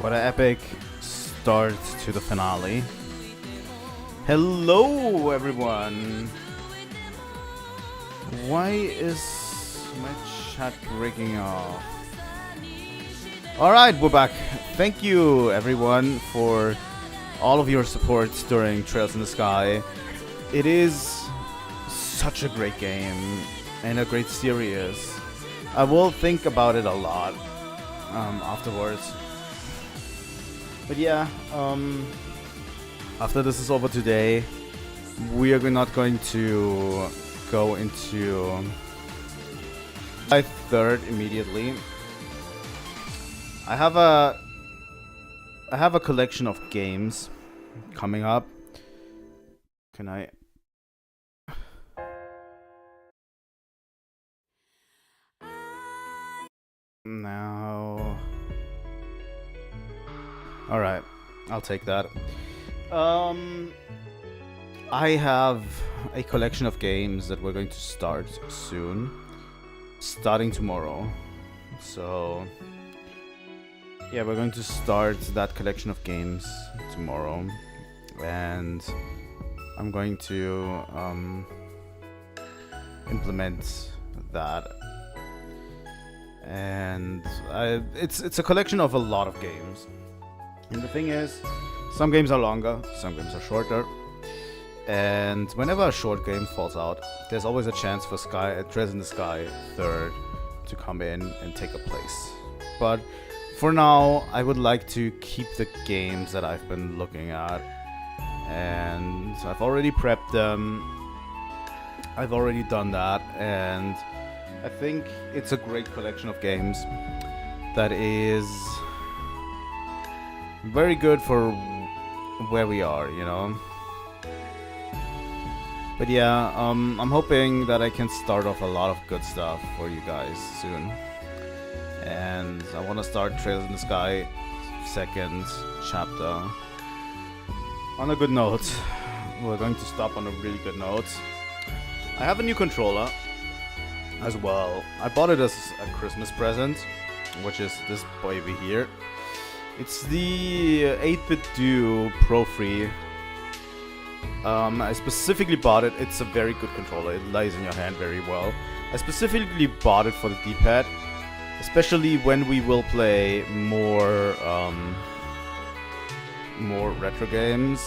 What an epic start to the finale. Hello, everyone. Why is my chat breaking off? Alright, we're back. Thank you, everyone, for all of your support during Trails in the Sky. It is such a great game and a great series. I will think about it a lot afterwards. But yeah, after this is over today, we are not going to go into my third immediately. I have a collection of games coming up. Can I? No. Alright, I'll take that. I have a collection of games that we're going to start soon. Starting tomorrow. So yeah, we're going to start that collection of games tomorrow. And I'm going to implement that. And it's a collection of a lot of games. And the thing is, some games are longer, some games are shorter. And whenever a short game falls out, there's always a chance for Trails in the Sky 3rd to come in and take a place. But for now, I would like to keep the games that I've been looking at. And I've already prepped them. I've already done that. And I think it's a great collection of games that is very good for where we are, you know. But yeah, I'm hoping that I can start off a lot of good stuff for you guys soon. And I want to start Trails in the Sky 2nd chapter on a good note. We're going to stop on a really good note. I have a new controller as well. I bought it as a Christmas present, which is this baby here. It's the 8-bit Do Pro Free. I specifically bought it. It's a very good controller. It lies in your hand very well. I specifically bought it for the D-pad, especially when we will play more retro games.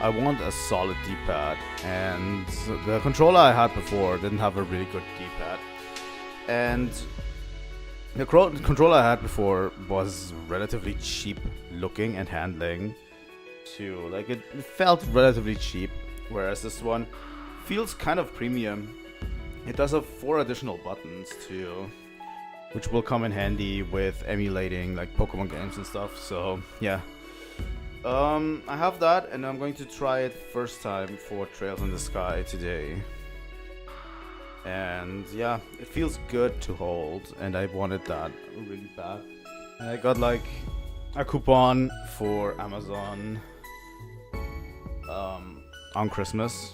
I want a solid D-pad, and the controller I had before didn't have a really good D-pad. And the controller I had before was relatively cheap looking and handling too. Like, it felt relatively cheap, whereas this one feels kind of premium. It does have 4 additional buttons too, which will come in handy with emulating like Pokemon games and stuff. So yeah, I have that, and I'm going to try it first time for Trails in the Sky today. And yeah, it feels good to hold, and I wanted that really bad. And I got like a coupon for Amazon on Christmas,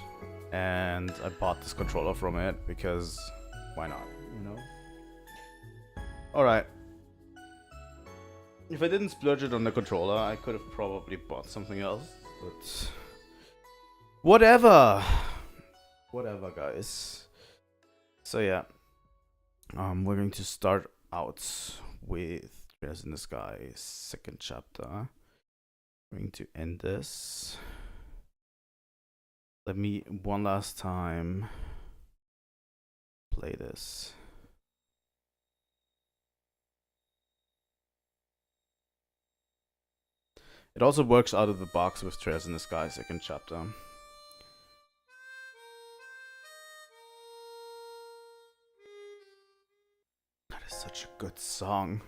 and I bought this controller from it because why not, you know? Alright. If I didn't splurge it on the controller, I could have probably bought something else, but whatever. Whatever, guys. So yeah, we're going to start out with Trails in the Sky 2nd chapter. I'm going to end this. Let me one last time play this. It also works out of the box with Trails in the Sky 2nd chapter. That is such a good song.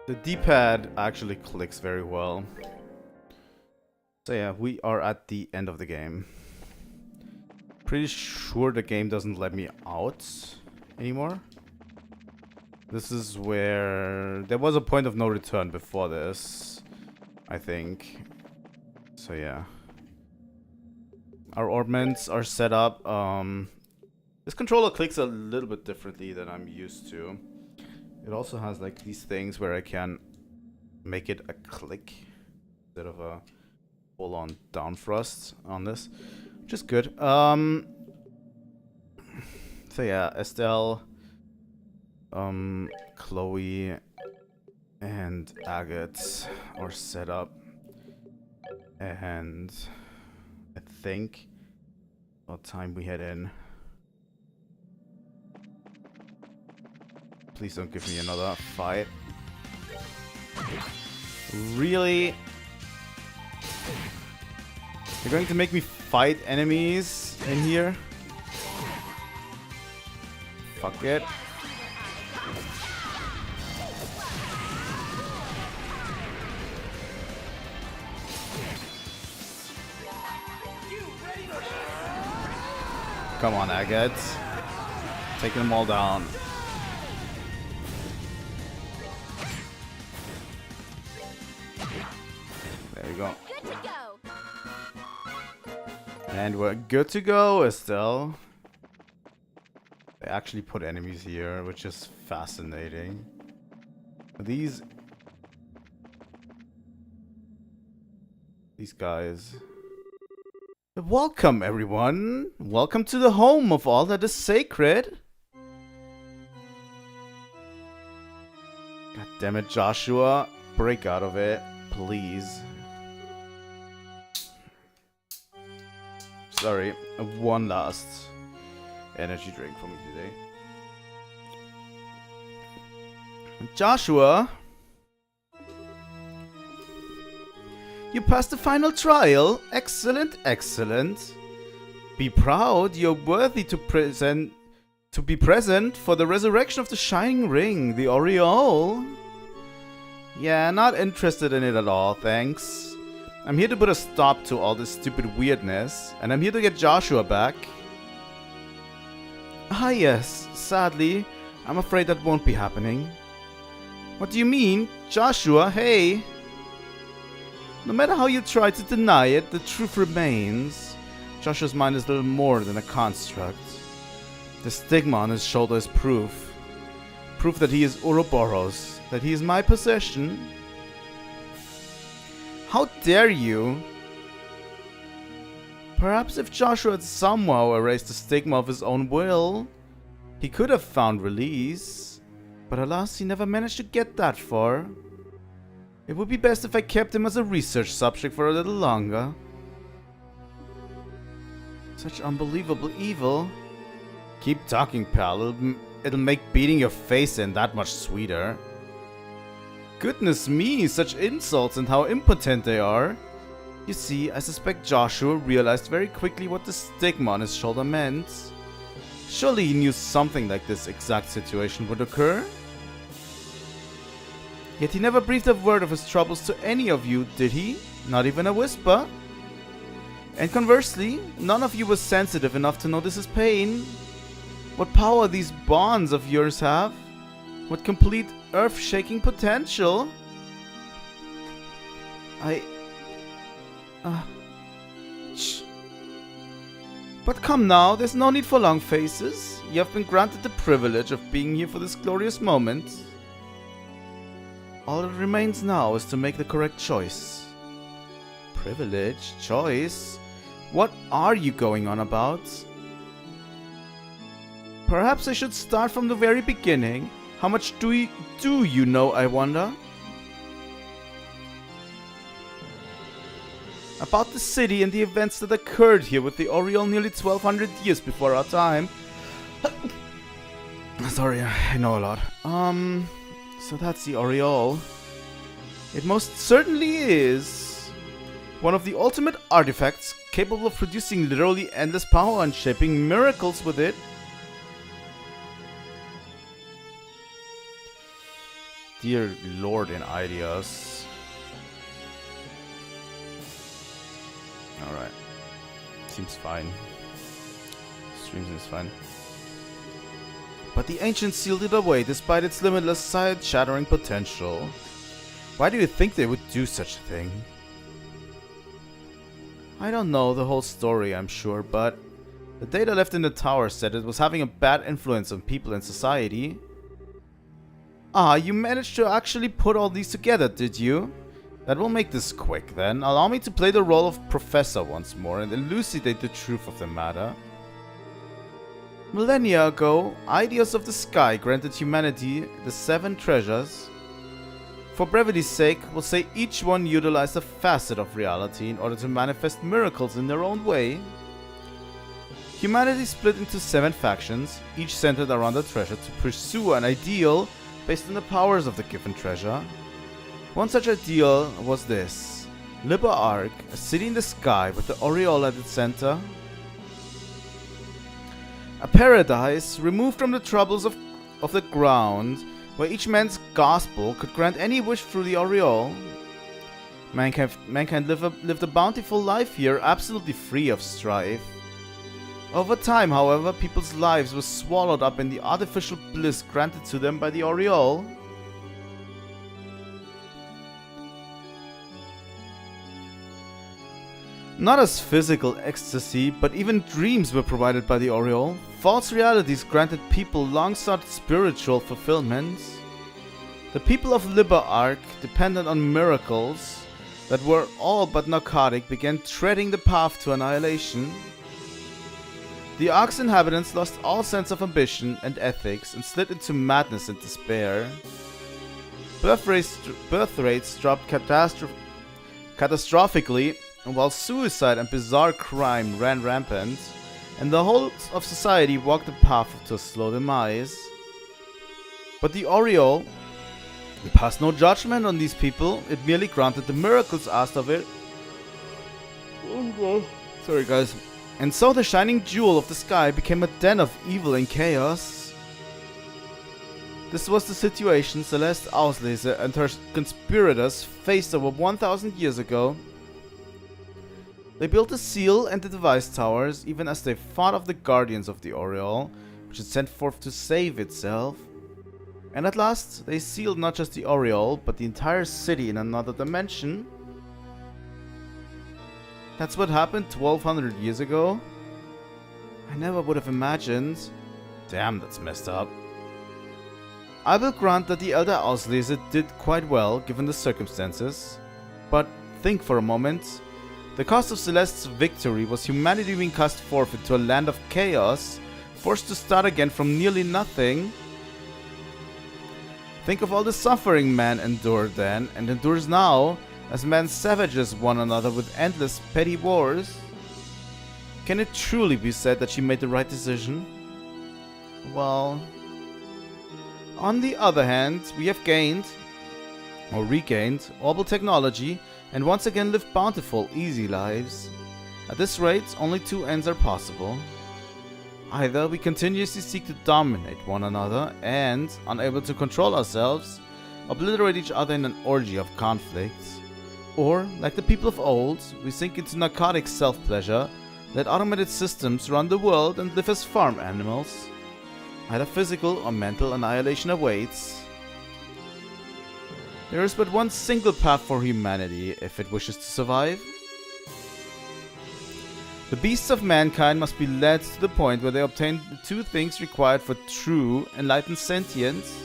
The D-pad actually clicks very well. So yeah, we are at the end of the game. Pretty sure the game doesn't let me out anymore. This is where there was a point of no return before this, I think. So yeah. Our Orbments are set up. This controller clicks a little bit differently than I'm used to. It also has like these things where I can make it a click instead of a full-on down thrust on this, which is good. So yeah, Estelle, Chloe, and Agate are set up, and I think what time we head in. Please don't give me another fight. Really? You're going to make me fight enemies in here? Fuck it. Come on, Agate. Taking them all down. There we go. And we're good to go, Estelle. They actually put enemies here, which is fascinating. These guys. Welcome, everyone. Welcome to the home of all that is sacred. God damn it, Joshua. Break out of it, please. Sorry, one last energy drink for me today. Joshua, you passed the final trial. Excellent, excellent. Be proud. You're worthy to be present for the resurrection of the Shining Ring, the Aureole. Yeah, not interested in it at all, thanks. I'm here to put a stop to all this stupid weirdness, and I'm here to get Joshua back. Ah yes, sadly, I'm afraid that won't be happening. What do you mean? Joshua, hey! No matter how you try to deny it, the truth remains. Joshua's mind is little more than a construct. The stigma on his shoulder is proof. Proof that he is Ouroboros, that he is my possession. How dare you? Perhaps if Joshua had somehow erased the stigma of his own will, he could have found release. But alas, he never managed to get that far. It would be best if I kept him as a research subject for a little longer. Such unbelievable evil. Keep talking, pal. It'll make beating your face in that much sweeter. Goodness me, such insults and how impotent they are. You see, I suspect Joshua realized very quickly what the stigma on his shoulder meant. Surely he knew something like this exact situation would occur. Yet he never breathed a word of his troubles to any of you, did he? Not even a whisper. And conversely, none of you was sensitive enough to notice his pain. What power these bonds of yours have. What complete earth-shaking potential. Shh. But come now, there's no need for long faces. You have been granted the privilege of being here for this glorious moment. All that remains now is to make the correct choice. Privilege? Choice? What are you going on about? Perhaps I should start from the very beginning. How much do you know, I wonder? About the city and the events that occurred here with the Aureole nearly 1200 years before our time. Sorry, I know a lot. So that's the Aureole. It most certainly is. One of the ultimate artifacts capable of producing literally endless power and shaping miracles with it. Dear Lord in ideas. Alright. Seems fine. Stream seems fine. But the ancients sealed it away despite its limitless side-shattering potential. Why do you think they would do such a thing? I don't know the whole story, I'm sure, but The data left in the tower said it was having a bad influence on people and society. Ah, you managed to actually put all these together, did you? That will make this quick then. Allow me to play the role of Professor once more and elucidate the truth of the matter. Millennia ago, Ideas of the Sky granted humanity the 7 treasures. For brevity's sake, we'll say each one utilized a facet of reality in order to manifest miracles in their own way. Humanity split into 7 factions, each centered around a treasure to pursue an ideal based on the powers of the given treasure. One such ideal was this: Liberl, a city in the sky with the aureole at its center. A paradise removed from the troubles of the ground, where each man's gospel could grant any wish through the aureole. Mankind lived a bountiful life here, absolutely free of strife. Over time, however, people's lives were swallowed up in the artificial bliss granted to them by the aureole. Not as physical ecstasy, but even dreams were provided by the aureole. False realities granted people long-sought spiritual fulfillment. The people of Liberl, dependent on miracles that were all but narcotic, began treading the path to annihilation. The Ark's inhabitants lost all sense of ambition and ethics and slid into madness and despair. Birth rates dropped catastrophically, while suicide and bizarre crime ran rampant, and the whole of society walked the path to a slow demise. But the aureole passed no judgment on these people, it merely granted the miracles asked of it. Sorry guys. And so the shining jewel of the sky became a den of evil and chaos. This was the situation Celeste Auslese and her conspirators faced over 1000 years ago. They built the seal and the device towers, even as they fought off the guardians of the aureole, which it sent forth to save itself. And at last, they sealed not just the aureole, but the entire city in another dimension. That's what happened 1200 years ago? I never would have imagined. Damn, that's messed up. I will grant that the Elder Auslese did quite well, given the circumstances. But think for a moment. The cost of Celeste's victory was humanity being cast forth into a land of chaos, forced to start again from nearly nothing. Think of all the suffering man endured then, and endures now, as man savages one another with endless petty wars. Can it truly be said that she made the right decision? Well, on the other hand, we have gained, or regained, orbital technology, and once again live bountiful, easy lives. At this rate, only 2 ends are possible. Either we continuously seek to dominate one another and, unable to control ourselves, obliterate each other in an orgy of conflict. Or, like the people of old, we sink into narcotic self-pleasure, let automated systems run the world and live as farm animals. Either physical or mental annihilation awaits. There is but one single path for humanity if it wishes to survive. The beasts of mankind must be led to the point where they obtain the 2 things required for true, enlightened sentience.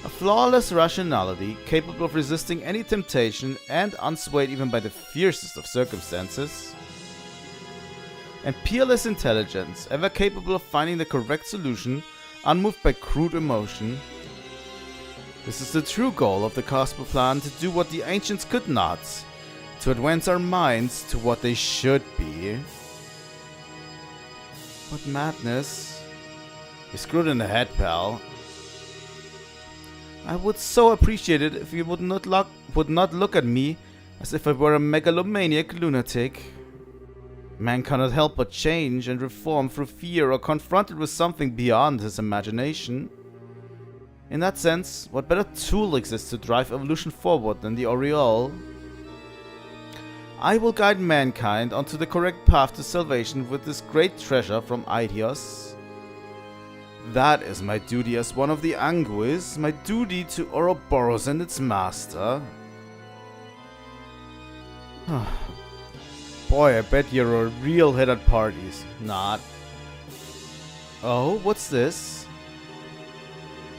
A flawless rationality, capable of resisting any temptation and unswayed even by the fiercest of circumstances. And peerless intelligence, ever capable of finding the correct solution, unmoved by crude emotion. This is the true goal of the Crossbell plan, to do what the ancients could not, to advance our minds to what they should be. What madness. You're screwed in the head, pal. I would so appreciate it if you would not look at me as if I were a megalomaniac lunatic. Man cannot help but change and reform through fear or confronted with something beyond his imagination. In that sense, what better tool exists to drive evolution forward than the aureole? I will guide mankind onto the correct path to salvation with this great treasure from Eidos. That is my duty as one of the Anguis, my duty to Ouroboros and its master. Boy, I bet you're a real hit at parties. Not. Oh, what's this?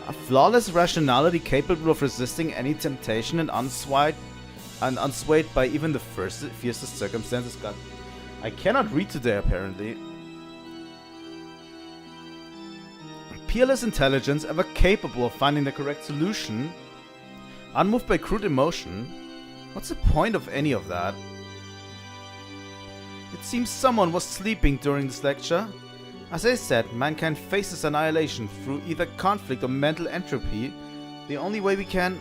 A flawless rationality capable of resisting any temptation and unswayed by even the fiercest circumstances. God, I cannot read today apparently. Peerless intelligence, ever capable of finding the correct solution, unmoved by crude emotion. What's the point of any of that? It seems someone was sleeping during this lecture. As I said, mankind faces annihilation through either conflict or mental entropy. The only way we can...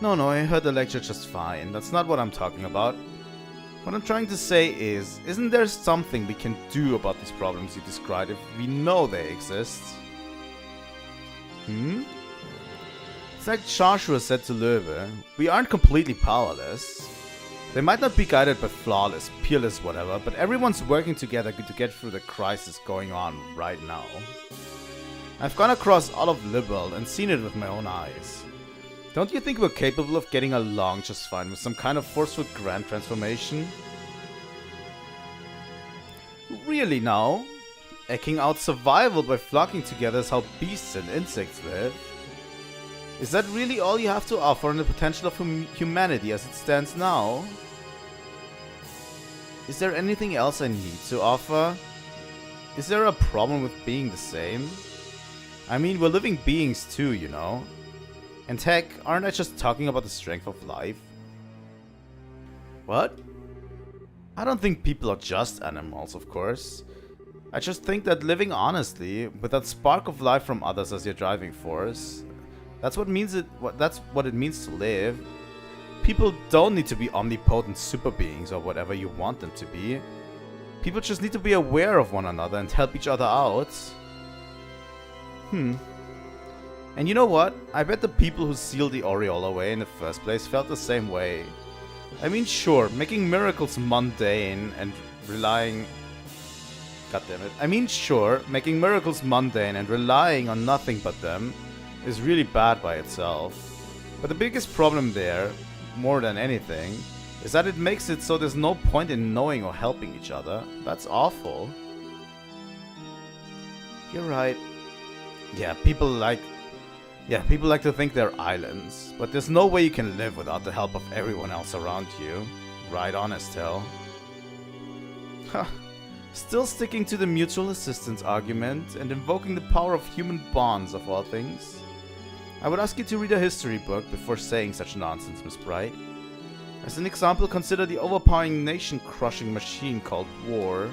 No, I heard the lecture just fine. That's not what I'm talking about. What I'm trying to say is, isn't there something we can do about these problems you described if we know they exist? It's like Joshua said to Löwe, we aren't completely powerless. They might not be guided by flawless, peerless whatever, but everyone's working together to get through the crisis going on right now. I've gone across all of Liberl and seen it with my own eyes. Don't you think we're capable of getting along just fine with some kind of forceful grand transformation? Really now? Eking out survival by flocking together is how beasts and insects live? Is that really all you have to offer on the potential of humanity as it stands now? Is there anything else I need to offer? Is there a problem with being the same? I mean, we're living beings too, you know? And heck, aren't I just talking about the strength of life? What? I don't think people are just animals, of course. I just think that living honestly, with that spark of life from others as your driving force, that's what it means to live. People don't need to be omnipotent super beings or whatever you want them to be. People just need to be aware of one another and help each other out. And you know what? I bet the people who sealed the Aureole away in the first place felt the same way. I mean, sure, making miracles mundane and relying... making miracles mundane and relying on nothing but them is really bad by itself. But the biggest problem there, more than anything, is that it makes it so there's no point in knowing or helping each other. That's awful. You're right. People like to think they're islands, but there's no way you can live without the help of everyone else around you. Right on, Estelle. Still sticking to the mutual assistance argument and invoking the power of human bonds of all things. I would ask you to read a history book before saying such nonsense, Miss Bright. As an example, consider the overpowering nation-crushing machine called war.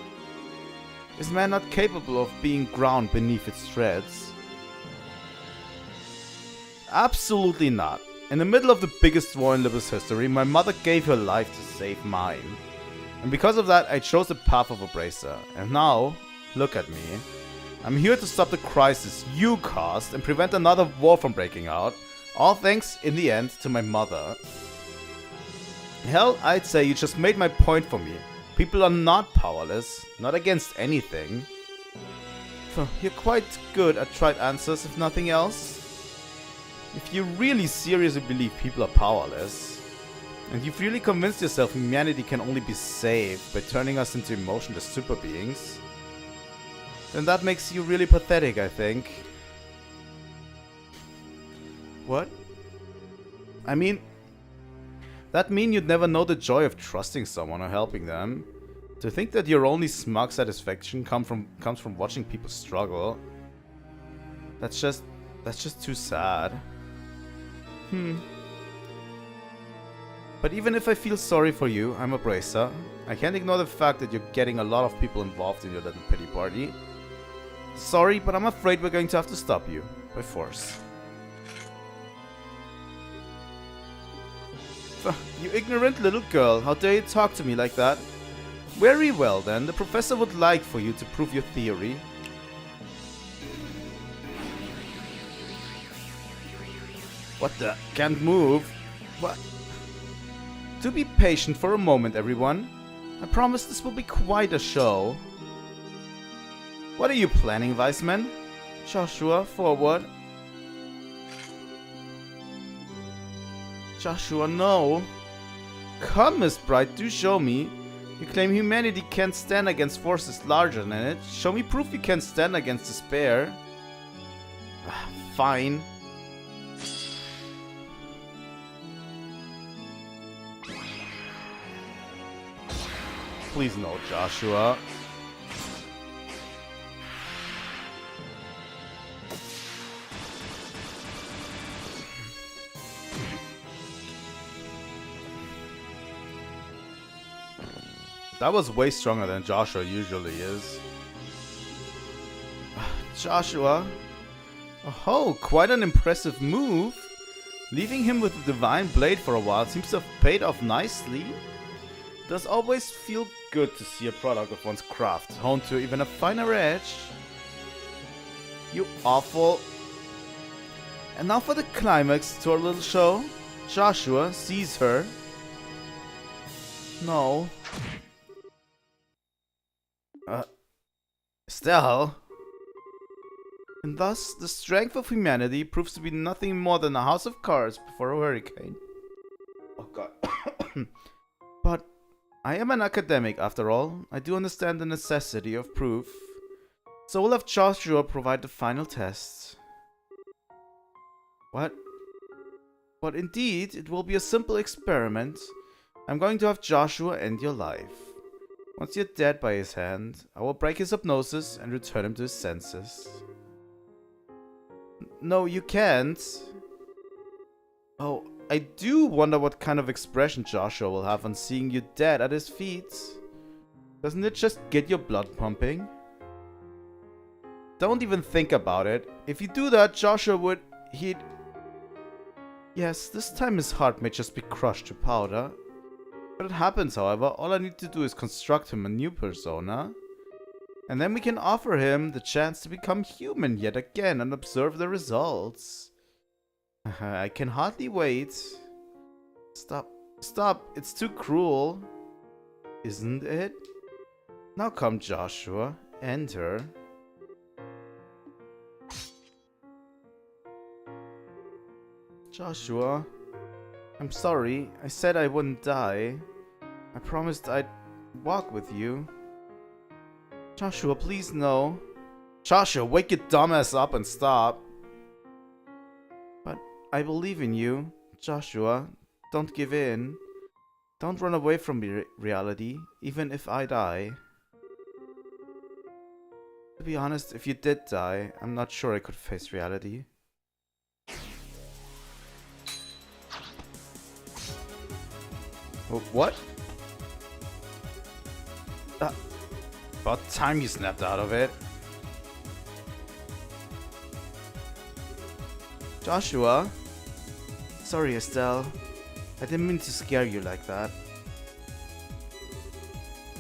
Is man not capable of being ground beneath its treads? Absolutely not. In the middle of the biggest war in Liberl's history, my mother gave her life to save mine. And because of that, I chose the path of Abrasier. And now, look at me. I'm here to stop the crisis you caused and prevent another war from breaking out. All thanks, in the end, to my mother. Hell, I'd say you just made my point for me. People are not powerless, not against anything. You're quite good at trite answers, if nothing else. If you really seriously believe people are powerless, and you've really convinced yourself humanity can only be saved by turning us into emotionless super beings, then that makes you really pathetic, I think. What? I mean, that mean you'd never know the joy of trusting someone or helping them. To think that your only smug satisfaction comes from watching people struggle. That's just too sad. But even if I feel sorry for you, I'm a bracer. I can't ignore the fact that you're getting a lot of people involved in your little pity party. Sorry, but I'm afraid we're going to have to stop you. By force. You ignorant little girl, how dare you talk to me like that? Very well then, the professor would like for you to prove your theory. What the? Can't move? What? Do be patient for a moment, everyone. I promise this will be quite a show. What are you planning, Viceman? Joshua, forward. Joshua, no. Come, Miss Bright, do show me. You claim humanity can't stand against forces larger than it. Show me proof you can't stand against despair. Fine. Please no, Joshua. That was way stronger than Joshua usually is. Joshua? Oh, quite an impressive move. Leaving him with the Divine Blade for a while seems to have paid off nicely. It does always feel good to see a product of one's craft honed to even a finer edge. You awful. And now for the climax to our little show. Joshua sees her. No. Estelle. And thus, the strength of humanity proves to be nothing more than a house of cards before a hurricane. Oh god. But I am an academic after all. I do understand the necessity of proof. So we'll have Joshua provide the final test. What? But indeed, it will be a simple experiment. I'm going to have Joshua end your life. Once you're dead by his hand, I will break his hypnosis and return him to his senses. No, you can't. Oh, I do wonder what kind of expression Joshua will have on seeing you dead at his feet. Doesn't it just get your blood pumping? Don't even think about it. If you do that, Joshua he'd... Yes, this time his heart may just be crushed to powder. But it happens, however. All I need to do is construct him a new persona. And then we can offer him the chance to become human yet again and observe the results. I can hardly wait. Stop. Stop. It's too cruel. Isn't it? Now come, Joshua. Enter. Joshua. I'm sorry. I said I wouldn't die. I promised I'd walk with you. Joshua, please no. Joshua, wake your dumbass up and stop. But I believe in you. Joshua, don't give in. Don't run away from reality, even if I die. To be honest, if you did die, I'm not sure I could face reality. What? About time you snapped out of it. Joshua? Sorry, Estelle. I didn't mean to scare you like that.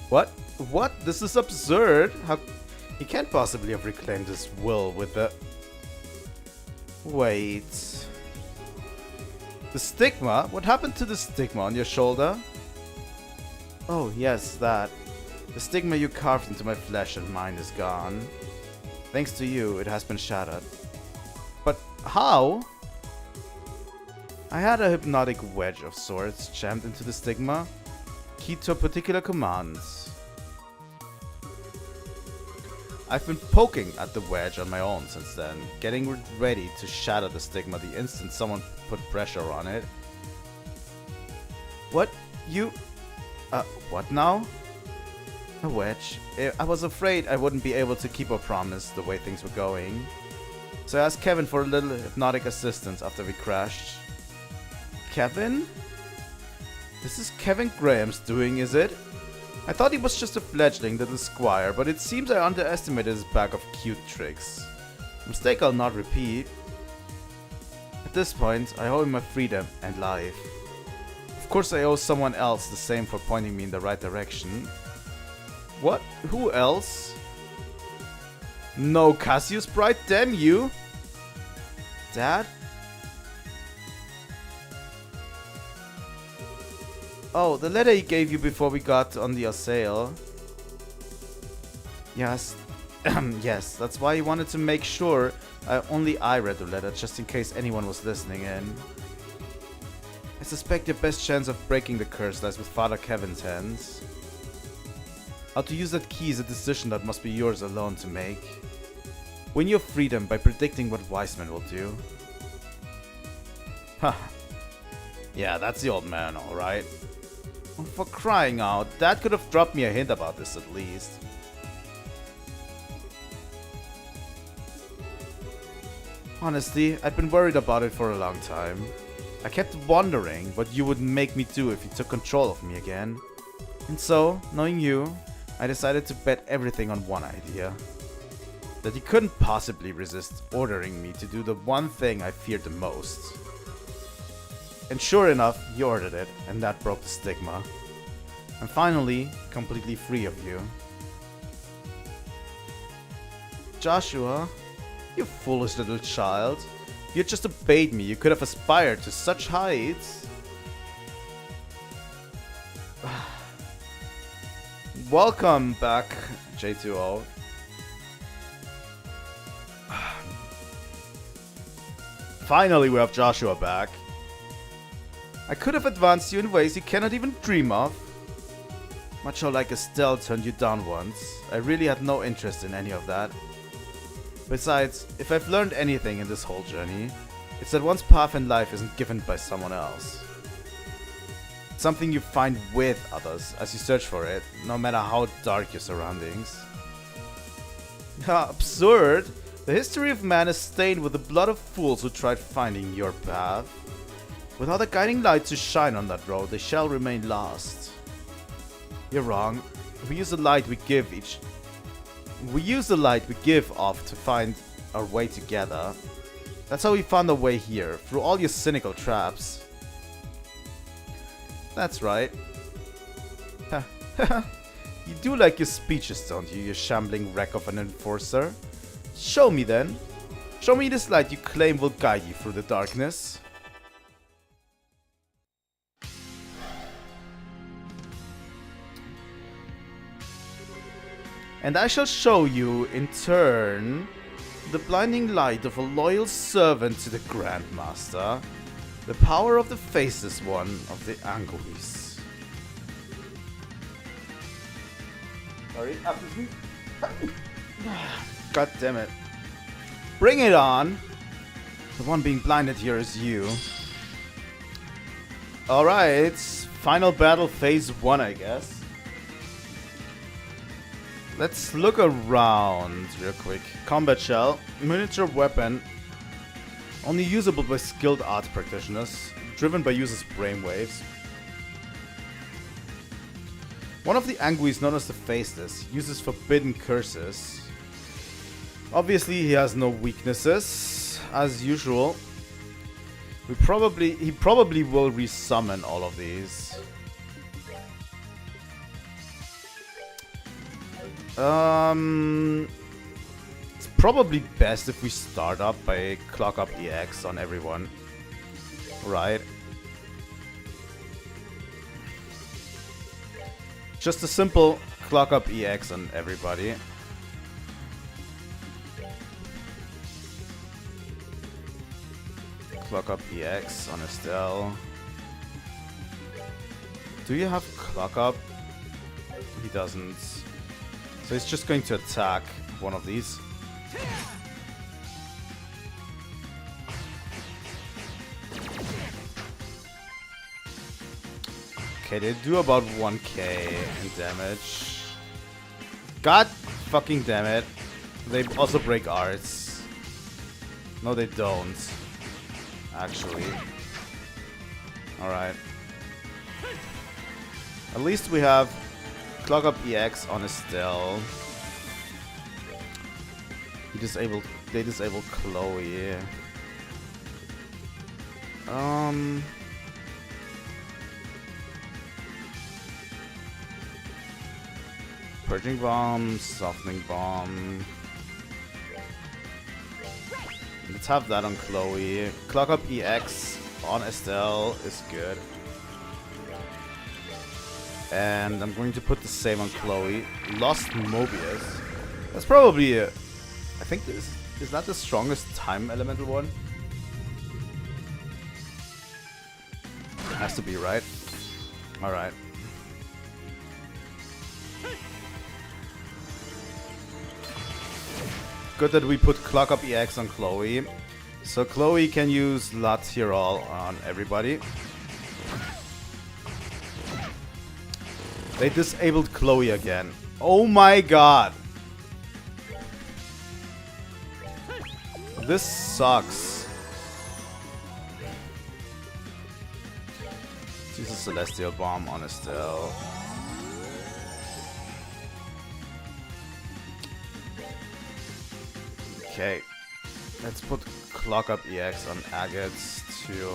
What? What? This is absurd. How... He can't possibly have reclaimed his will with the... Wait... The stigma? What happened to the stigma on your shoulder? Oh, yes, that. The stigma you carved into my flesh and mind is gone. Thanks to you, it has been shattered. But how? I had a hypnotic wedge of sorts jammed into the stigma, keyed to a particular command. I've been poking at the wedge on my own since then, getting ready to shatter the stigma the instant someone put pressure on it. What? You... what now? A wedge. I was afraid I wouldn't be able to keep a promise the way things were going. So I asked Kevin for a little hypnotic assistance after we crashed. Kevin? This is Kevin Graham's doing, is it? I thought he was just a fledgling little squire, but it seems I underestimated his bag of cute tricks. A mistake I'll not repeat. At this point, I owe him my freedom and life. Of course I owe someone else the same for pointing me in the right direction. What? Who else? No, Cassius Bright, damn you! Dad? Oh, the letter he gave you before we got on the assail. Yes. Yes, that's why he wanted to make sure only I read the letter, just in case anyone was listening in. I suspect your best chance of breaking the curse lies with Father Kevin's hands. How to use that key is a decision that must be yours alone to make. Win your freedom by predicting what wise men will do. Huh. Yeah, that's the old man, alright. For crying out, Dad could have dropped me a hint about this at least. Honestly, I'd been worried about it for a long time. I kept wondering what you would make me do if you took control of me again. And so, knowing you, I decided to bet everything on one idea. That you couldn't possibly resist ordering me to do the one thing I feared the most. And sure enough, you ordered it, and that broke the stigma. I'm finally completely free of you. Joshua, you foolish little child. You had just obeyed me. You could have aspired to such heights. Welcome back, J2O. Finally, we have Joshua back. I could have advanced you in ways you cannot even dream of. Much how like Estelle turned you down once. I really had no interest in any of that. Besides, if I've learned anything in this whole journey, it's that one's path in life isn't given by someone else. It's something you find with others as you search for it, no matter how dark your surroundings. Absurd! The history of man is stained with the blood of fools who tried finding your path. Without a guiding light to shine on that road, they shall remain lost. You're wrong. We use the light we give off to find our way together. That's how we found our way here, through all your cynical traps. That's right. You do like your speeches, don't you, you shambling wreck of an enforcer? Show me then. Show me this light you claim will guide you through the darkness. And I shall show you, in turn, the blinding light of a loyal servant to the Grandmaster, the power of the faceless one of the Anguis. Sorry, God damn it. Bring it on! The one being blinded here is you. Alright, final battle phase 1, I guess. Let's look around real quick. Combat shell, miniature weapon, only usable by skilled art practitioners, driven by users' brainwaves. One of the Anguis known as the Faceless uses forbidden curses. Obviously he has no weaknesses, as usual. He probably will resummon all of these. It's probably best if we start up by clock up EX on everyone. Right. Just a simple clock up EX on everybody. Clock up EX on Estelle. Do you have clock up? He doesn't. So he's just going to attack one of these. Okay, they do about 1k in damage. God fucking damn it. They also break arts. No, they don't. Actually. Alright. At least we have Clock up EX on Estelle. They disabled Chloe. Purging Bomb, Softening Bomb. Let's have that on Chloe. Clock up EX on Estelle is good. And I'm going to put the same on Chloe. Lost Mobius. That's probably I think this is that the strongest time elemental one? Has to be, right? Alright. Good that we put Clock Up EX on Chloe. So Chloe can use Lateral on everybody. They disabled Chloe again. Oh my god! This sucks. Use a Celestial Bomb on Estelle. Okay. Let's put Clock Up EX on Agates too.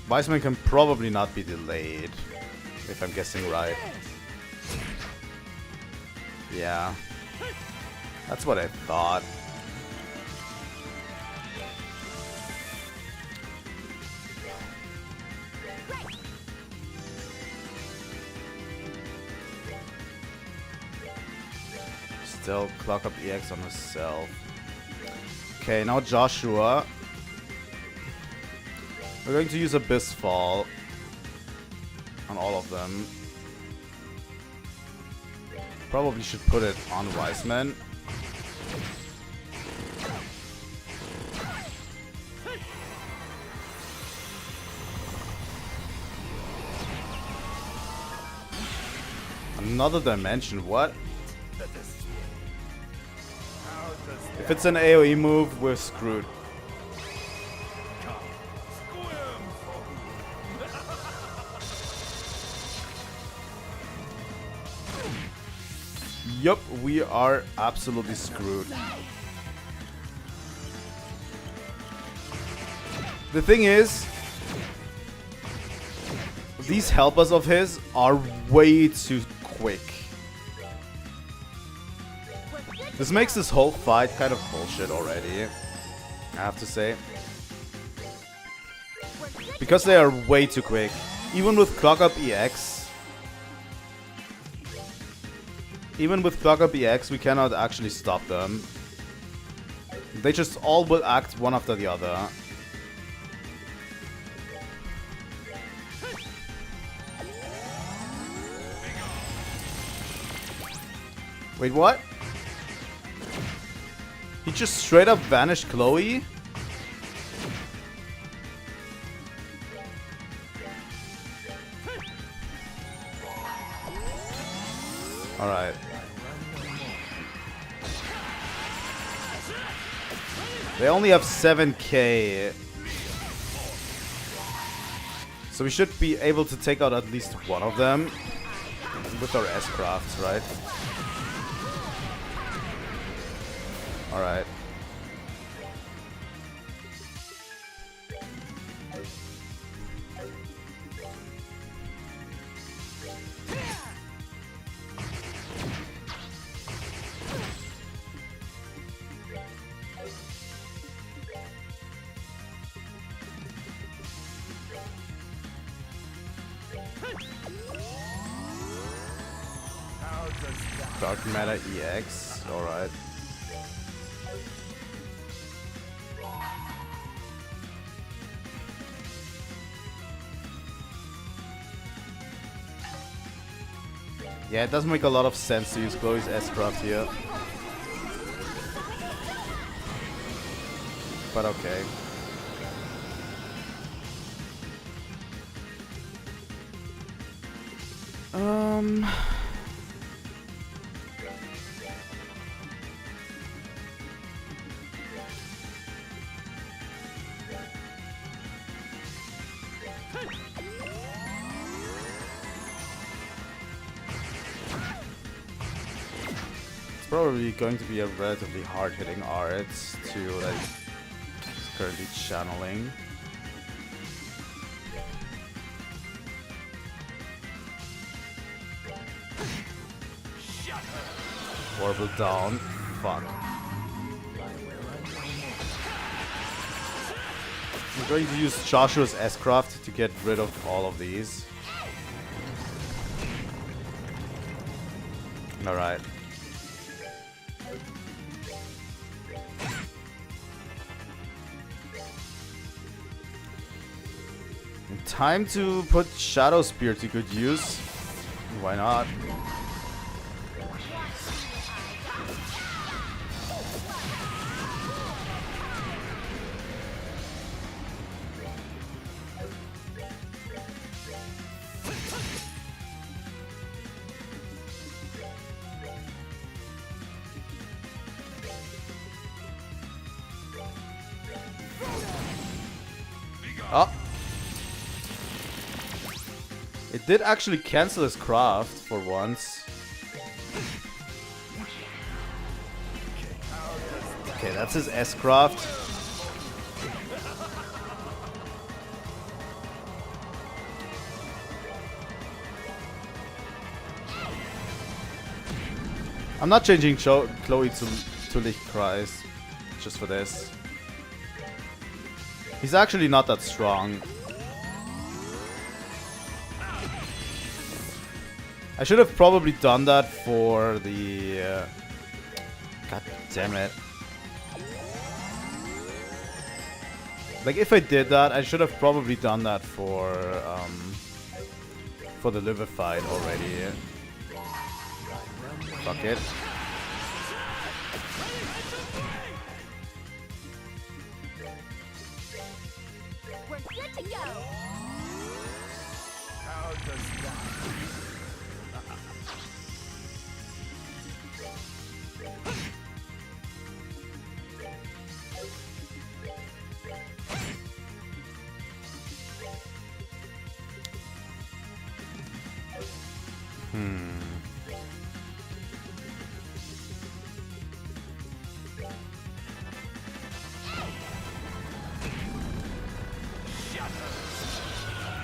Weissman can probably not be delayed, if I'm guessing right. Yeah. That's what I thought. Still Clock Up EX on herself. Okay, now Joshua. We're going to use Abyss Fall on all of them. Probably should put it on Wiseman. Another dimension, what? If it's an AoE move, we're screwed. Yup, we are absolutely screwed. The thing is, these helpers of his are way too quick. This makes this whole fight kind of bullshit already, I have to say. Because they are way too quick. Even with Clock Up EX, we cannot actually stop them. They just all will act one after the other. Wait, what? He just straight up vanished Chloe? Alright. They only have 7k. So we should be able to take out at least one of them. With our S-Crafts, right? Alright. Dark Matter EX, alright. Yeah, it doesn't make a lot of sense to use Chloe's S-Craft here. But okay. Probably going to be a relatively hard-hitting art to like currently channeling. Warble down. Fuck. I'm going to use Joshua's S-Craft to get rid of all of these. Alright. Time to put Shadow Spear to good use. Why not? Oh! It did actually cancel his craft for once. Okay, that's his S-craft. I'm not changing Chloe to Lichtkreis just for this. He's actually not that strong. I should have probably done that for the... God damn it. Like, if I did that, I should have probably done that for the liver fight already. Fuck it. We're good to go. How does that?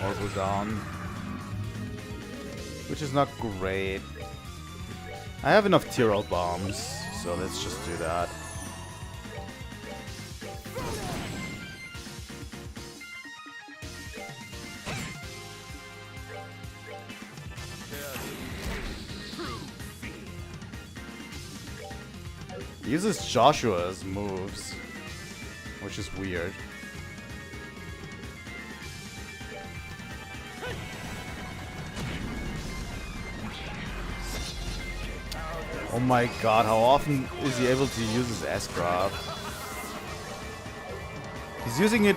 Orbital down. Which is not great. I have enough Tyrol bombs, so let's just do that. He uses Joshua's moves, which is weird. Oh my god, how often is he able to use his S-craft? He's using it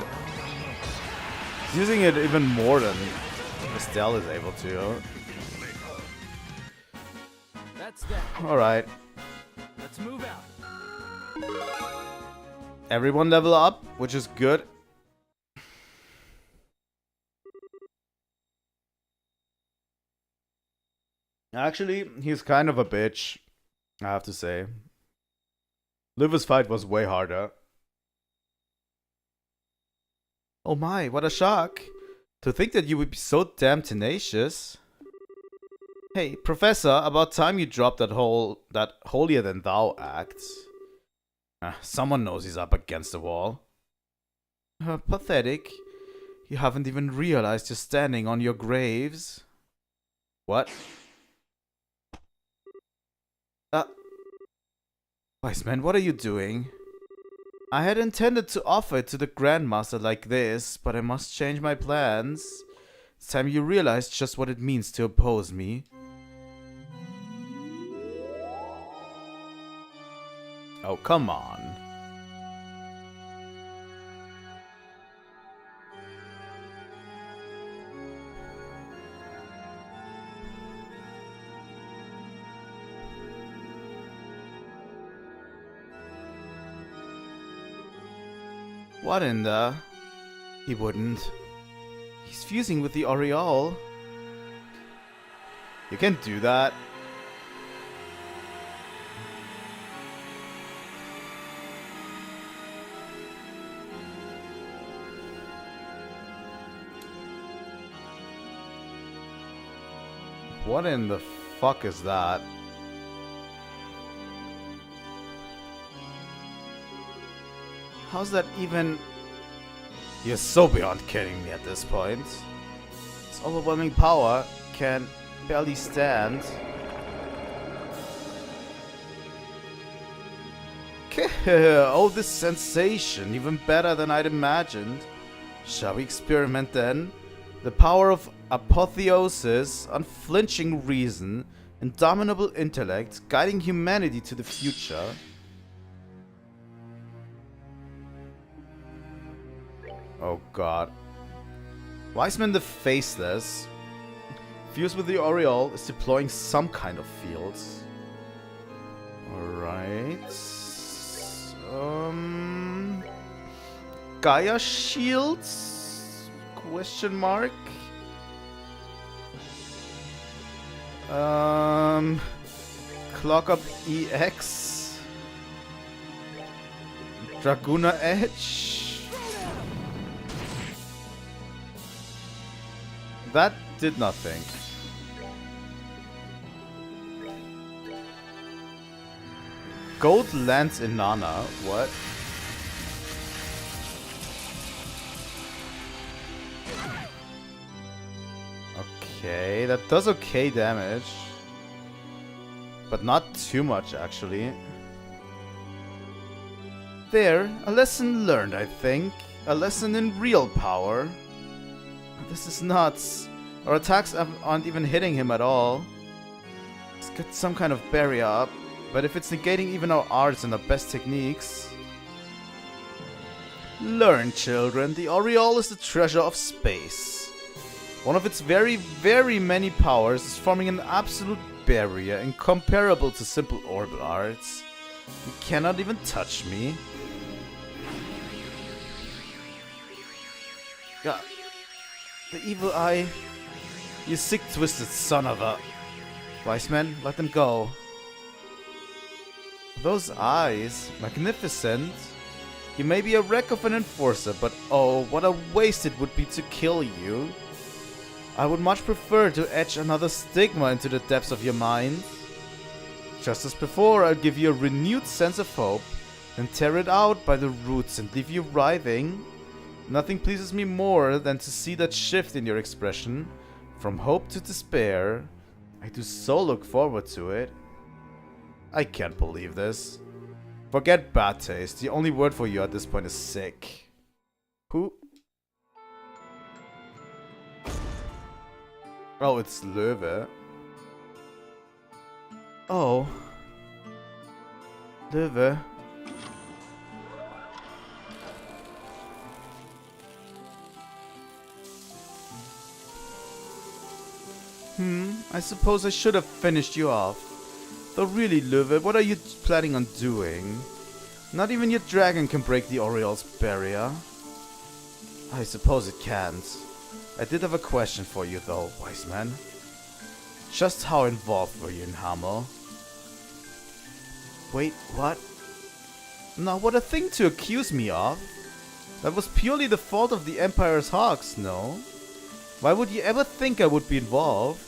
even more than Estelle is able to. That's that. Alright. Let's move out. Everyone level up, which is good. Actually, he's kind of a bitch, I have to say. Liver's fight was way harder. Oh my, what a shock. To think that you would be so damn tenacious. Hey, Professor, about time you dropped that holier-than-thou act. Someone knows he's up against the wall. Pathetic. You haven't even realized you're standing on your graves. What? Wise man, what are you doing? I had intended to offer it to the Grandmaster like this, but I must change my plans. It's time you realized just what it means to oppose me. Oh, come on. What in the... He wouldn't. He's fusing with the Aureole. You can't do that. What in the fuck is that? How's that even... You're so beyond kidding me at this point. This overwhelming power can barely stand. Oh, this sensation, even better than I'd imagined. Shall we experiment then? The power of apotheosis, unflinching reason, indomitable intellect, guiding humanity to the future. Oh god. Wiseman the Faceless, fused with the Aureole, is deploying some kind of field. Alright. Gaia Shields? Question mark? Clock up EX? Dragoona Edge? That did nothing. Gold lands in Nana. What? Okay, that does okay damage. But not too much, actually. There, a lesson learned, I think. A lesson in real power. This is nuts. Our attacks aren't even hitting him at all. Let's get some kind of barrier up. But if it's negating even our arts and our best techniques... Learn, children. The Aureole is the treasure of space. One of its very, very many powers is forming an absolute barrier incomparable to simple orbital arts. You cannot even touch me. Yeah. The evil eye. You sick, twisted son of a... Wise men, let them go. Those eyes, magnificent. You may be a wreck of an enforcer, but oh, what a waste it would be to kill you. I would much prefer to etch another stigma into the depths of your mind. Just as before, I'll give you a renewed sense of hope, then tear it out by the roots and leave you writhing. Nothing pleases me more than to see that shift in your expression, from hope to despair. I do so look forward to it. I can't believe this. Forget bad taste, the only word for you at this point is sick. Who? Oh, it's Löwe. Oh. Löwe. I suppose I should have finished you off. Though really, Löwe, what are you planning on doing? Not even your dragon can break the Aureole's barrier. I suppose it can't. I did have a question for you though, wise man. Just how involved were you in Hamel? Wait, what? Now what a thing to accuse me of. That was purely the fault of the Empire's Hawks, no? Why would you ever think I would be involved?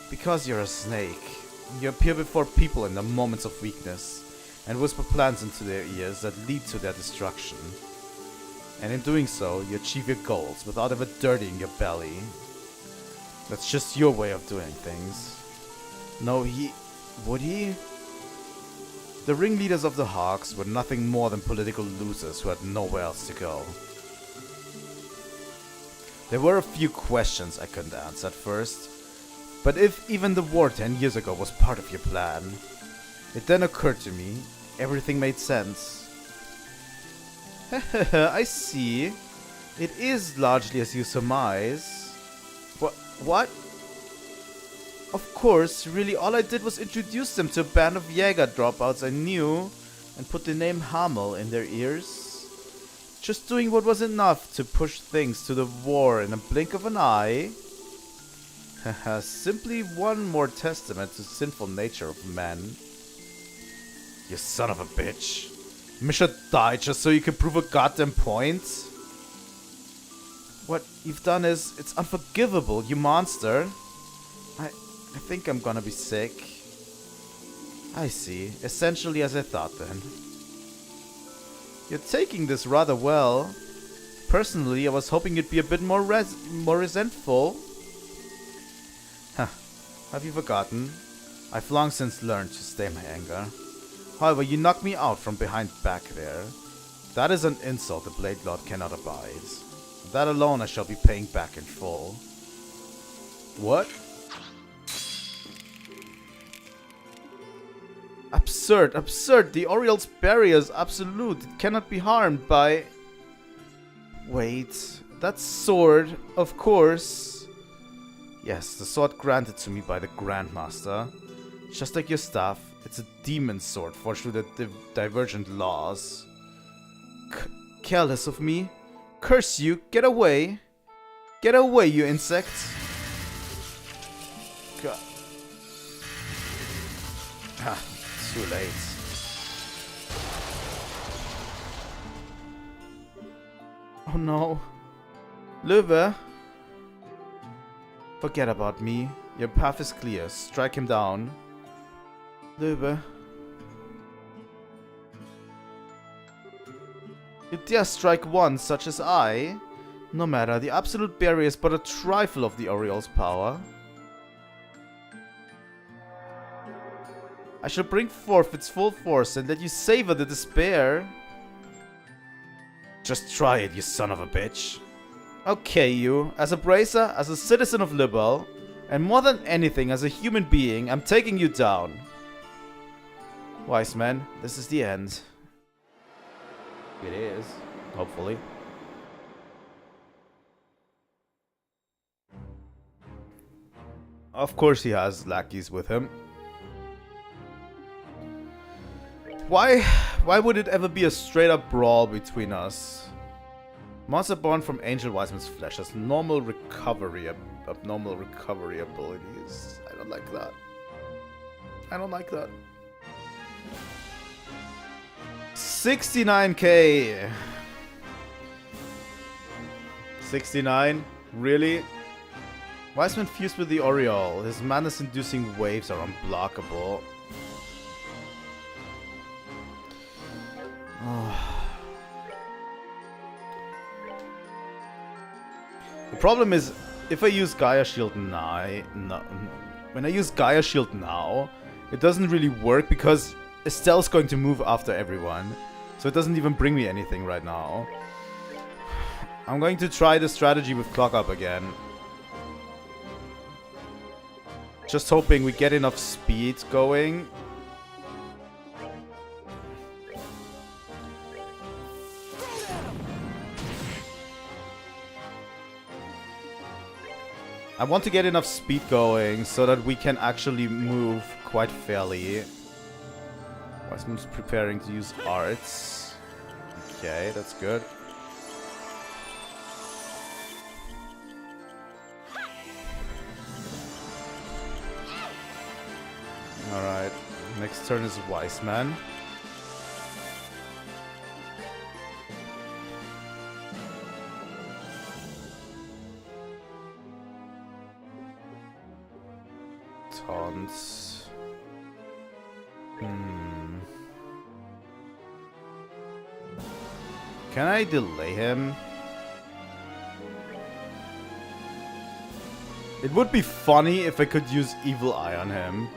Because you're a snake. You appear before people in their moments of weakness and whisper plans into their ears that lead to their destruction. And in doing so, you achieve your goals without ever dirtying your belly. That's just your way of doing things. No, would he? The ringleaders of the Hawks were nothing more than political losers who had nowhere else to go. There were a few questions I couldn't answer at first, but if even the war 10 years ago was part of your plan, it then occurred to me, everything made sense. I see. It is largely as you surmise. What? Of course, really all I did was introduce them to a band of Jäger dropouts I knew and put the name Hamel in their ears. Just doing what was enough to push things to the war in a blink of an eye. Simply one more testament to the sinful nature of men. You son of a bitch. You should die just so you can prove a goddamn point. What you've done is, it's unforgivable, you monster. I think I'm gonna be sick. I see. Essentially as I thought then. You're taking this rather well. Personally, I was hoping you'd be a bit more resentful. Huh. Have you forgotten? I've long since learned to stay my anger. However, you knocked me out from behind back there. That is an insult the Blade Lord cannot abide. That alone I shall be paying back in full. What? Absurd, absurd. The Oriel's barrier is absolute. It cannot be harmed by... Wait. That sword, of course. Yes, the sword granted to me by the Grandmaster. Just like your staff, it's a demon sword forged through the divergent laws. Careless of me. Curse you. Get away. Get away, you insect. God. Ah, too late. Oh no. Liberl. Forget about me. Your path is clear. Strike him down. Liberl. You dare strike one such as I? No matter, the absolute barrier is but a trifle of the Oriel's power. I shall bring forth its full force and let you savor the despair. Just try it, you son of a bitch. Okay, you. As a bracer, as a citizen of Liberl, and more than anything as a human being, I'm taking you down. Wise man, this is the end. It is, hopefully. Of course he has lackeys with him. Why would it ever be a straight up brawl between us? Monster born from Angel Wiseman's flesh has abnormal recovery abilities. I don't like that. I don't like that. 69k. 69? Really? Wiseman fused with the Oriole. His madness-inducing waves are unblockable. The problem is, if I use Gaia Shield now, when I use Gaia Shield now, it doesn't really work because Estelle's going to move after everyone. So it doesn't even bring me anything right now. I'm going to try the strategy with Clock Up again. Just hoping we get enough speed going. I want to get enough speed going so that we can actually move quite fairly. Wiseman's preparing to use arts. Okay, that's good. Alright, next turn is Wiseman. Taunts. Can I delay him? It would be funny if I could use Evil Eye on him.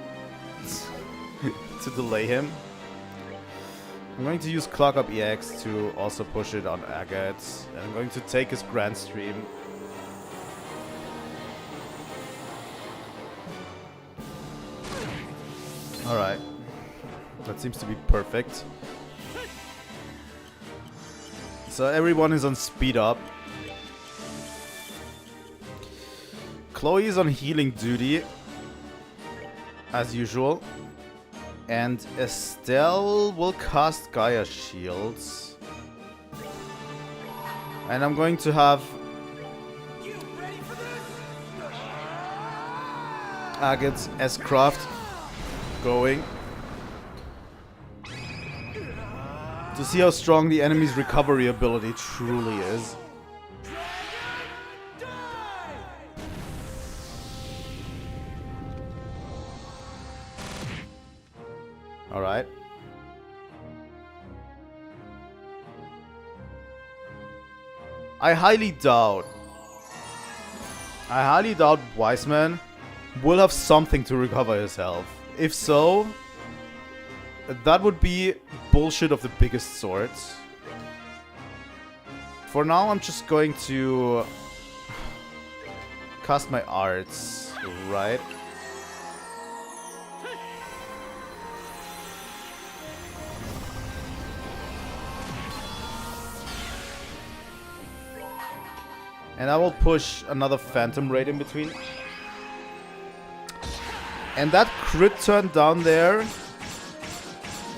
To delay him. I'm going to use Clock Up EX to also push it on Agate. And I'm going to take his Grand Stream. Alright. That seems to be perfect. So everyone is on speed up. Chloe is on healing duty. As usual. And Estelle will cast Gaia Shields. And I'm going to have Agate's S-Craft going. To see how strong the enemy's recovery ability truly is. Alright. I highly doubt Wiseman will have something to recover his health. If so, that would be bullshit of the biggest sort. For now, I'm just going to cast my arts, right? And I will push another Phantom Raid in between. And that crit turn down there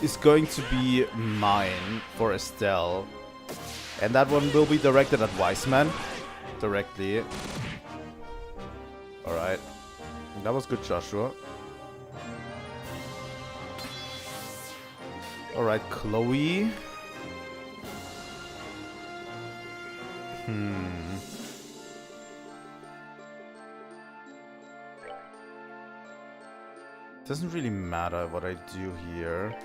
is going to be mine for Estelle. And that one will be directed at Wiseman directly. Alright. That was good, Joshua. Alright, Chloe. Doesn't really matter what I do here.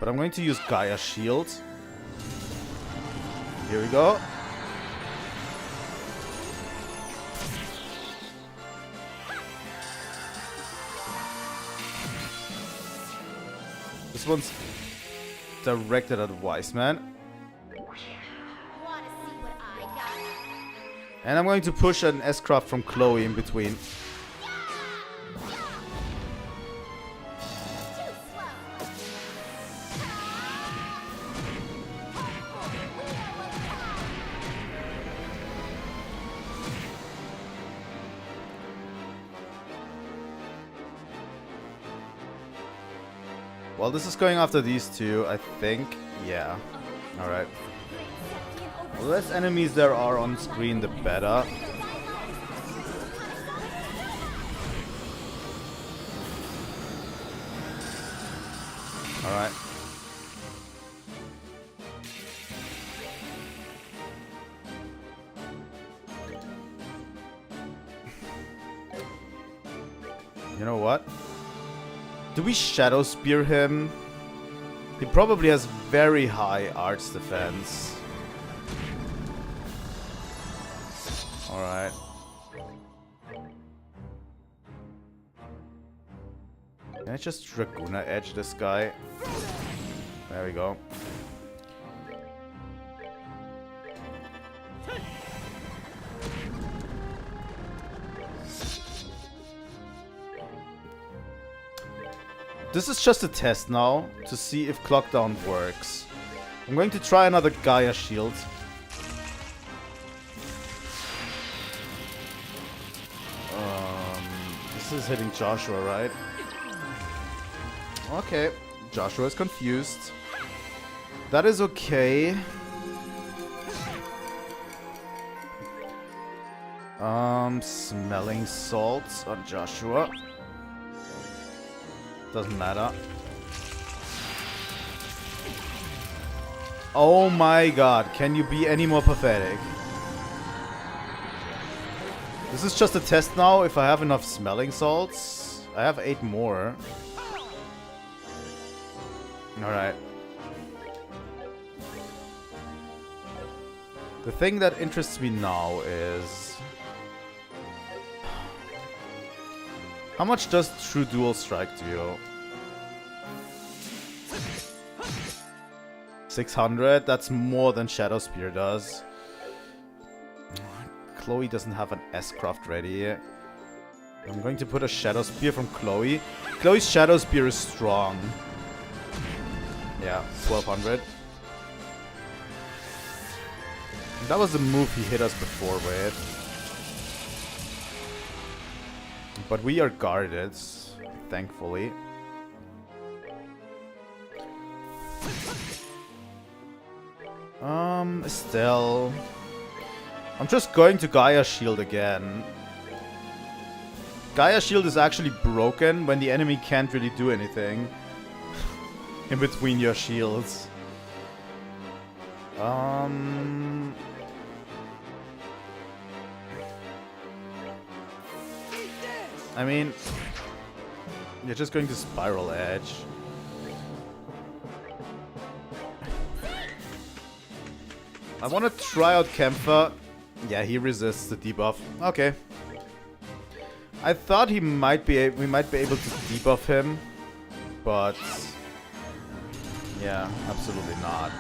But I'm going to use Gaia Shield. Here we go. This one's directed at Wiseman. And I'm going to push an S-Craft from Chloe in between. Well, this is going after these two, I think. Yeah. Alright. The less enemies there are on screen, the better. Alright. You know what? Do we Shadow Spear him? He probably has very high arts defense. Alright. Can I just Draguna Edge this guy? There we go. This is just a test now to see if Clockdown works. I'm going to try another Gaia Shield. This is hitting Joshua, right? Okay, Joshua is confused. That is okay. Smelling salts on Joshua. Doesn't matter. Oh my god, can you be any more pathetic? This is just a test now if I have enough smelling salts. I have 8 more. Alright. The thing that interests me now is... how much does True Dual Strike do? 600? That's more than Shadow Spear does. Chloe doesn't have an S-Craft ready. I'm going to put a Shadow Spear from Chloe. Chloe's Shadow Spear is strong. Yeah, 1200. That was the move he hit us before with. But we are guarded, thankfully. Estelle. I'm just going to Gaia Shield again. Gaia Shield is actually broken when the enemy can't really do anything in between your shields. I mean, you're just going to Spiral Edge. I want to try out Kempfer. Yeah, he resists the debuff. Okay. I thought we might be able to debuff him, but yeah, absolutely not.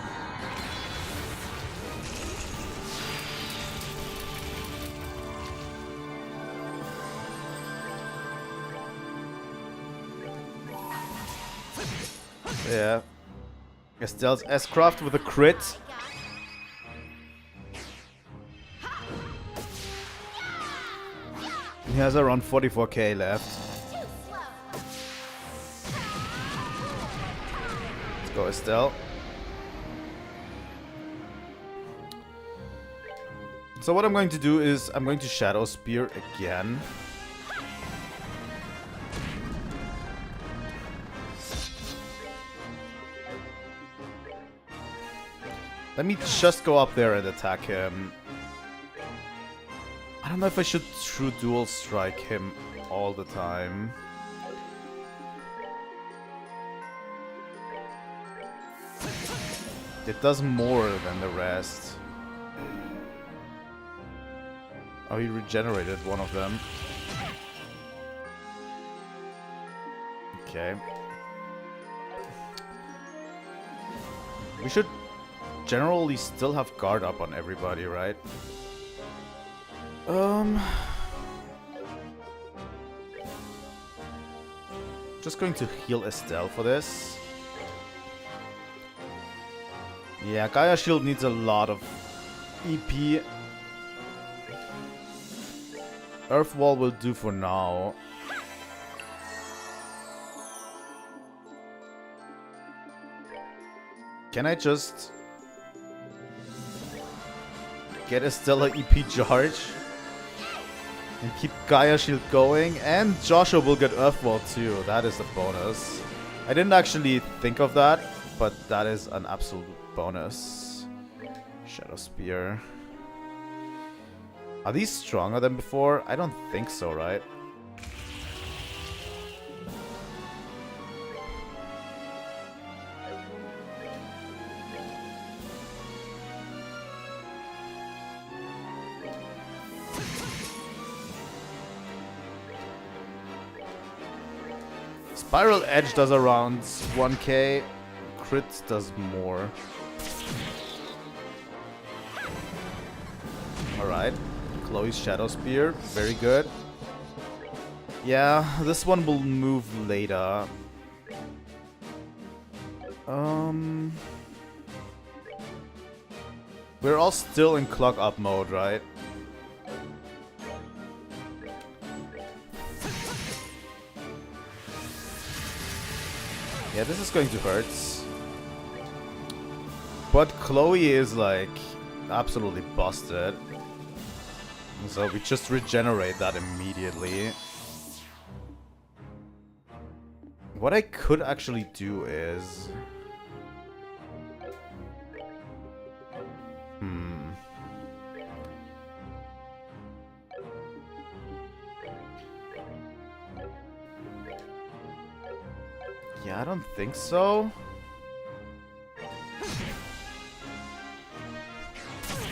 Yeah. Estelle's S-Craft with a crit. He has around 44k left. Let's go, Estelle. So what I'm going to do is I'm going to Shadow Spear again. Let me just go up there and attack him. I don't know if I should True Dual Strike him all the time. It does more than the rest. Oh, he regenerated one of them. Okay. We should generally still have guard up on everybody, right? Just going to heal Estelle for this. Yeah, Gaia Shield needs a lot of EP. Earth Wall will do for now. Can I just get Estelle EP charge and keep Gaia Shield going? And Joshua will get Earth Wall too. That is a bonus. I didn't actually think of that, but that is an absolute bonus. Shadow Spear. Are these stronger than before? I don't think so, right? Spiral Edge does around 1k. Crit does more. Alright. Chloe's Shadow Spear. Very good. Yeah, this one will move later. We're all still in clock up mode, right? Yeah, this is going to hurt. But Chloe is like absolutely busted. So we just regenerate that immediately. What I could actually do is... Yeah, I don't think so.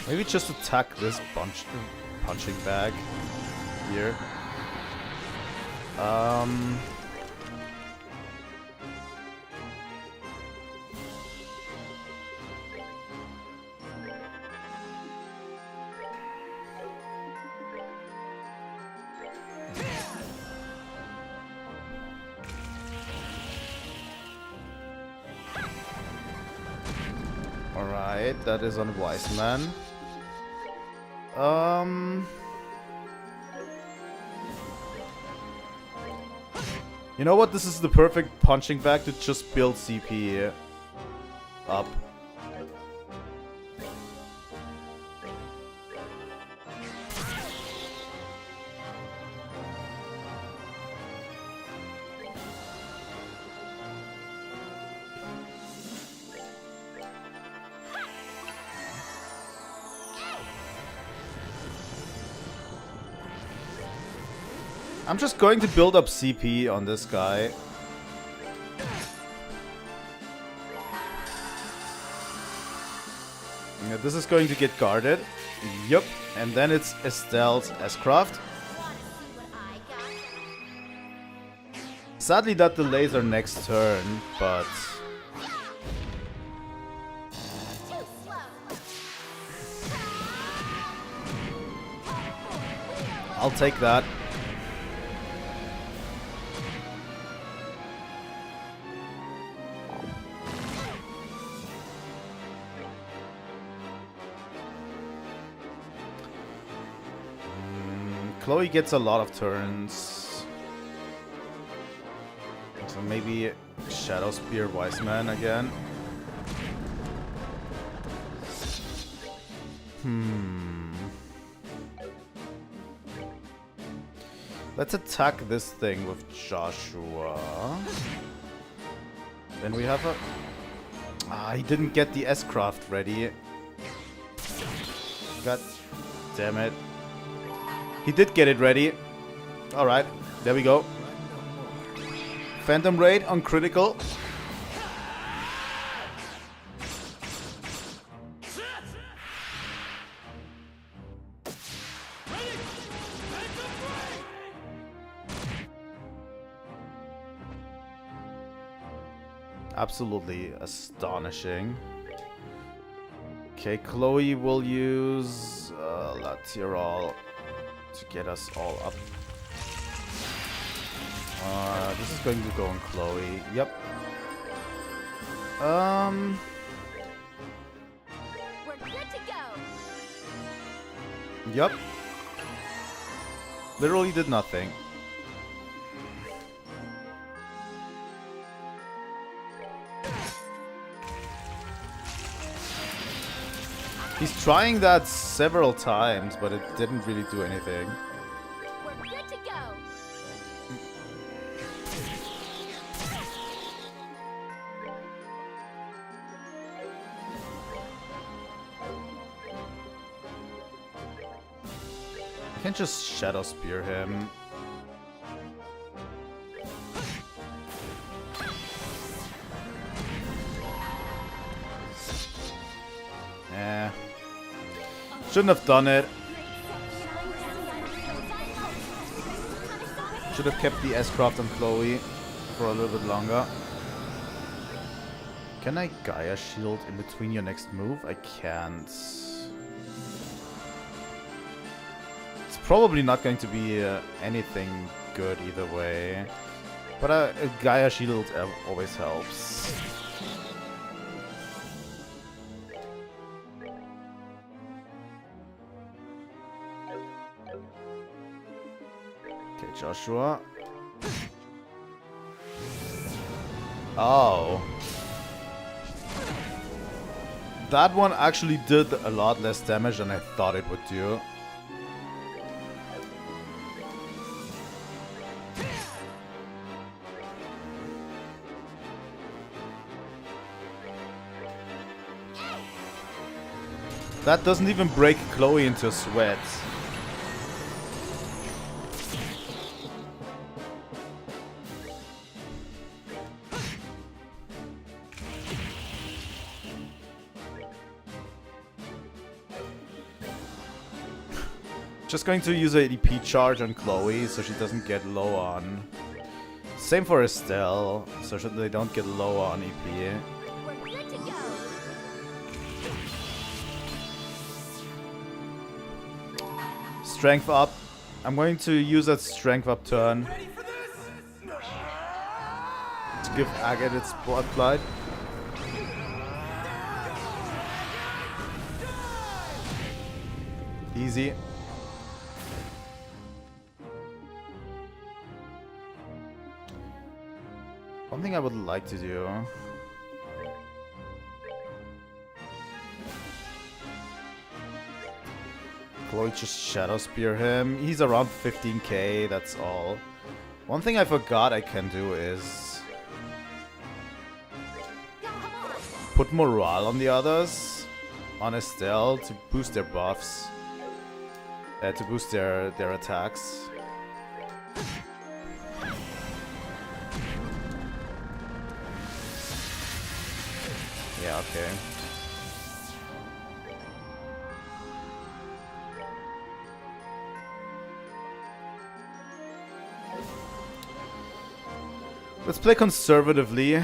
Maybe just attack this punching bag here. Alright, that is on Wise Man. You know what? This is the perfect punching bag to just build CP up. I'm just going to build up CP on this guy. Yeah, this is going to get guarded. Yup. And then it's Estelle's S-Craft. Sadly, that delays our next turn, but... I'll take that. Chloe gets a lot of turns. So maybe Shadow Spear Wise Man again. Let's attack this thing with Joshua. Then we have a... Ah, he didn't get the S-Craft ready. God damn it. He did get it ready. Alright, there we go. Phantom Raid on critical. Absolutely astonishing. Okay, Chloe will use Lateral to get us all up. This is going to go on Chloe. Yep. We're good to go. Yep. Literally did nothing. He's trying that several times, but it didn't really do anything. We're good to go. I can just Shadow Spear him. Eh. Shouldn't have done it. Should have kept the S-Craft on Chloe for a little bit longer. Can I Gaia Shield in between your next move? I can't. It's probably not going to be anything good either way. But a Gaia Shield always helps. Joshua. Oh. That one actually did a lot less damage than I thought it would do. That doesn't even break Chloe into a sweat. Just going to use a EP charge on Chloe so she doesn't get low on. Same for Estelle, so they don't get low on EP. We're good to go. Strength up. I'm going to use that strength up turn to give Agate its spotlight. Easy. One thing I would like to do. Chloe just Shadow Spear him. He's around 15k, that's all. One thing I forgot I can do is put morale on the others, on Estelle, to boost their buffs, to boost their attacks. Yeah, okay. Let's play conservatively.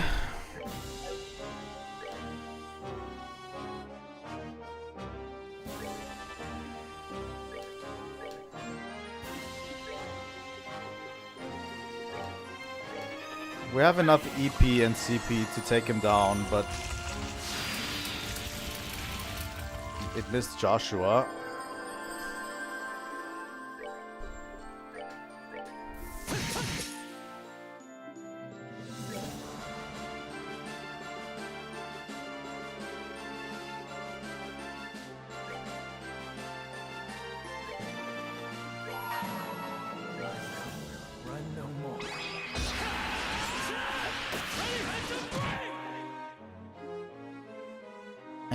We have enough EP and CP to take him down, but it missed Joshua.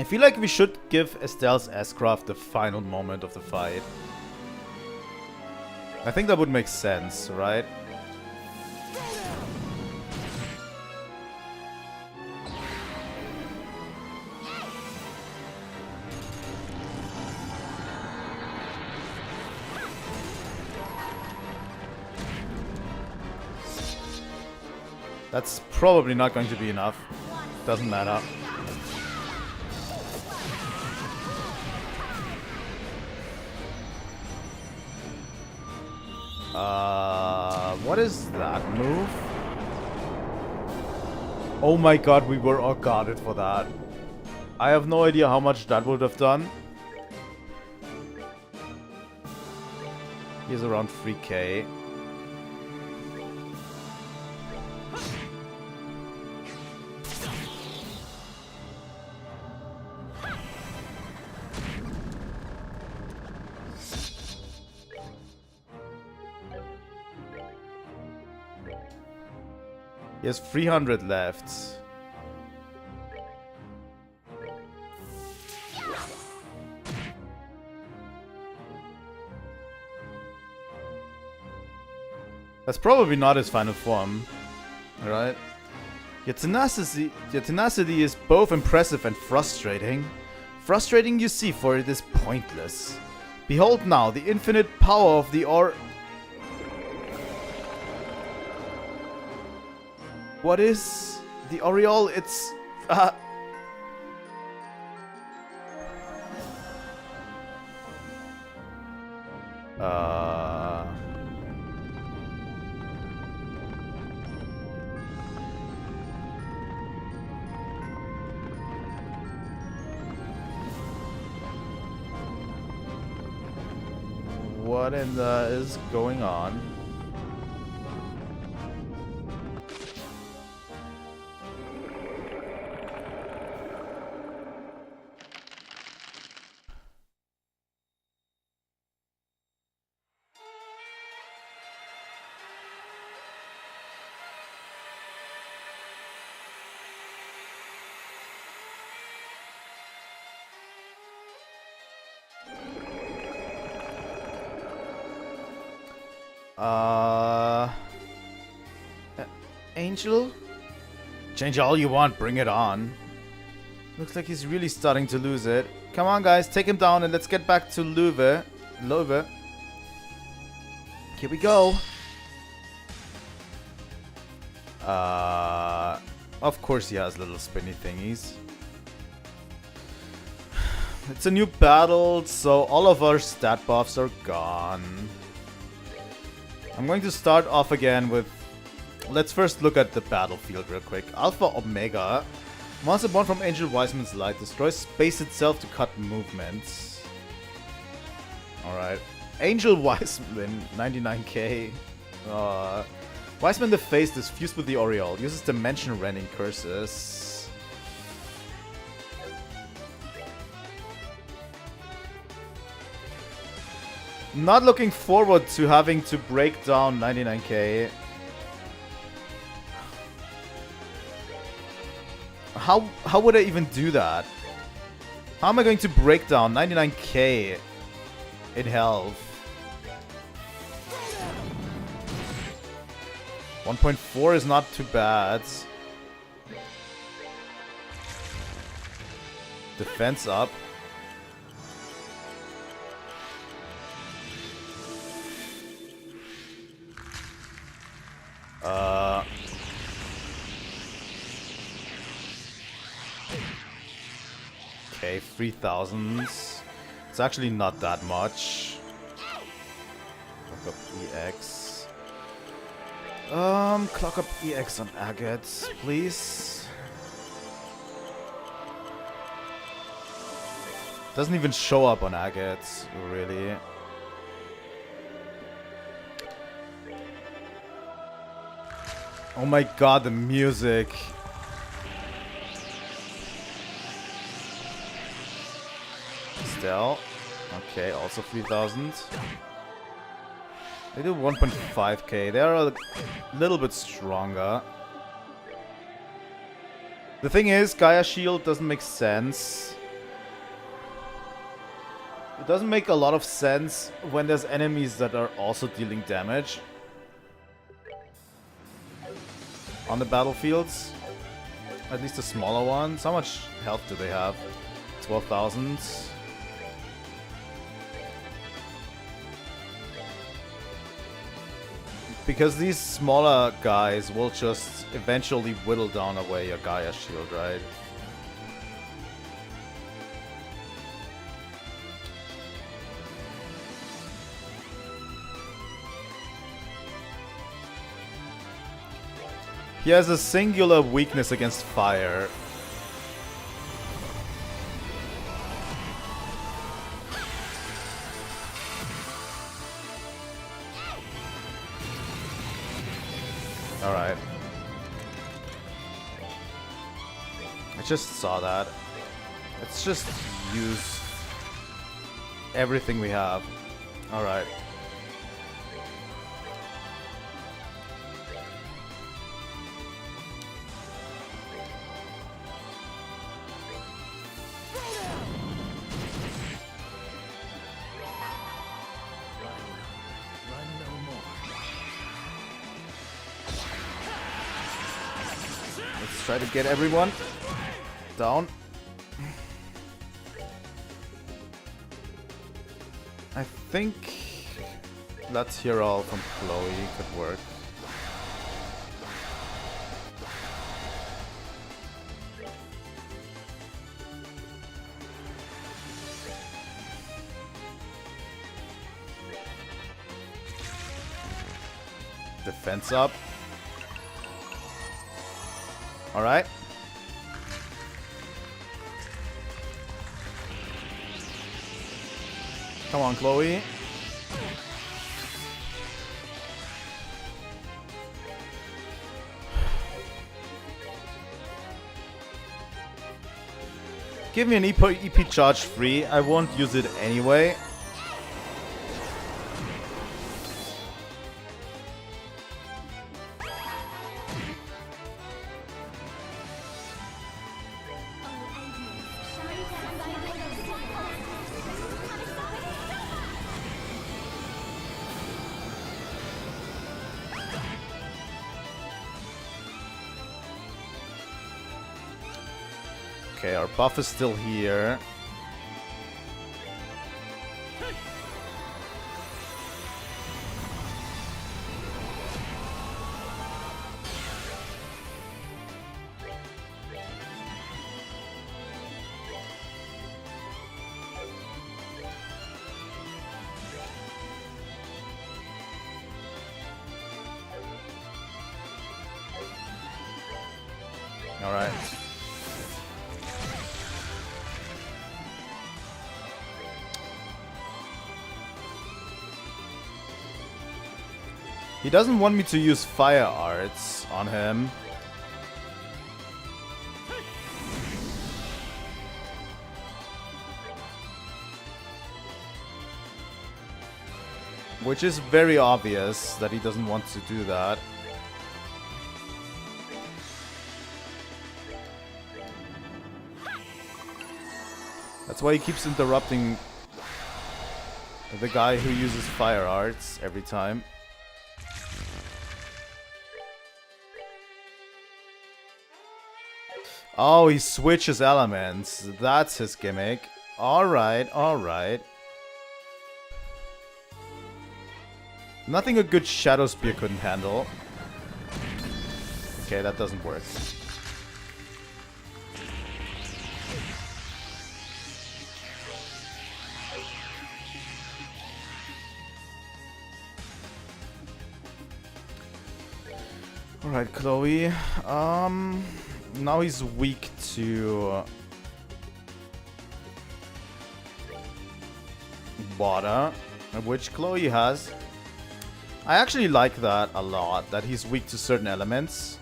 I feel like we should give Estelle's S-Craft the final moment of the fight. I think that would make sense, right? That's probably not going to be enough. Doesn't matter. What is that move? Oh my god, we were all guarded for that. I have no idea how much that would have done. He's around 3k. He has 300 left. That's probably not his final form. Alright. Your tenacity is both impressive and frustrating. Frustrating you see, for it is pointless. Behold now the infinite power of the What is the Aureole? It's what in the is going on? Angel? Change all you want, bring it on. Looks like he's really starting to lose it. Come on guys, take him down and let's get back to Löwe. Here we go. Of course he has little spinny thingies. It's a new battle, so all of our stat buffs are gone. I'm going to start off again with... Let's first look at the battlefield real quick. Alpha Omega. Monster born from Angel Wiseman's light. Destroys space itself to cut movements. Alright. Angel Wiseman, 99k. Wiseman the Face is fused with the Aureole. Uses dimension rending curses. Not looking forward to having to break down 99k. How would I even do that? How am I going to break down 99k in health? 1.4 is not too bad. Defense up. Okay, 3,000. It's actually not that much. Clock up EX. Clock up EX on agates, please. Doesn't even show up on agates, really. Oh my god, the music. Estelle. Okay, also 3,000. They do 1.5k. They're a little bit stronger. The thing is, Gaia Shield doesn't make sense. It doesn't make a lot of sense when there's enemies that are also dealing damage on the battlefields. At least the smaller ones. How much health do they have? 12,000. Because these smaller guys will just eventually whittle down away your Gaia shield, right? He has a singular weakness against fire. Alright. I just saw that. Let's just use everything we have. Alright. Try to get everyone down. I think Let's Hear All from Chloe could work. Defense up. Alright. Come on, Chloe. Give me an EP charge free. I won't use it anyway. Okay, our buff is still here. All right. He doesn't want me to use fire arts on him. Which is very obvious that he doesn't want to do that. That's why he keeps interrupting the guy who uses fire arts every time. Oh, he switches elements. That's his gimmick. Alright, alright. Nothing a good Shadow Spear couldn't handle. Okay, that doesn't work. Alright, Chloe. Now he's weak to water, which Chloe has. I actually like that a lot, that he's weak to certain elements.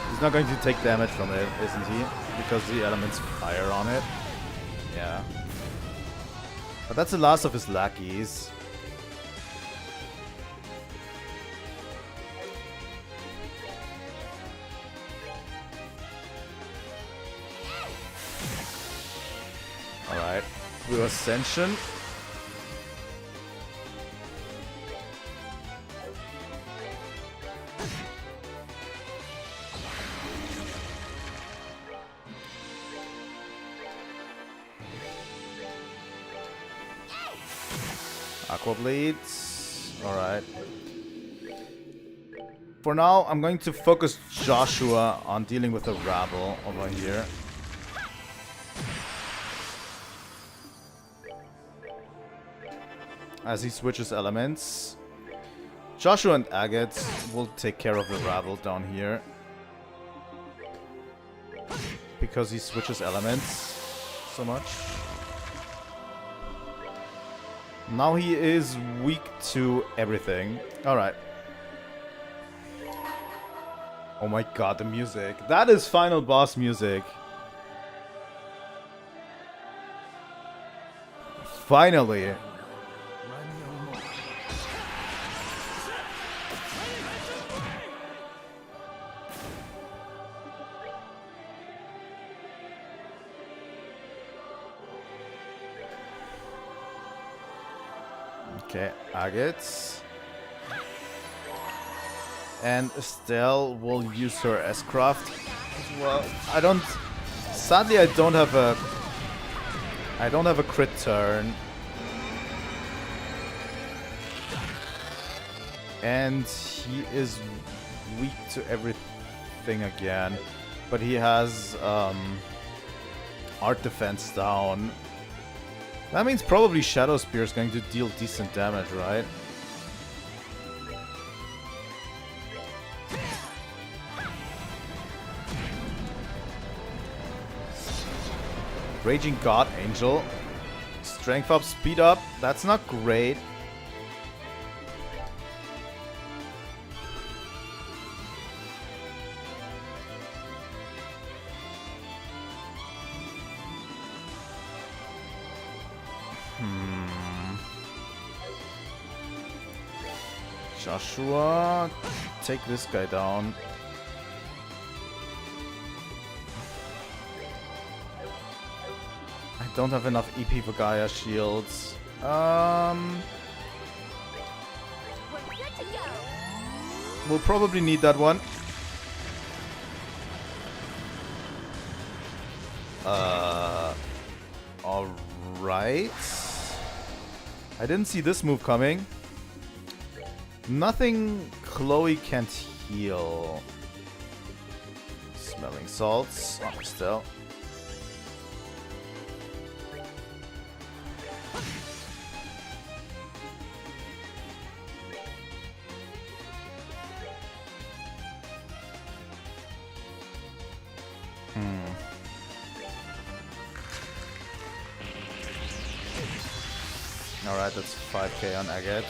He's not going to take damage from it, isn't he? Because the element's fire on it. Yeah. But that's the last of his lackeys. with Ascension. Aqua Blades. Alright. For now, I'm going to focus Joshua on dealing with the rabble over here. As he switches elements. Joshua and Agate will take care of the rabble down here. Because he switches elements so much. Now he is weak to everything. Alright. Oh my god, the music. That is final boss music. Finally. Run no more. Okay, Agate. And Estelle will use her S-Craft as well. Sadly I don't have a crit turn. And he is weak to everything again. But he has art defense down. That means probably Shadow Spear is going to deal decent damage, right? Raging God Angel. Strength up, speed up. That's not great. Joshua, take this guy down. I don't have enough EP for Gaia shields. We're good to go. We'll probably need that one. Alright. I didn't see this move coming. Nothing Chloe can't heal. Smelling salts. Oh, still. Alright, that's 5k on Agate.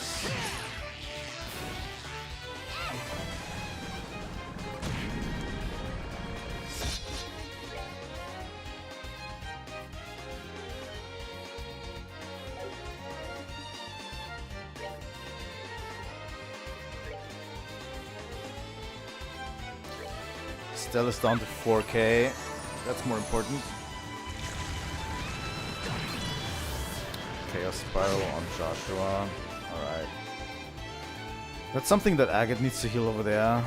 Estelle is down to 4k. That's more important. Chaos Spiral on Joshua. Alright. That's something that Agate needs to heal over there.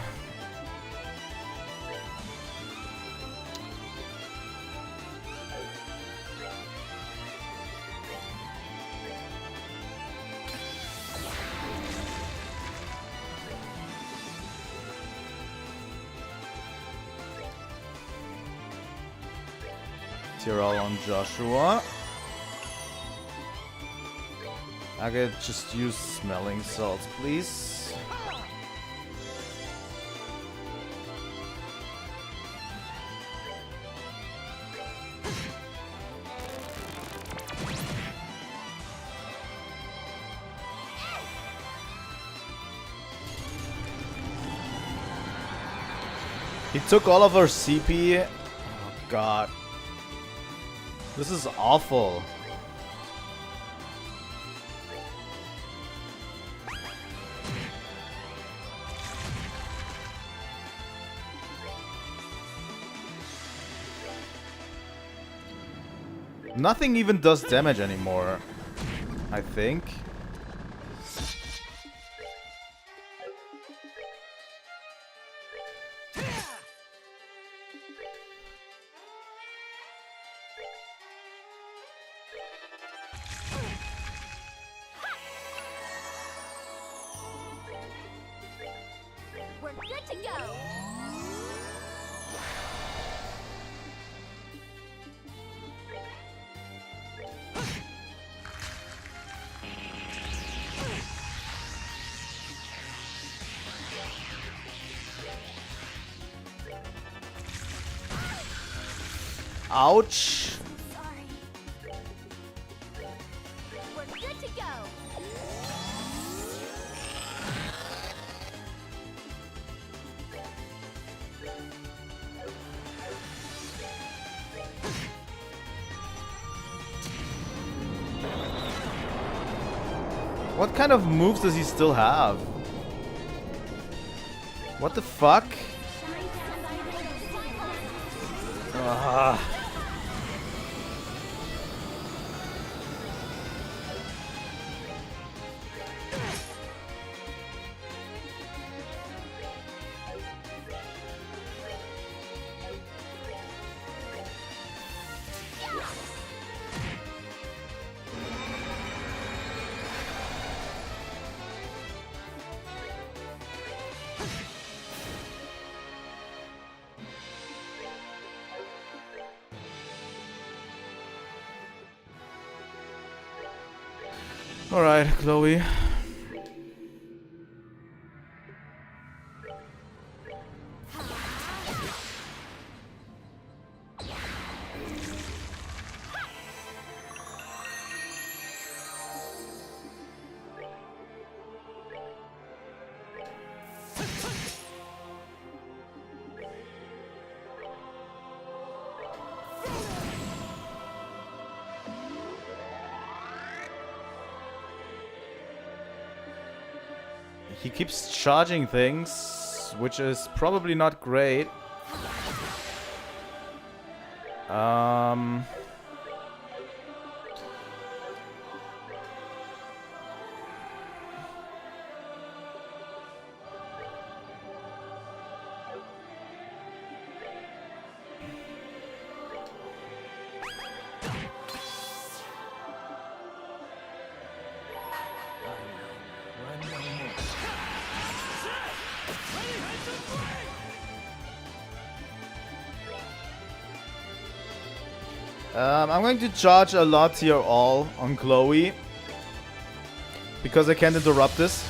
Tyrell on Joshua. Agate, just use smelling salts, please. He took all of our CP. Oh god. This is awful. Nothing even does damage anymore, I think. We're good to go. Ouch. Sorry. We're good to go. What kind of moves does he still have? What the fuck? Ugh. Alright, Chloe. He keeps charging things, which is probably not great. Run no more. I'm going to charge a lot here all on Chloe. Because I can't interrupt this.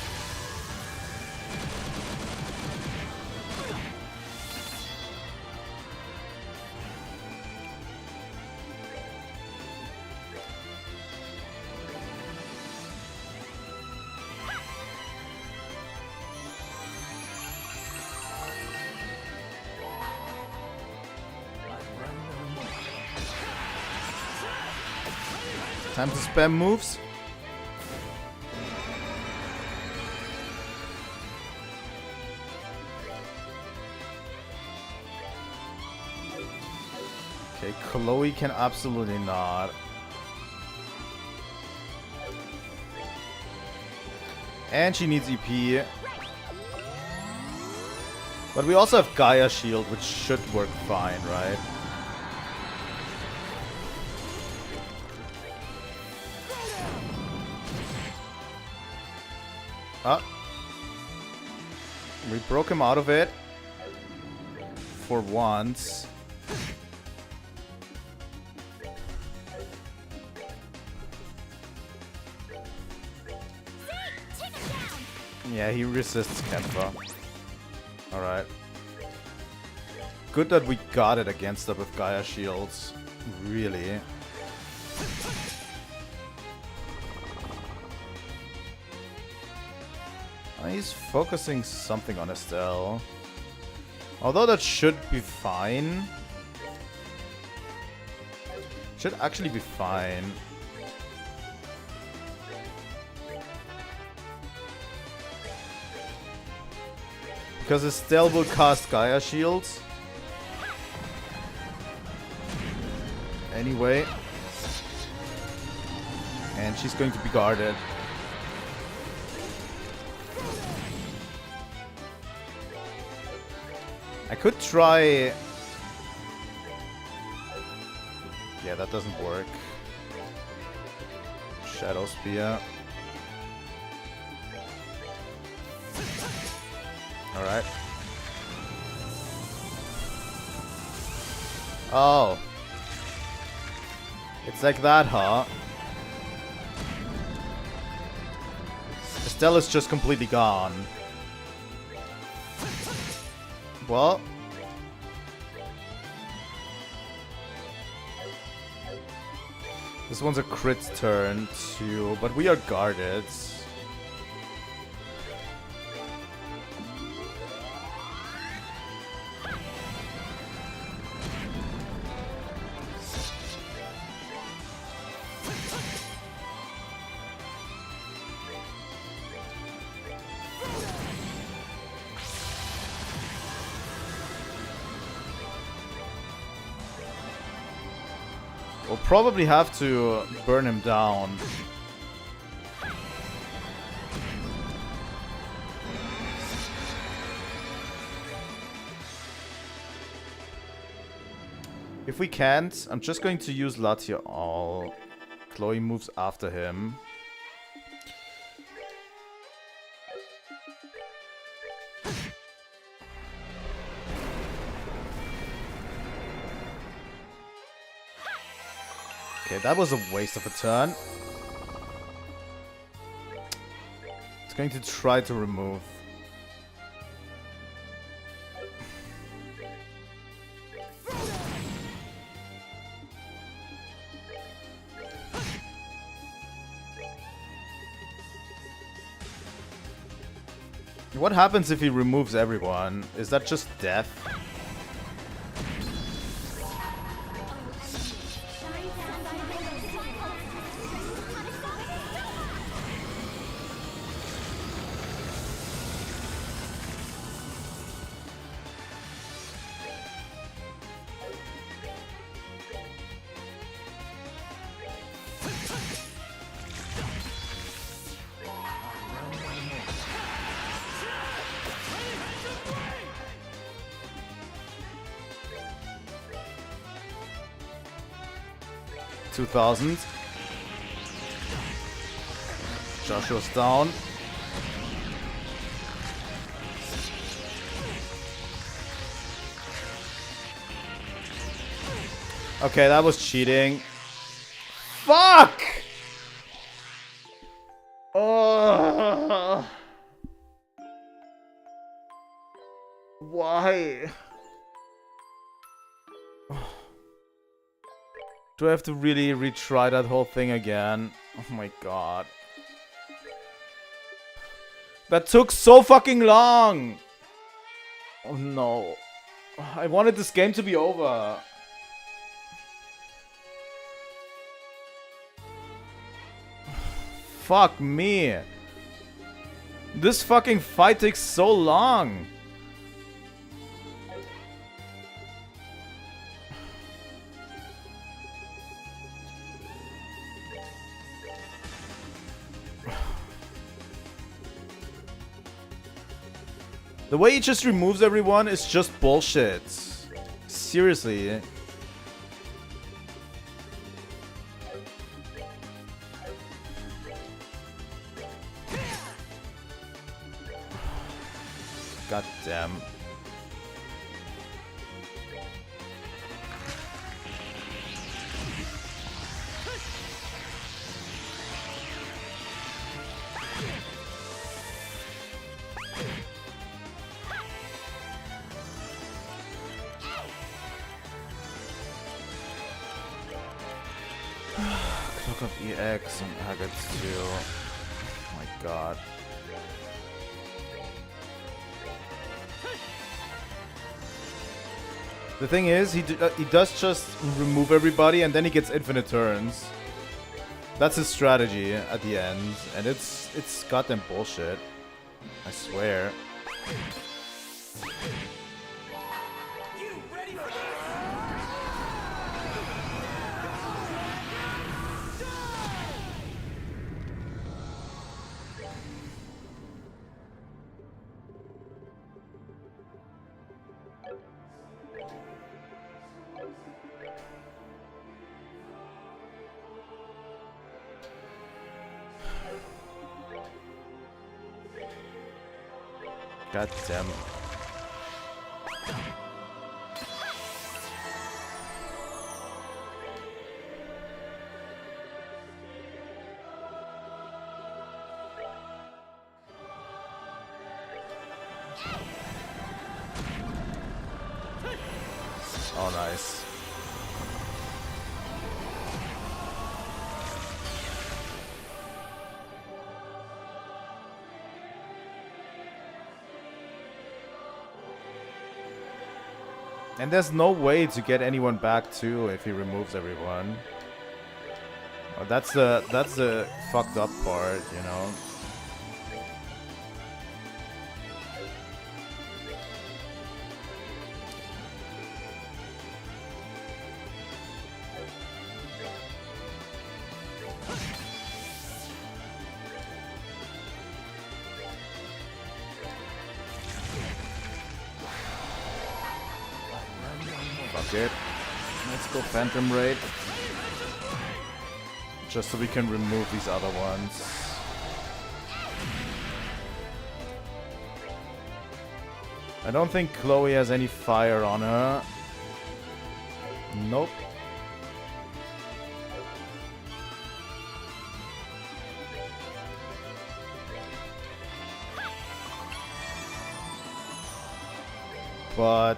Time to spam moves. Okay, Chloe can absolutely not. And she needs EP. But we also have Gaia Shield, which should work fine, right? Ah. We broke him out of it. For once. Yeah, he resists Kempa. Alright. Good that we got it against it with Gaia Shields. Really. He's focusing something on Estelle. Although that should be fine. Should actually be fine. Because Estelle will cast Gaia Shields. Anyway. And she's going to be guarded. I could try... Yeah, that doesn't work. Shadow Spear. Alright. Oh. It's like that, huh? Estelle is just completely gone. Well. This one's a crit turn too, but we are guarded. We'll probably have to burn him down. If we can't, I'm just going to use Latia all. Chloe moves after him. Okay, that was a waste of a turn. It's going to try to remove. What happens if he removes everyone? Is that just death? $2,000. Joshua's down. Okay, that was cheating. Fuck! Why? Do I have to really retry that whole thing again? Oh my god. That took so fucking long! Oh no. I wanted this game to be over. Fuck me. This fucking fight takes so long. The way he just removes everyone is just bullshit. Seriously. God damn. Clock of EX and Agates too. Oh my god. The thing is, he does just remove everybody and then he gets infinite turns. That's his strategy at the end, and it's goddamn bullshit. I swear. God damn. Oh, nice. And there's no way to get anyone back too if he removes everyone. Oh, that's the fucked up part, you know. Fuck it. Let's go Phantom Raid. Just so we can remove these other ones. I don't think Chloe has any fire on her. Nope. But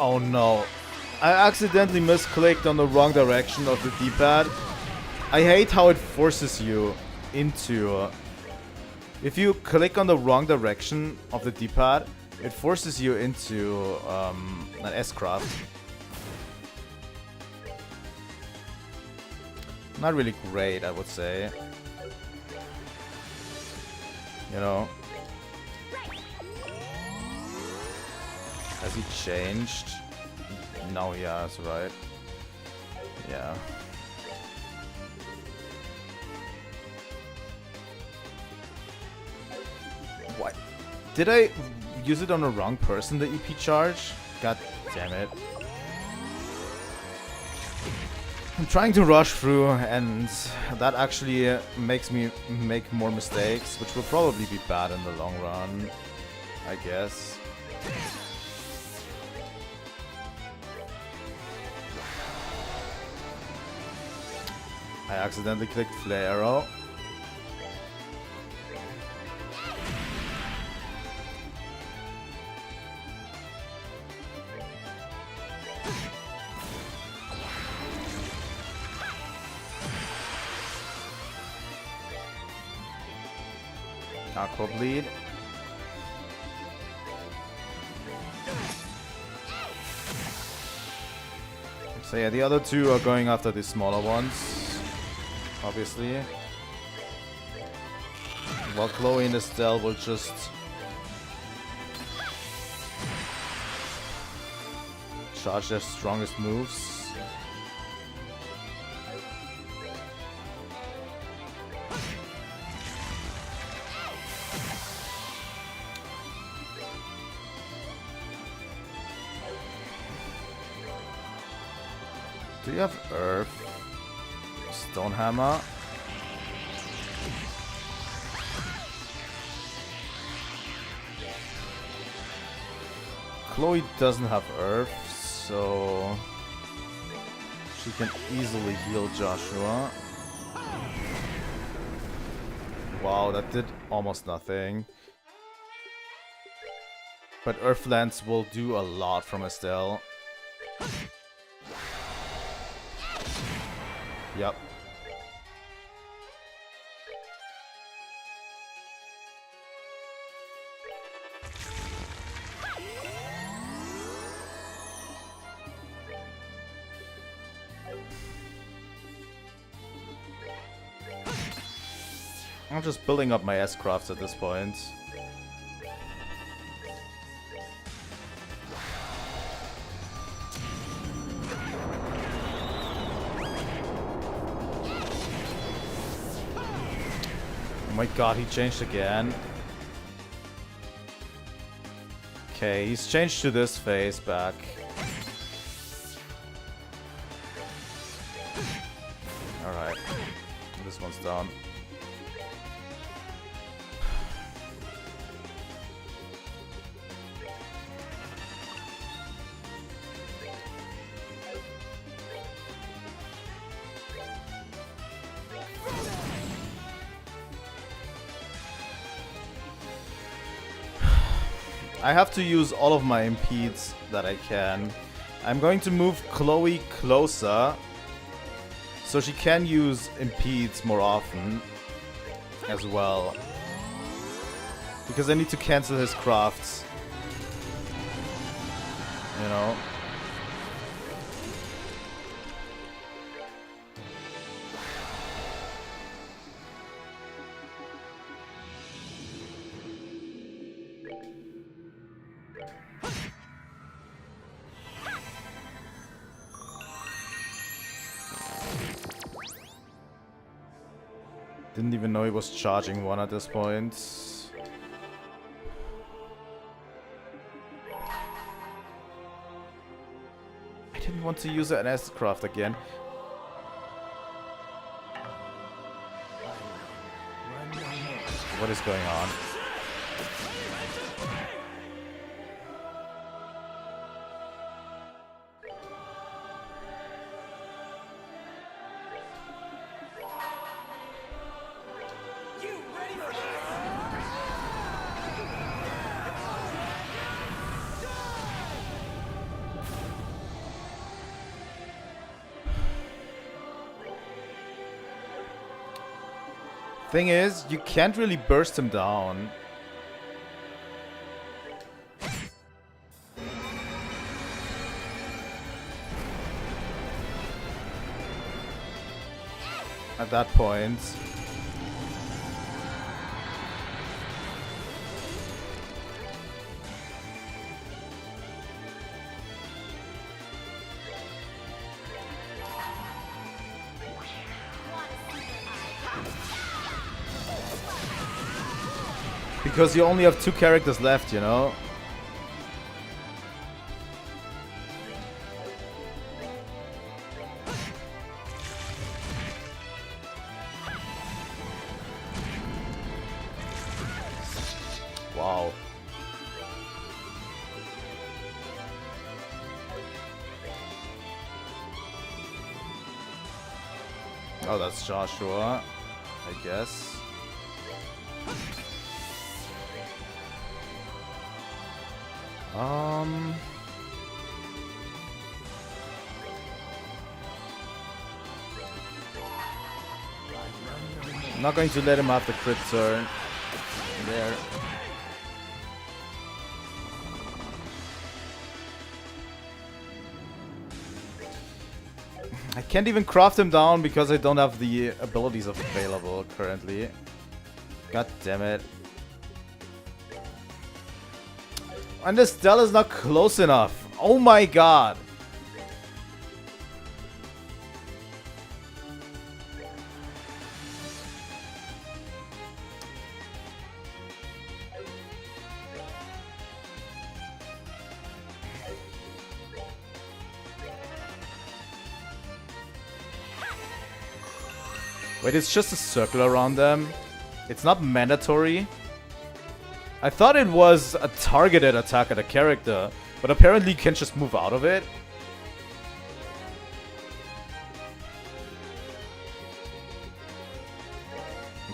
oh no. I accidentally misclicked on the wrong direction of the D-pad. I hate how it forces you into... if you click on the wrong direction of the D-pad, it forces you into an S-craft. Not really great, I would say. You know. Has he changed? No, he has, right? Yeah. What? Did I use it on the wrong person, the EP charge? God damn it. I'm trying to rush through, and that actually makes me make more mistakes, which will probably be bad in the long run, I guess. I accidentally clicked Flare Arrow. Aqua Bleed. So yeah, the other two are going after the smaller ones, obviously. While Chloe and Estelle will just charge their strongest moves. Do you have Earth? Stonehammer? Chloe doesn't have Earth, so she can easily heal Joshua. Wow, that did almost nothing. But Earth Lance will do a lot from Estelle. Yep. I'm just building up my S-crafts at this point. my god, he changed again. Okay, he's changed to this phase back. Alright. This one's down. I have to use all of my impedes that I can. I'm going to move Chloe closer so she can use impedes more often as well. Because I need to cancel his crafts. You know? Didn't even know he was charging one at this point. I didn't want to use an acid craft again. What is going on? Thing is, you can't really burst him down. At that point. Because you only have 2 characters left, you know? Wow. Oh, that's Joshua, I guess. I'm not going to let him have the crit turn. There. I can't even craft him down because I don't have the abilities available currently. God damn it. And Estelle is not close enough. Oh my god. Wait, it's just a circle around them? It's not mandatory? I thought it was a targeted attack at a character, but apparently you can just move out of it.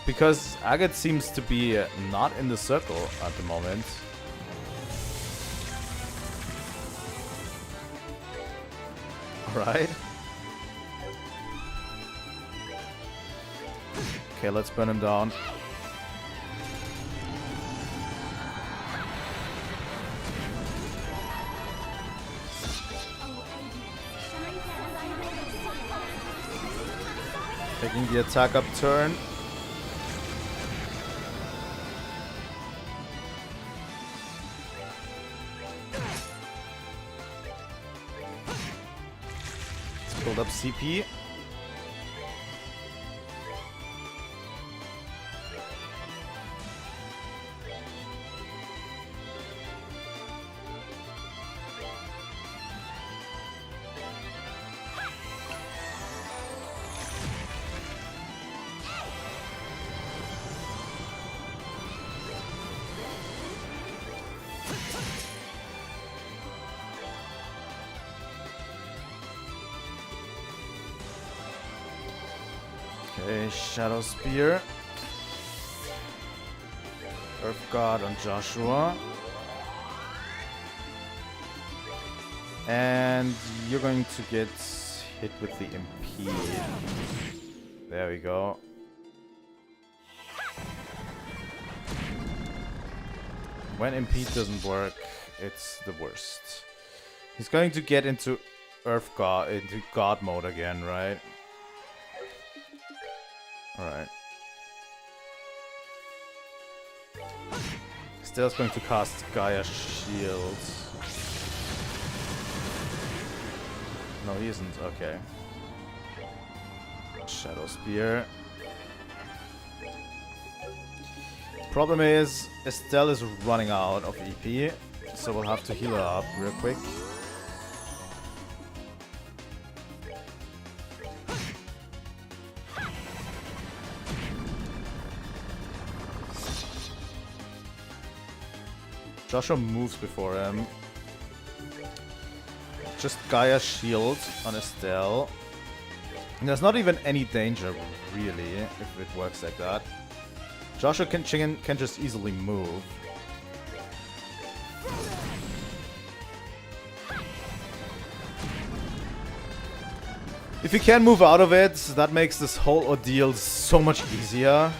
Because Agate seems to be not in the circle at the moment. Alright. Okay, let's burn him down. Taking the attack up turn. Let's build up CP. Okay, Shadow Spear. Earth God on Joshua. And you're going to get hit with the Impede. There we go. When Impede doesn't work, it's the worst. He's going to get into Earth God, into God mode again, right? Alright. Estelle's going to cast Gaia Shield. No, he isn't. Okay. Shadow Spear. Problem is, Estelle is running out of EP, so we'll have to heal her up real quick. Joshua moves before him. Just Gaia Shield on Estelle. And there's not even any danger, really, if it works like that. Joshua can just easily move. If you can move out of it, that makes this whole ordeal so much easier.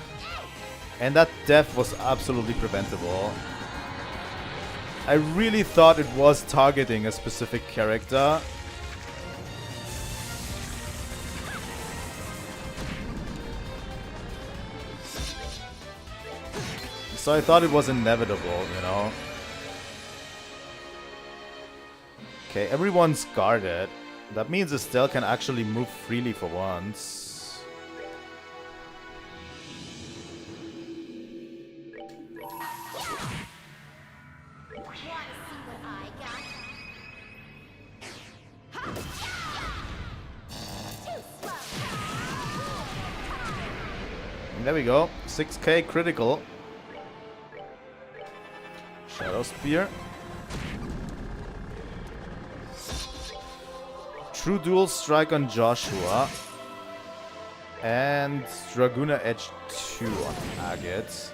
And that death was absolutely preventable. I really thought it was targeting a specific character. So I thought it was inevitable, you know. Okay, everyone's guarded. That means Estelle can actually move freely for once. There we go. 6k critical. Shadow Spear. True Dual Strike on Joshua. And Dragoona Edge 2 on Agate.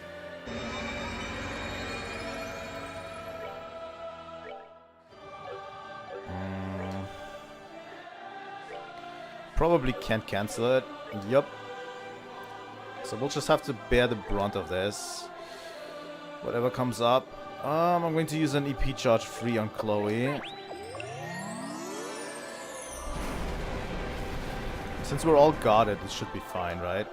Probably can't cancel it. Yup. So we'll just have to bear the brunt of this. Whatever comes up. I'm going to use an EP charge free on Chloe. Since we're all guarded, it should be fine, right?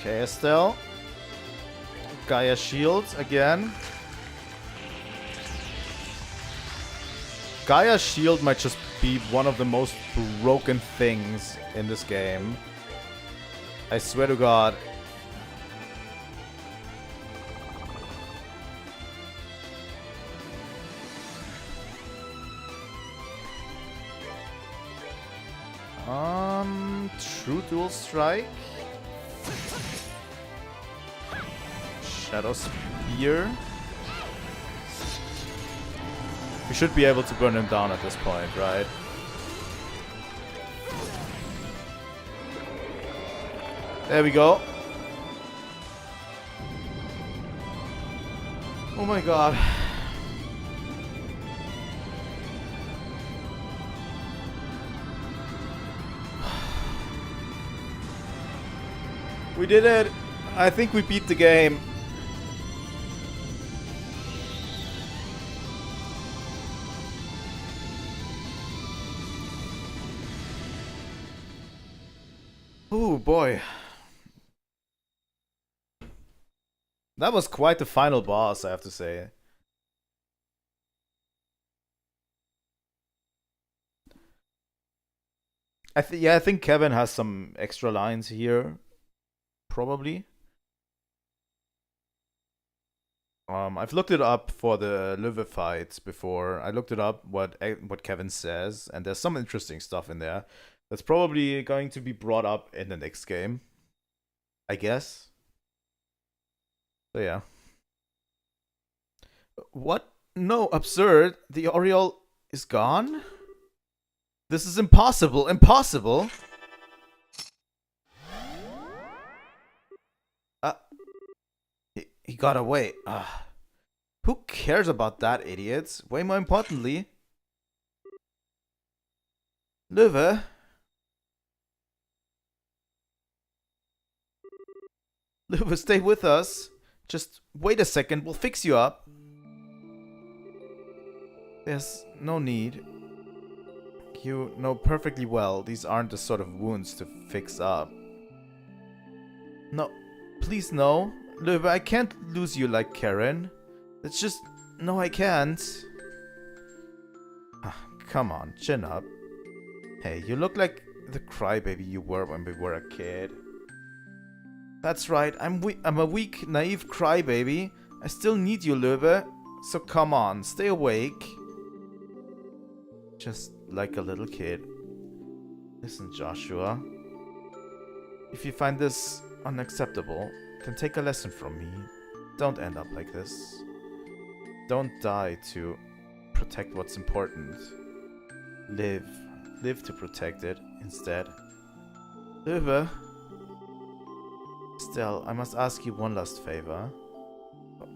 Okay, Estelle. Gaia Shield again. Gaia Shield might just be one of the most broken things in this game. I swear to God. True Dual Strike. Shadow Spear. We should be able to burn him down at this point, right? There we go. Oh my god. We did it! I think we beat the game. Oh boy. That was quite the final boss, I have to say. I think Kevin has some extra lines here. Probably. I've looked it up for the liver fights before. I looked it up what Kevin says, and there's some interesting stuff in there. That's probably going to be brought up in the next game, I guess. So yeah. What? No, absurd. The Oriole is gone? This is impossible. Impossible? He got away. Who cares about that, idiots? Way more importantly... Löwe? Löwe, stay with us. Just wait a second, we'll fix you up. There's no need. You know perfectly well these aren't the sort of wounds to fix up. No, please no. Löwe, I can't lose you like Karen. It's just... No, I can't. Come on, chin up. Hey, you look like the crybaby you were when we were a kid. That's right, I'm a weak, naive crybaby. I still need you, Löwe. So come on, stay awake. Just like a little kid. Listen, Joshua. If you find this unacceptable, then take a lesson from me. Don't end up like this. Don't die to protect what's important. Live. Live to protect it instead. Löwe. Estelle, I must ask you one last favor.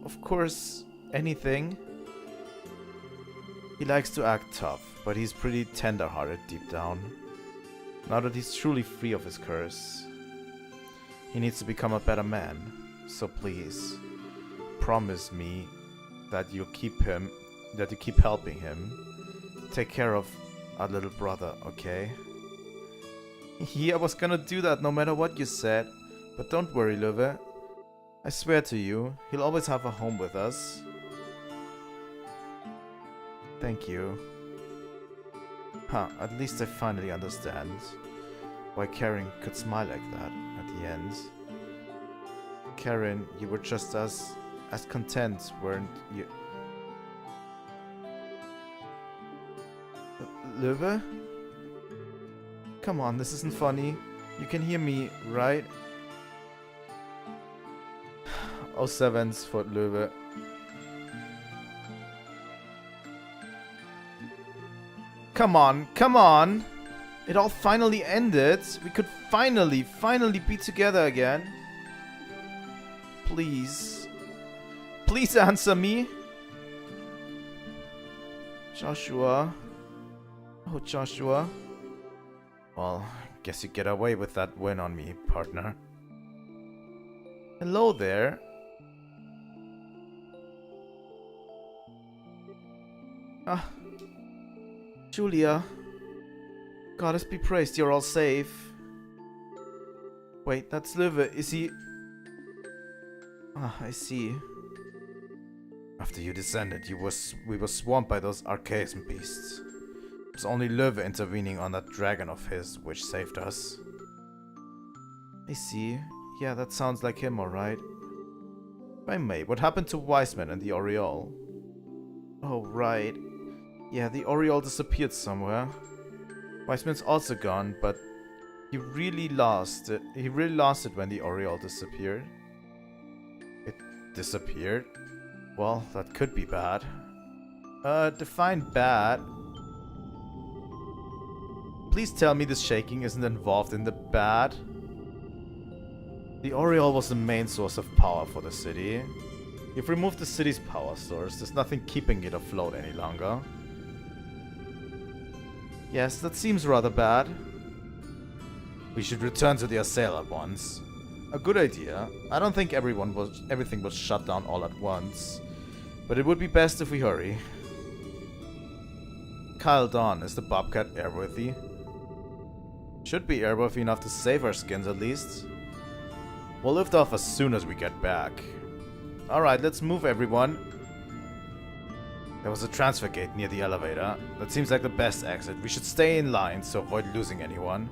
Of course, anything. He likes to act tough, but he's pretty tender-hearted deep down. Now that he's truly free of his curse, he needs to become a better man. So please, promise me that you keep helping him. Take care of our little brother, okay? Yeah, I was gonna do that no matter what you said. But don't worry, Löwe. I swear to you, he'll always have a home with us. Thank you. At least I finally understand why Karen could smile like that at the end. Karen, you were just as content, weren't you? Löwe? Come on, this isn't funny. You can hear me, right? 07s for Löwe. Come on, come on! It all finally ended. We could finally be together again. Please. Please answer me. Joshua. Oh, Joshua. Well, guess you get away with that win on me, partner. Hello there. Julia. Goddess be praised, you're all safe. Wait, that's Löwe. Is he... I see. After you descended, we were swamped by those archaism beasts. It was only Löwe intervening on that dragon of his which saved us. I see. Yeah, that sounds like him, alright. If I may, what happened to Wiseman and the Oriole? Oh, right. Yeah, the Oriole disappeared somewhere. Wiseman's also gone, but he really lost it. He really lost it when the Oriole disappeared. It disappeared? Well, that could be bad. Define bad. Please tell me this shaking isn't involved in the bad. The Oriole was the main source of power for the city. You've removed the city's power source. There's nothing keeping it afloat any longer. Yes, that seems rather bad. We should return to the Estelle at once. A good idea. I don't think everything was shut down all at once. But it would be best if we hurry. Kyle Dawn, is the Bobcat airworthy? Should be airworthy enough to save our skins at least. We'll lift off as soon as we get back. Alright, let's move everyone. There was a transfer gate near the elevator. That seems like the best exit. We should stay in line to avoid losing anyone.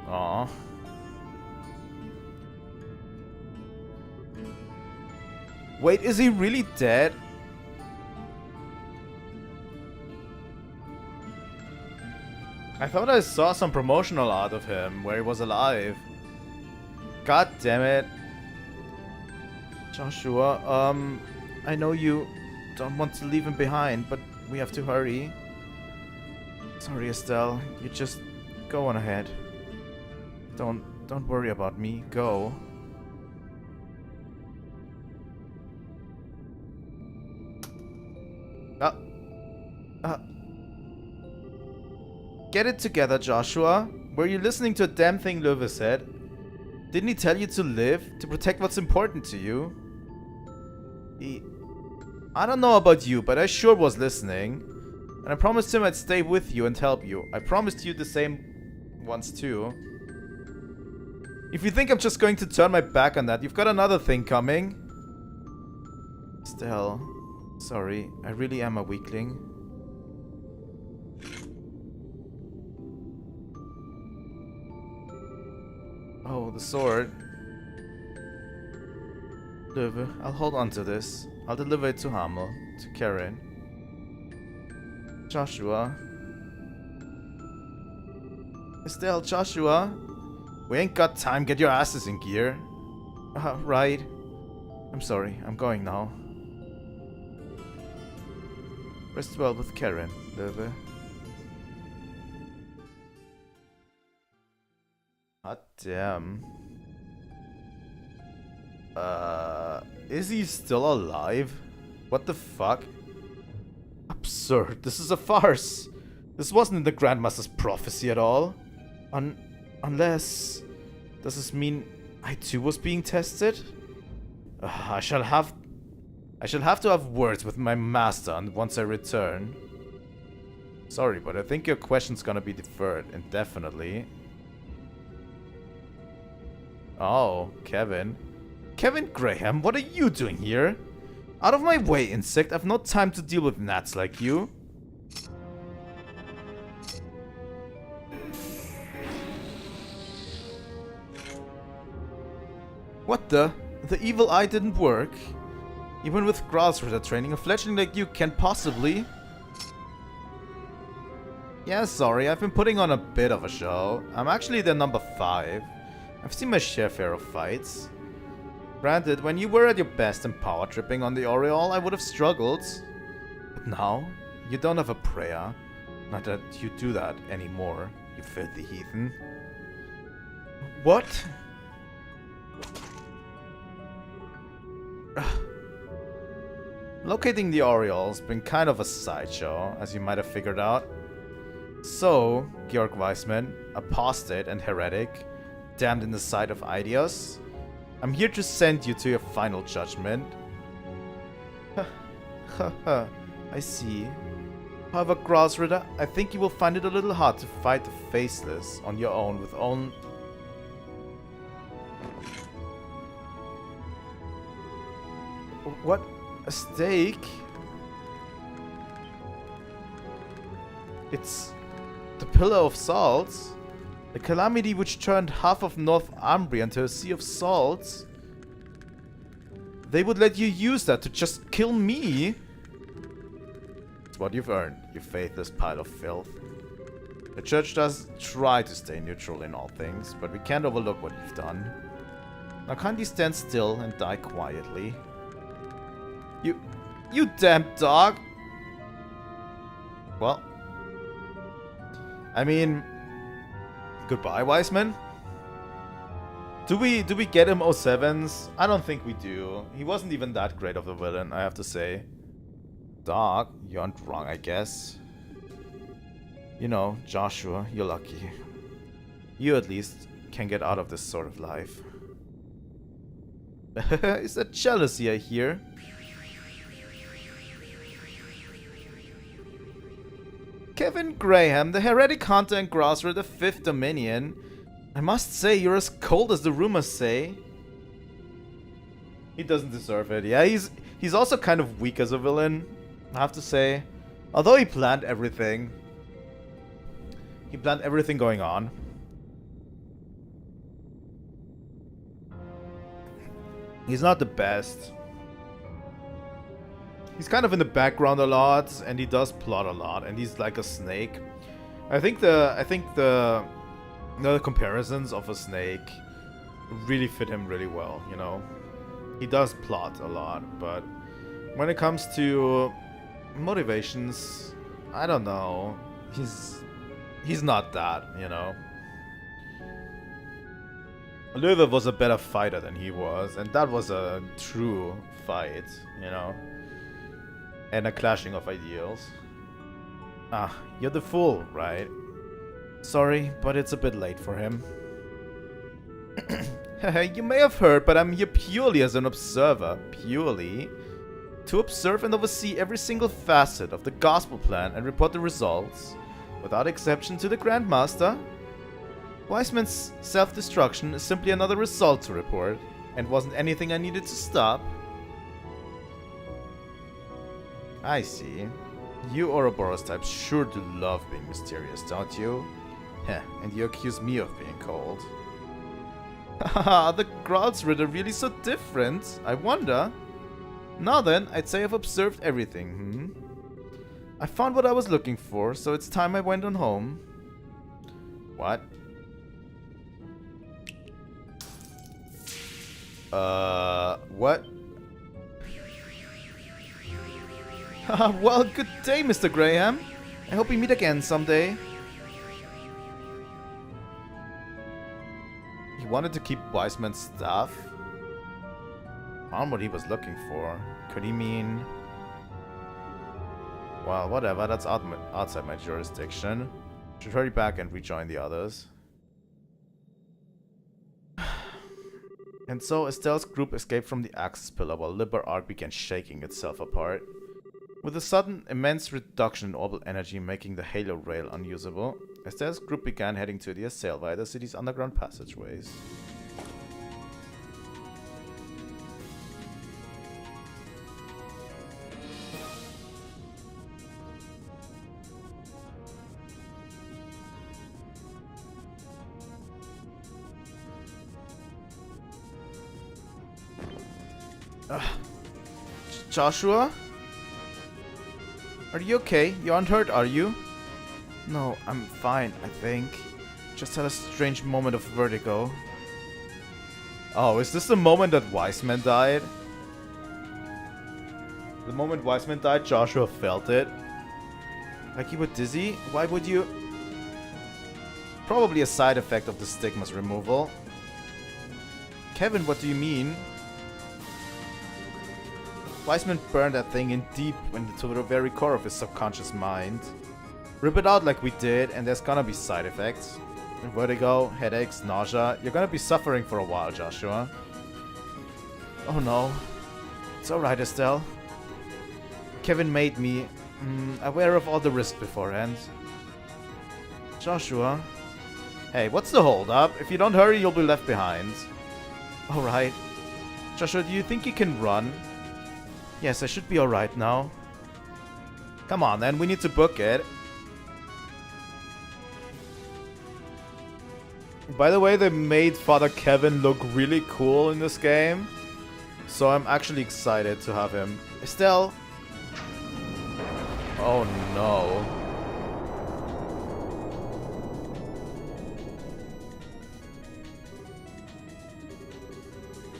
Aww. Wait, is he really dead? I thought I saw some promotional art of him where he was alive. God damn it. Joshua, I know you don't want to leave him behind, but we have to hurry. Sorry, Estelle. You just go on ahead. Don't worry about me. Go. Get it together, Joshua. Were you listening to a damn thing Löwe said? Didn't he tell you to live? To protect what's important to you? I don't know about you, but I sure was listening. And I promised him I'd stay with you and help you. I promised you the same once too. If you think I'm just going to turn my back on that, you've got another thing coming. Estelle, sorry, I really am a weakling. Oh, the sword. Löwe, I'll hold on to this. I'll deliver it to Hamel, to Karen. Joshua. Estelle, Joshua. We ain't got time, get your asses in gear. Right. I'm sorry, I'm going now. Rest well with Karen, Löwe. God damn. Is he still alive? What the fuck? Absurd. This is a farce. This wasn't in the Grandmaster's prophecy at all. Unless... Does this mean I too was being tested? I shall have to have words with my master once I return. Sorry, but I think your question's gonna be deferred indefinitely. Oh, Kevin. Kevin Graham, what are you doing here? Out of my way, insect. I've no time to deal with gnats like you. What the? The evil eye didn't work? Even with grassrooter training, a fledgling like you can't possibly... Yeah, sorry, I've been putting on a bit of a show. I'm actually the number 5. I've seen my share of fights. Granted, when you were at your best and power tripping on the Aureole, I would have struggled. But now, you don't have a prayer. Not that you do that anymore, you filthy heathen. What? Locating the Aureole's been kind of a sideshow, as you might have figured out. So, Georg Weissman, apostate and heretic, damned in the sight of Eidios, I'm here to send you to your final judgment. I see. However, Grassritter, I think you will find it a little hard to fight the Faceless on your own with own... What? A stake? It's the Pillar of Salts? The calamity which turned half of North Umbria into a sea of salts? They would let you use that to just kill me? It's what you've earned, you faithless pile of filth. The church does try to stay neutral in all things, but we can't overlook what you've done. Now can't you stand still and die quietly? You damn dog! Well, I mean, goodbye, Wiseman. Do we get him 07s? I don't think we do. He wasn't even that great of a villain, I have to say. Dog, you aren't wrong, I guess. You know, Joshua, you're lucky. You at least can get out of this sort of life. Is that jealousy I hear? Kevin Graham, the heretic hunter and grasser, the 5th Dominion. I must say, you're as cold as the rumors say. He doesn't deserve it. Yeah, he's also kind of weak as a villain, I have to say. Although he planned everything. He planned everything going on. He's not the best. He's kind of in the background a lot, and he does plot a lot, and he's like a snake. I think the comparisons of a snake really fit him really well, you know? He does plot a lot, but when it comes to motivations, I don't know. He's not that, you know? Löwe was a better fighter than he was, and that was a true fight, you know? And a clashing of ideals. Ah, you're the fool, right? Sorry, but it's a bit late for him. You may have heard, but I'm here purely as an observer. Purely. To observe and oversee every single facet of the gospel plan and report the results, without exception, to the Grand Master. Wiseman's self-destruction is simply another result to report, and wasn't anything I needed to stop. I see. You Ouroboros types sure do love being mysterious, don't you? Heh, and you accuse me of being cold. Haha, the Graudsrid are really so different, I wonder. Now then, I'd say I've observed everything, I found what I was looking for, so it's time I went on home. What? What? Well, good day, Mr. Graham. I hope we meet again someday. He wanted to keep Wiseman's staff? Found what he was looking for. Could he mean... Well, whatever, that's outside my jurisdiction. Should hurry back and rejoin the others. And so Estelle's group escaped from the Axis Pillar while Liberl began shaking itself apart. With a sudden, immense reduction in orbital energy making the Halo rail unusable, Estelle's group began heading to the Estelle via the city's underground passageways. Joshua? Are you okay? You aren't hurt, are you? No, I'm fine, I think. Just had a strange moment of vertigo. Oh, is this the moment that Wiseman died? The moment Wiseman died, Joshua felt it. Like you were dizzy? Why would you... Probably a side effect of the stigma's removal. Kevin, what do you mean? Wiseman burned that thing in deep into the very core of his subconscious mind. Rip it out like we did, and there's gonna be side effects. Vertigo, headaches, nausea. You're gonna be suffering for a while, Joshua. Oh no. It's alright, Estelle. Kevin made me aware of all the risk beforehand. Joshua. Hey, what's the hold up? If you don't hurry, you'll be left behind. Alright. Joshua, do you think you can run? Yes, I should be alright now. Come on then, we need to book it. By the way, they made Father Kevin look really cool in this game. So I'm actually excited to have him. Estelle! Oh no.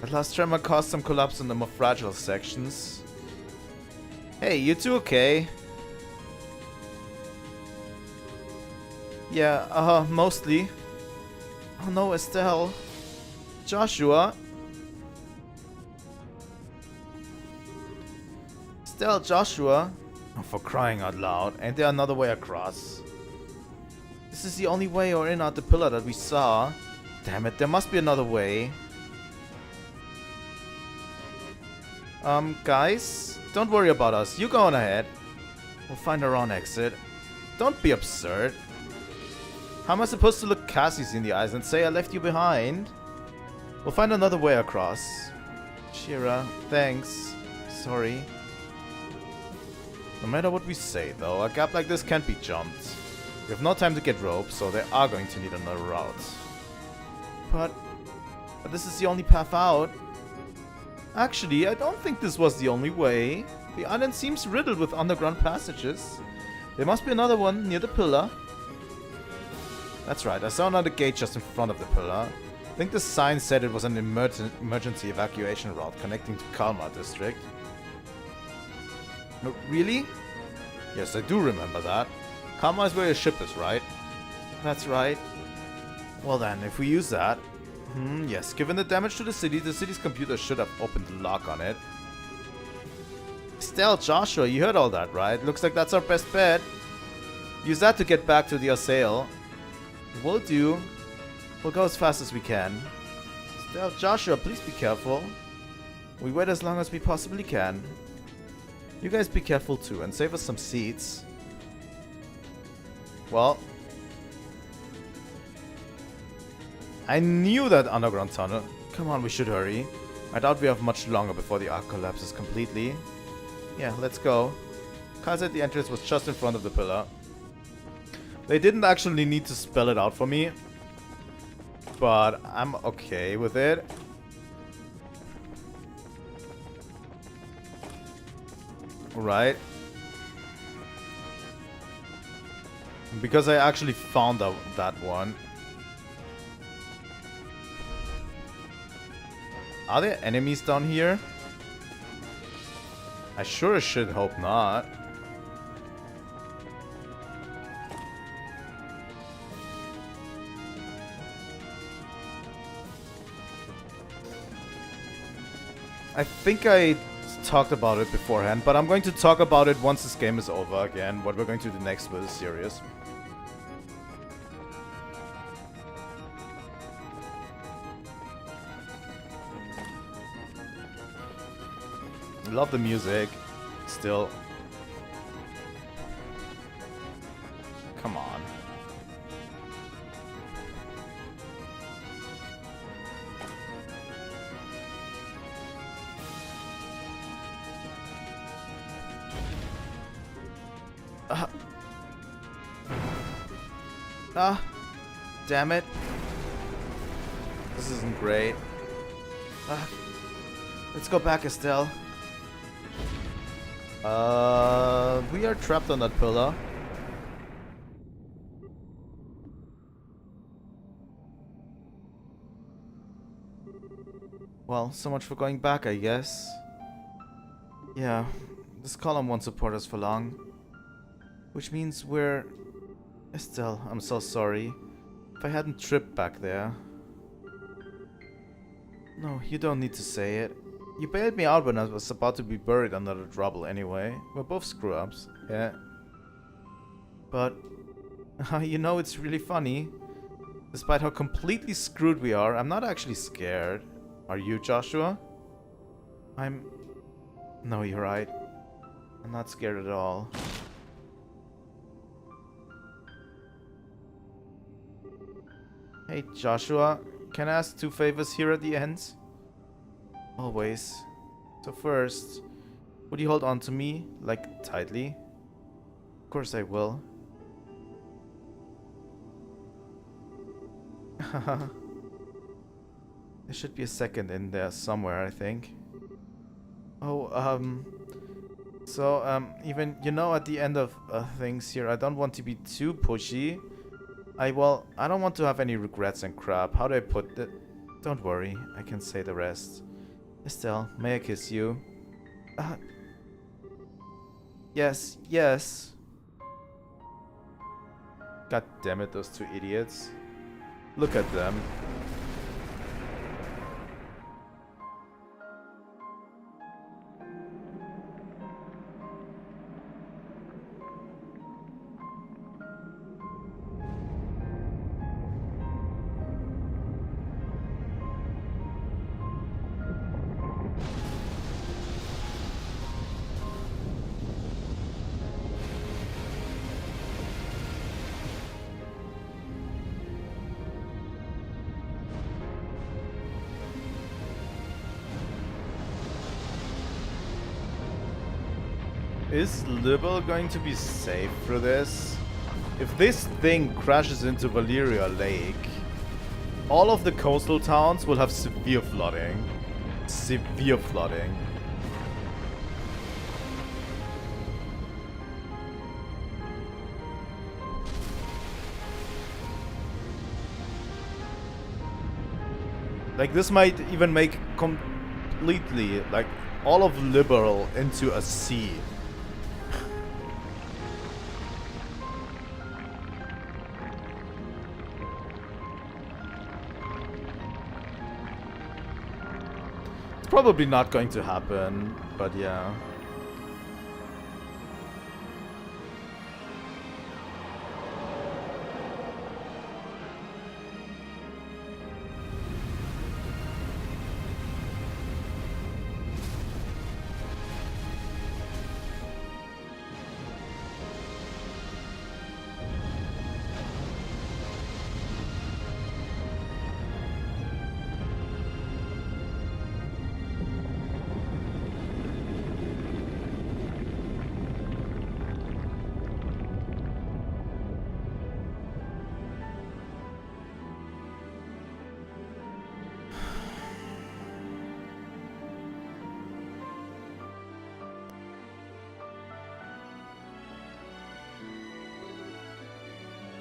That last tremor caused some collapse in the more fragile sections. Hey, you two okay? Yeah, mostly. Oh no, Estelle. Joshua. Estelle, Joshua. Oh, for crying out loud. Ain't there another way across? This is the only way or in out the pillar that we saw. Damn it, there must be another way. Guys? Don't worry about us. You go on ahead. We'll find our own exit. Don't be absurd. How am I supposed to look Cassius in the eyes and say I left you behind? We'll find another way across. Shira, thanks. Sorry. No matter what we say, though, a gap like this can't be jumped. We have no time to get rope, so they are going to need another route. But this is the only path out. Actually, I don't think this was the only way. The island seems riddled with underground passages. There must be another one near the pillar. That's right, I saw another gate just in front of the pillar. I think the sign said it was an emergency evacuation route connecting to Kalmar district. No, really? Yes, I do remember that. Kalmar is where your ship is, right? That's right. Well then, if we use that... yes, given the damage to the city's computer should have opened the lock on it. Estelle, Joshua, you heard all that, right? Looks like that's our best bet. Use that to get back to the Assail. Will do. We'll go as fast as we can. Estelle, Joshua, please be careful. We wait as long as we possibly can. You guys be careful too and save us some seats. Well, I knew that underground tunnel. Come on, we should hurry. I doubt we have much longer before the arc collapses completely. Yeah, let's go. Kyle said the entrance was just in front of the pillar. They didn't actually need to spell it out for me, but I'm okay with it. Right. Because I actually found out that one. Are there enemies down here? I sure as shit hope not. I think I talked about it beforehand, but I'm going to talk about it once this game is over again, what we're going to do next with the series. Love the music, still. Come on. Damn it. This isn't great. Let's go back, Estelle. We are trapped on that pillar. Well, so much for going back, I guess. Yeah, this column won't support us for long. Which means we're... Estelle, I'm so sorry. If I hadn't tripped back there... No, you don't need to say it. You bailed me out when I was about to be buried under the rubble anyway. We're both screw-ups, yeah. But... you know, it's really funny. Despite how completely screwed we are, I'm not actually scared. Are you, Joshua? No, you're right. I'm not scared at all. Hey, Joshua. Can I ask 2 favors here at the end? Always. So first, would you hold on to me, like, tightly? Of course I will. There should be a second in there somewhere, I think. Oh, even, you know, at the end of things here, I don't want to be too pushy. I don't want to have any regrets and crap. How do I put it? Don't worry, I can say the rest. Estelle, may I kiss you? Yes, yes. God damn it, those 2 idiots. Look at them. Is Liberl going to be safe through this? If this thing crashes into Valeria Lake, all of the coastal towns will have severe flooding. Severe flooding. Like, this might even make completely, like, all of Liberl into a sea. It's probably not going to happen, but yeah.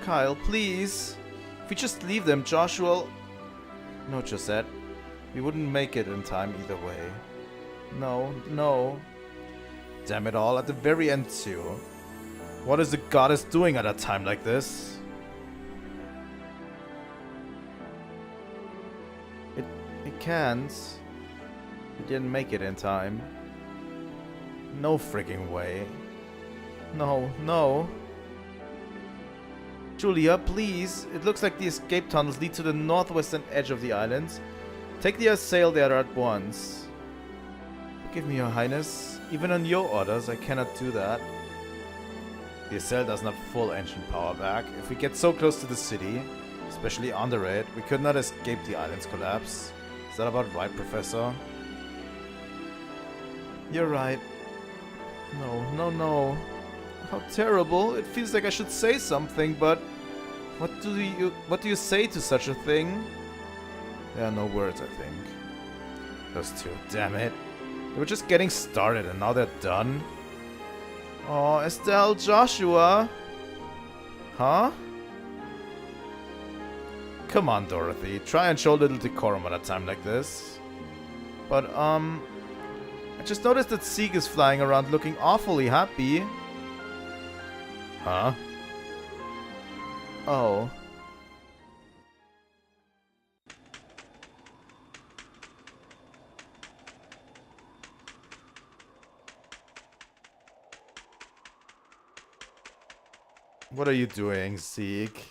Kyle, please. If we just leave them, Joshua... No, Josette. We wouldn't make it in time either way. No, no. Damn it all, at the very end too. What is the goddess doing at a time like this? It can't. We didn't make it in time. No freaking way. No, no. Julia, please. It looks like the escape tunnels lead to the northwestern edge of the island. Take the sail there at once. Forgive me, Your Highness. Even on your orders, I cannot do that. The Estelle doesn't have full engine power back. If we get so close to the city, especially under it, we could not escape the island's collapse. Is that about right, Professor? You're right. No, no, no. How terrible. It feels like I should say something, but what do you say to such a thing? There are no words, I think. Those two, damn it. They were just getting started and now they're done. Oh, Estelle, Joshua. Huh? Come on, Dorothy. Try and show a little decorum at a time like this. But, I just noticed that Zeke is flying around looking awfully happy. Huh? Oh. What are you doing, Zeke?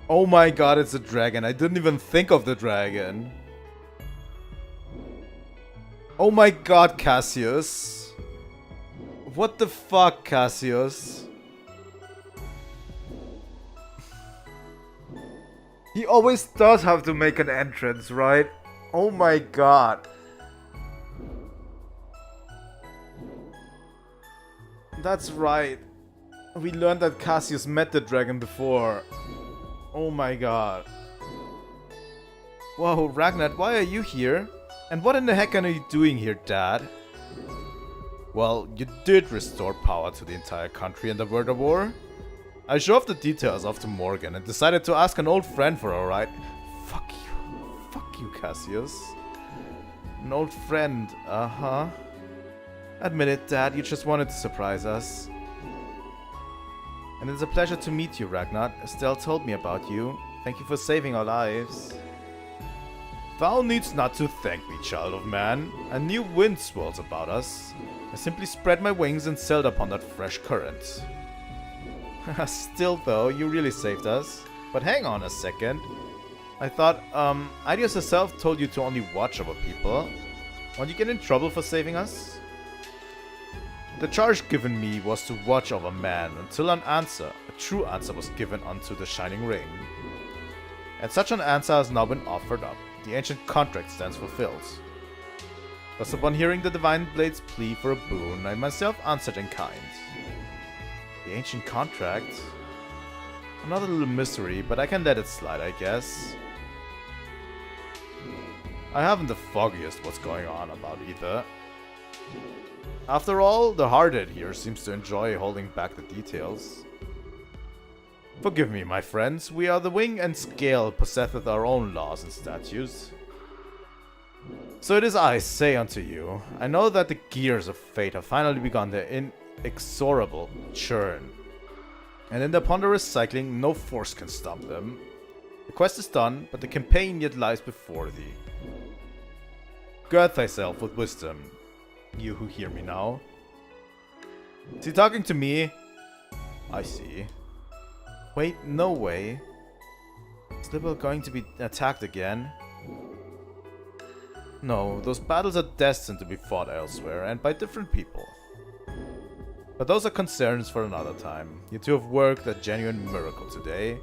Oh my god, it's a dragon. I didn't even think of the dragon. Oh my god, Cassius. What the fuck, Cassius? He always does have to make an entrance, right? Oh my god. That's right. We learned that Cassius met the dragon before. Oh my god. Whoa, Ragnar, why are you here? And what in the heck are you doing here, Dad? Well, you did restore power to the entire country in the World of War. I shoved the details off to Morgan and decided to ask an old friend for a ride. Fuck you. Fuck you, Cassius. An old friend, uh-huh. Admit it, Dad, you just wanted to surprise us. And it's a pleasure to meet you, Ragnar. Estelle told me about you. Thank you for saving our lives. Thou needs not to thank me, child of man. A new wind swirls about us. I simply spread my wings and sailed upon that fresh current. Still though, you really saved us. But hang on a second. I thought, Idios herself told you to only watch over people. Won't you get in trouble for saving us? The charge given me was to watch over man until an answer, a true answer, was given unto the Shining Ring. And such an answer has now been offered up. The ancient contract stands fulfilled. Thus upon hearing the Divine Blade's plea for a boon, I myself answered in kind. The ancient contract? Another little mystery, but I can let it slide, I guess. I haven't the foggiest what's going on about either. After all, the hardhead here seems to enjoy holding back the details. Forgive me, my friends, we are the wing and scale possesseth our own laws and statutes. So it is I say unto you, I know that the gears of fate have finally begun their inexorable churn. And in their ponderous cycling, no force can stop them. The quest is done, but the campaign yet lies before thee. Gird thyself with wisdom, you who hear me now. Is he talking to me? I see. Wait, no way. Is Liberl going to be attacked again? No, those battles are destined to be fought elsewhere, and by different people. But those are concerns for another time. You two have worked a genuine miracle today.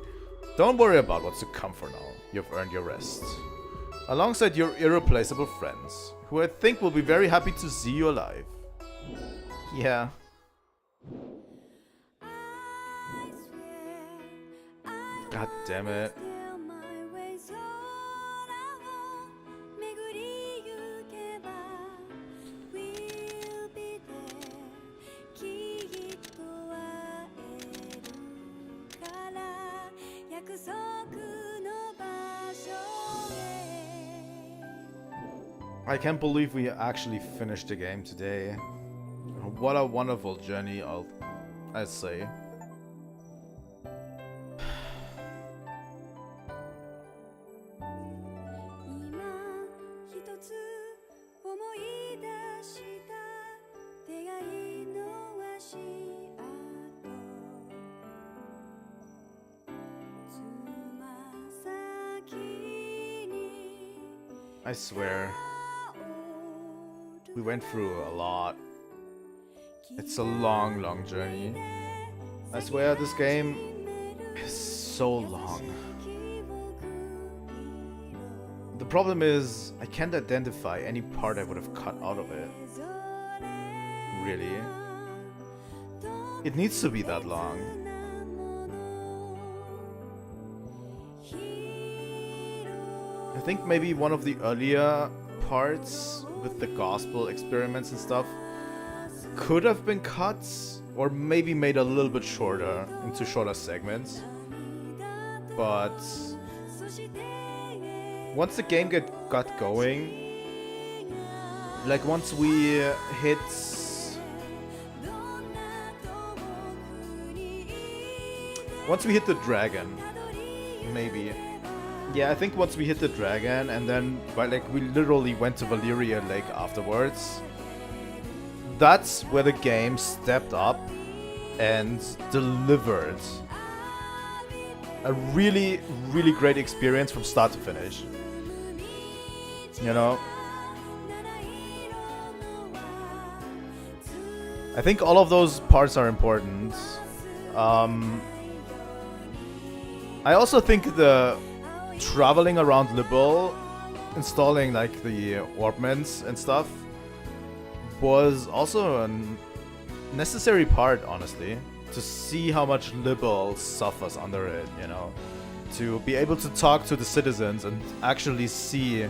Don't worry about what's to come for now. You've earned your rest. Alongside your irreplaceable friends, who I think will be very happy to see you alive. Yeah. God damn it. I can't believe we actually finished the game today. What a wonderful journey, I'd say. I swear, we went through a lot. It's a long, long journey. I swear this game is so long. The problem is, I can't identify any part I would have cut out of it. Really? It needs to be that long. I think maybe one of the earlier parts with the gospel experiments and stuff could have been cut or maybe made a little bit shorter into shorter segments. But once the game got going, like once we hit the dragon, maybe. Yeah, I think once we hit the dragon and then we literally went to Valyria Lake afterwards, that's where the game stepped up and delivered a really, really great experience from start to finish. You know? I think all of those parts are important. I also think the traveling around Liberl, installing like the Orbments and stuff, was also a necessary part, honestly, to see how much Liberl suffers under it, you know, to be able to talk to the citizens and actually see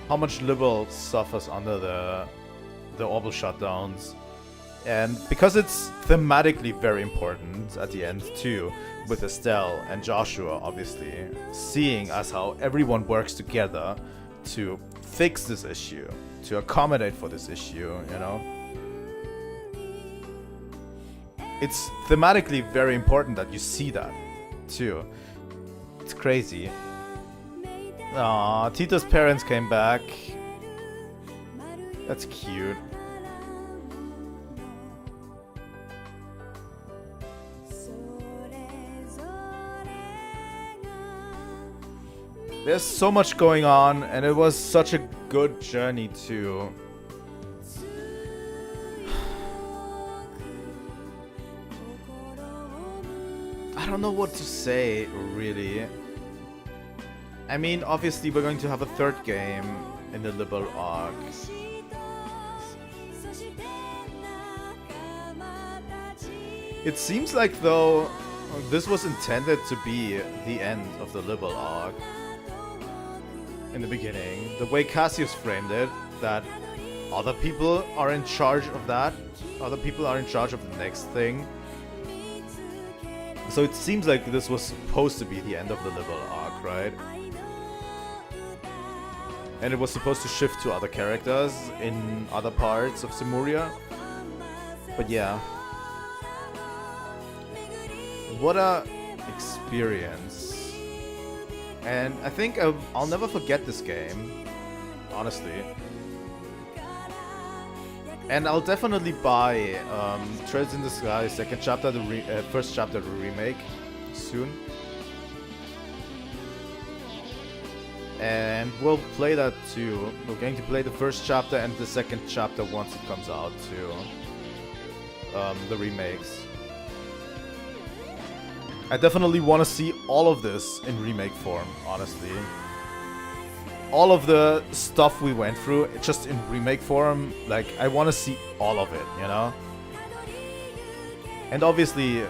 how much Liberl suffers under the orbital shutdowns. And because it's thematically very important at the end too, with Estelle and Joshua obviously, seeing as how everyone works together to fix this issue, to accommodate for this issue, you know. It's thematically very important that you see that too. It's crazy. Aww, Tito's parents came back. That's cute. There's so much going on, and it was such a good journey too. I don't know what to say, really. I mean, obviously we're going to have a third game in the Liberl arc. It seems like, though, this was intended to be the end of the Liberl arc. in the beginning, the way Cassius framed it, that other people are in charge of that, other people are in charge of the next thing. So it seems like this was supposed to be the end of the Liberl arc, right? And it was supposed to shift to other characters in other parts of Simuria. But yeah. What a experience. And I think I'll never forget this game, honestly. And I'll definitely buy Trails in the Sky second chapter, the first chapter, the remake, soon. And we'll play that too. We're going to play the first chapter and the second chapter once it comes out too. The remakes. I definitely want to see all of this in remake form, honestly. All of the stuff we went through, just in remake form, like, I want to see all of it, you know? And obviously,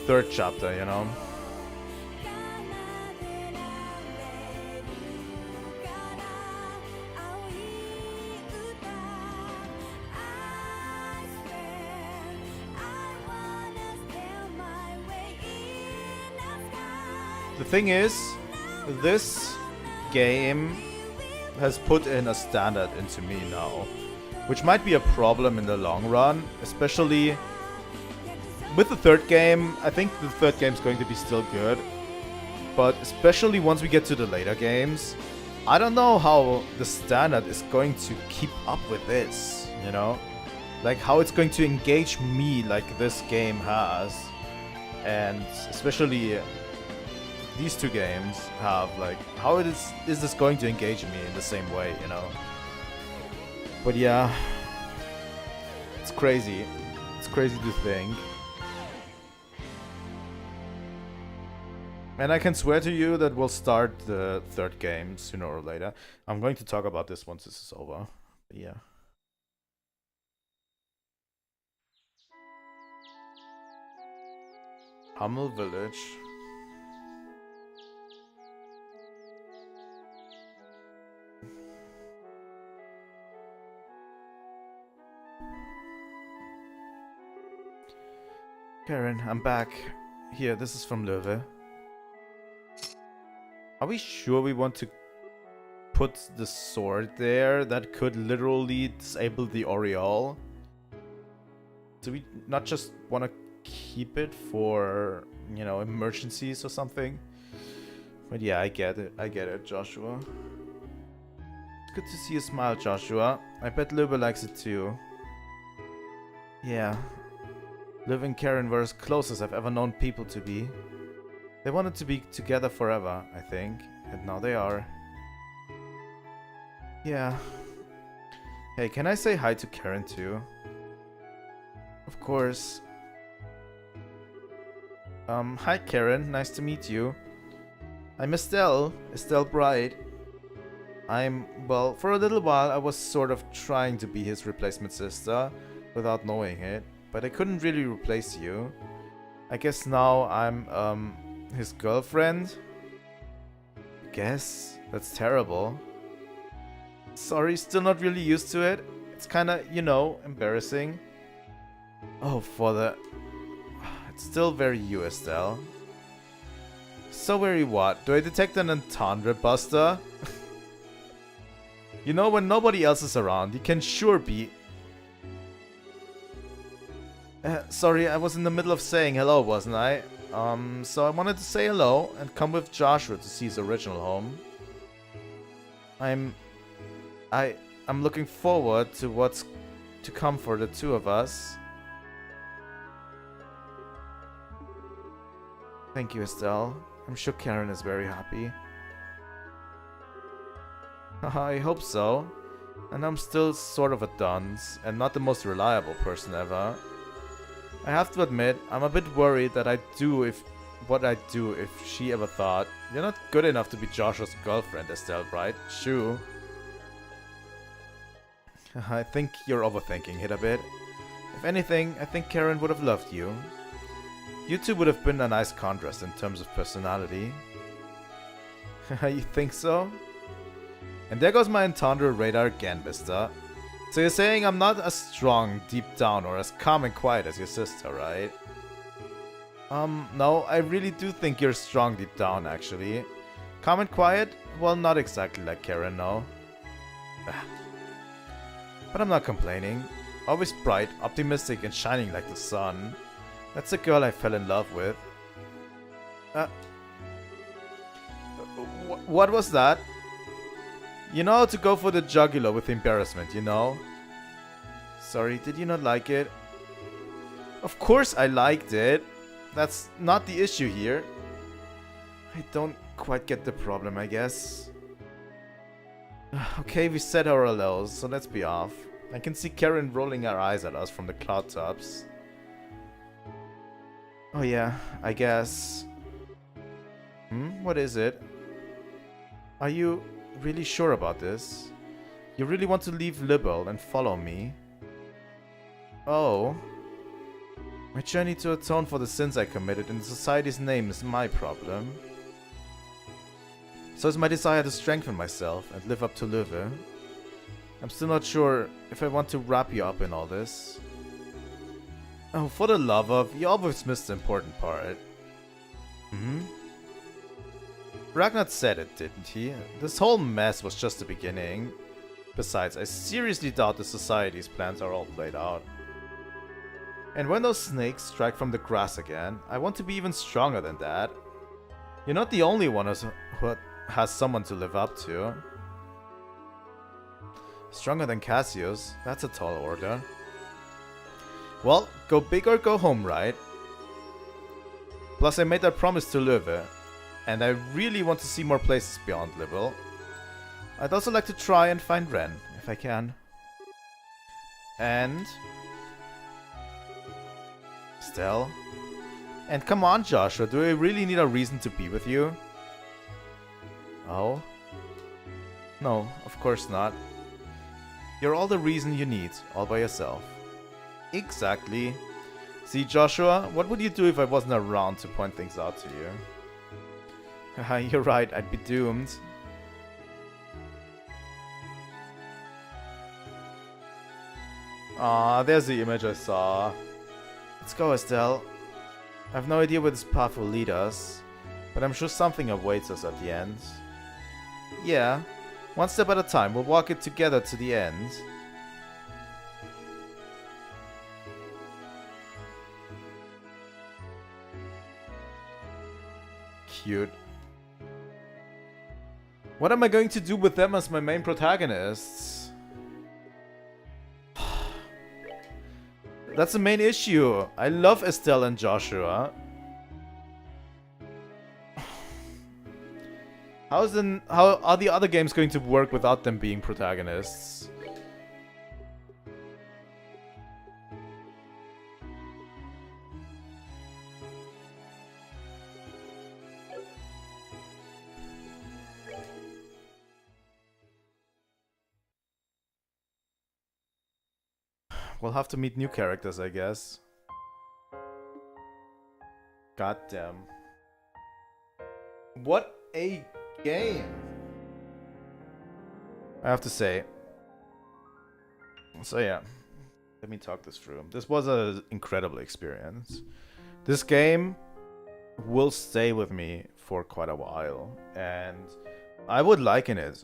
third chapter, you know? The thing is, this game has put in a standard into me now, which might be a problem in the long run, especially with the third game. I think the third game is going to be still good, but especially once we get to the later games, I don't know how the standard is going to keep up with this, you know? Like how it's going to engage me like this game has, and especially these two games have, like, how is this going to engage me in the same way, you know? But yeah, it's crazy. It's crazy to think. And I can swear to you that we'll start the third game sooner or later. I'm going to talk about this once this is over. But yeah. Hummel Village. Karen, I'm back. Here, this is from Löwe. Are we sure we want to put the sword there that could literally disable the Aureole? Do we not just want to keep it for, you know, emergencies or something? But yeah, I get it, Joshua. It's good to see you smile, Joshua. I bet Löwe likes it too. Yeah. Liv and Karen were as close as I've ever known people to be. They wanted to be together forever, I think, and now they are. Yeah. Hey, can I say hi to Karen too? Of course. Hi Karen, nice to meet you. I'm Estelle Bright. Well, for a little while I was sort of trying to be his replacement sister, without knowing it. But I couldn't really replace you. I guess now I'm, his girlfriend? I guess. That's terrible. Sorry, still not really used to it. It's kinda, you know, embarrassing. Oh, it's still very you, Estelle. So very what? Do I detect an entendre buster? You know, when nobody else is around, you can sure be... sorry, I was in the middle of saying hello, wasn't I? So I wanted to say hello and come with Joshua to see his original home. I'm looking forward to what's to come for the two of us. Thank you, Estelle. I'm sure Karen is very happy. I hope so. And I'm still sort of a dunce and not the most reliable person ever. I have to admit, I'm a bit worried that I'd do what I'd do if she ever thought, you're not good enough to be Joshua's girlfriend, Estelle, right? Shoo. I think you're overthinking it a bit. If anything, I think Karen would have loved you. You two would have been a nice contrast in terms of personality. You think so? And there goes my entendre radar again, mister. So you're saying I'm not as strong deep down or as calm and quiet as your sister, right? No, I really do think you're strong deep down, actually. Calm and quiet? Well, not exactly like Karen, no. But I'm not complaining. Always bright, optimistic, and shining like the sun. That's the girl I fell in love with. What was that? You know how to go for the jugular with embarrassment, you know? Sorry, did you not like it? Of course I liked it. That's not the issue here. I don't quite get the problem, I guess. Okay, we said our hellos, so let's be off. I can see Karen rolling her eyes at us from the cloud tops. Oh yeah, I guess. What is it? Are you really sure about this? You really want to leave Liberl and follow me? Oh. My journey to atone for the sins I committed in society's name is my problem. So is my desire to strengthen myself and live up to Live. I'm still not sure if I want to wrap you up in all this. Oh, for the love of, you always missed the important part. Ragnar said it, didn't he? This whole mess was just the beginning. Besides, I seriously doubt the society's plans are all played out. And when those snakes strike from the grass again, I want to be even stronger than that. You're not the only one who has someone to live up to. Stronger than Cassius? That's a tall order. Well, go big or go home, right? Plus I made that promise to Löwe, and I really want to see more places beyond Liberl. I'd also like to try and find Ren, if I can. And... Estelle? And come on, Joshua, do I really need a reason to be with you? Oh? No, of course not. You're all the reason you need, all by yourself. Exactly. See, Joshua, what would you do if I wasn't around to point things out to you? Haha, you're right, I'd be doomed. Ah, there's the image I saw. Let's go, Estelle. I have no idea where this path will lead us, but I'm sure something awaits us at the end. Yeah, one step at a time, we'll walk it together to the end. Cute. What am I going to do with them as my main protagonists? That's the main issue. I love Estelle and Joshua. How are the other games going to work without them being protagonists? We'll have to meet new characters, I guess. Goddamn. What a game! I have to say. So yeah, let me talk this through. This was an incredible experience. This game will stay with me for quite a while, and I would liken it.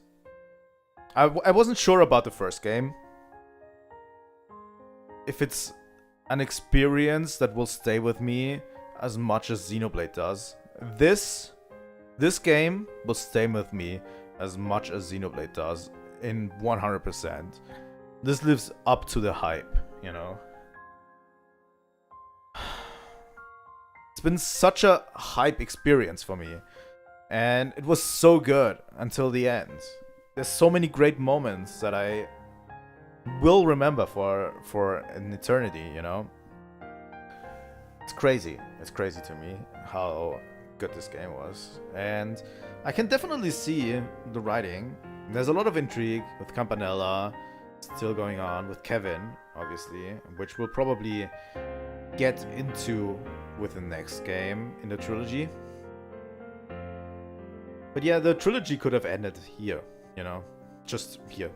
I wasn't sure about the first game. If it's an experience that will stay with me as much as Xenoblade does. This game will stay with me as much as Xenoblade does in 100%. This lives up to the hype, you know. It's been such a hype experience for me, and it was so good until the end. There's so many great moments that I will remember for an eternity, you know. It's crazy. It's crazy to me how good this game was, and I can definitely see the writing. There's a lot of intrigue with Campanella still going on, with Kevin, obviously, which we'll probably get into with the next game in the trilogy. But yeah, the trilogy could have ended here, you know. just here.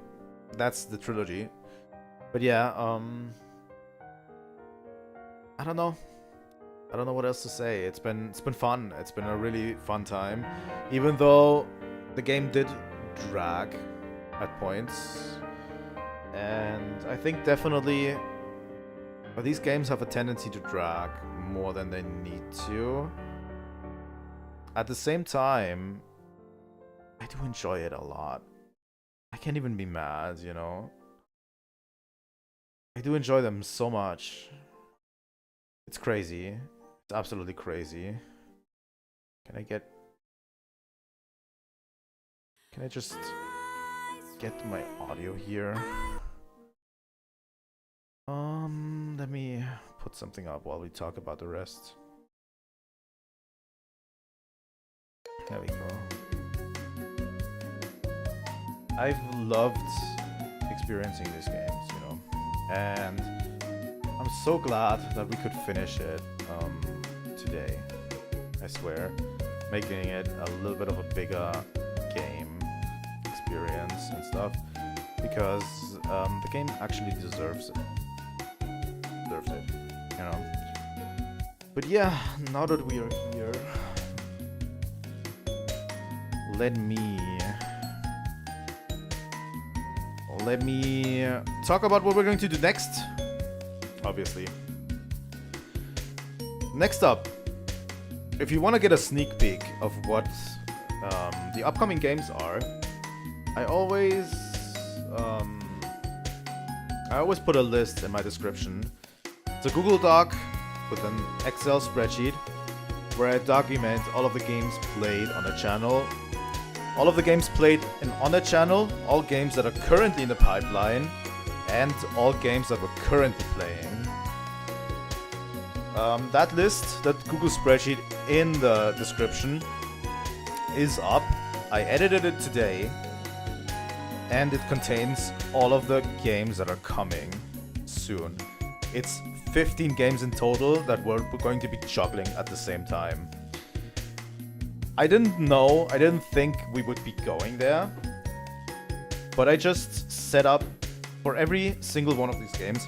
That's the trilogy. But yeah, I don't know. I don't know what else to say. It's been fun. It's been a really fun time, even though the game did drag at points. And I think definitely these games have a tendency to drag more than they need to. At the same time, I do enjoy it a lot. I can't even be mad, you know? I do enjoy them so much. It's crazy. It's absolutely crazy. Can I just get my audio here? Let me put something up while we talk about the rest. There we go. I've loved experiencing these games, you know, and I'm so glad that we could finish it today. I swear, making it a little bit of a bigger game experience and stuff, because the game actually deserves it. You know. But yeah, now that we are here, let me talk about what we're going to do next. Obviously. Next up, if you want to get a sneak peek of what the upcoming games are, I always put a list in my description. It's a Google Doc with an Excel spreadsheet where I document all of the games played on a channel, all of the games played on a channel, all games that are currently in the pipeline, and all games that we're currently playing. That list, that Google spreadsheet in the description, is up. I edited it today, and it contains all of the games that are coming soon. It's 15 games in total that we're going to be juggling at the same time. I didn't think we would be going there, but I just set up for every single one of these games.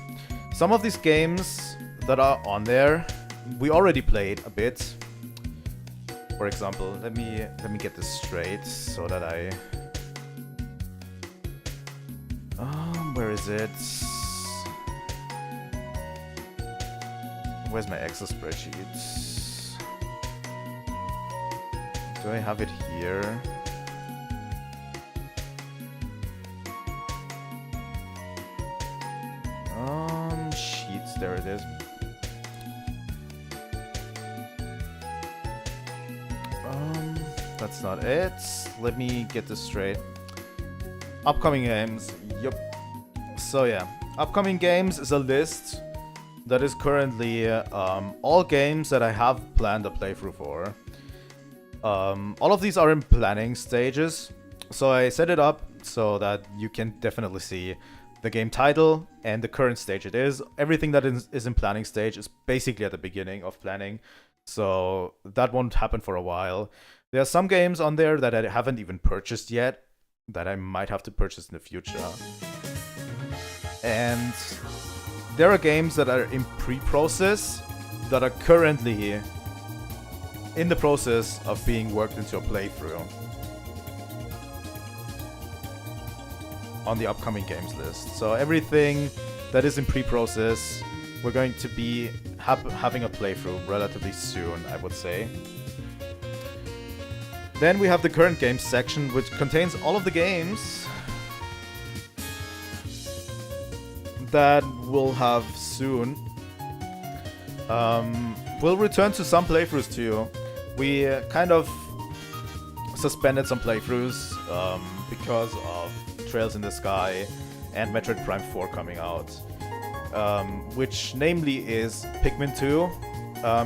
Some of these games that are on there, we already played a bit. For example, let me get this straight so that I... where is it? Where's my Excel spreadsheet? Do I have it here? Sheets, there it is. That's not it. Let me get this straight. Upcoming games. Yup. So yeah, upcoming games is a list that is currently all games that I have planned a playthrough for. All of these are in planning stages, so I set it up so that you can definitely see the game title and the current stage it is. Everything that is in planning stage is basically at the beginning of planning, so that won't happen for a while. There are some games on there that I haven't even purchased yet, that I might have to purchase in the future. And there are games that are in pre-process that are currently in the process of being worked into a playthrough on the upcoming games list. So everything that is in pre-process, we're going to be having a playthrough relatively soon, I would say. Then we have the current games section, which contains all of the games that we'll have soon. We'll return to some playthroughs too. We kind of suspended some playthroughs because of Trails in the Sky and Metroid Prime 4 coming out, which namely is Pikmin 2,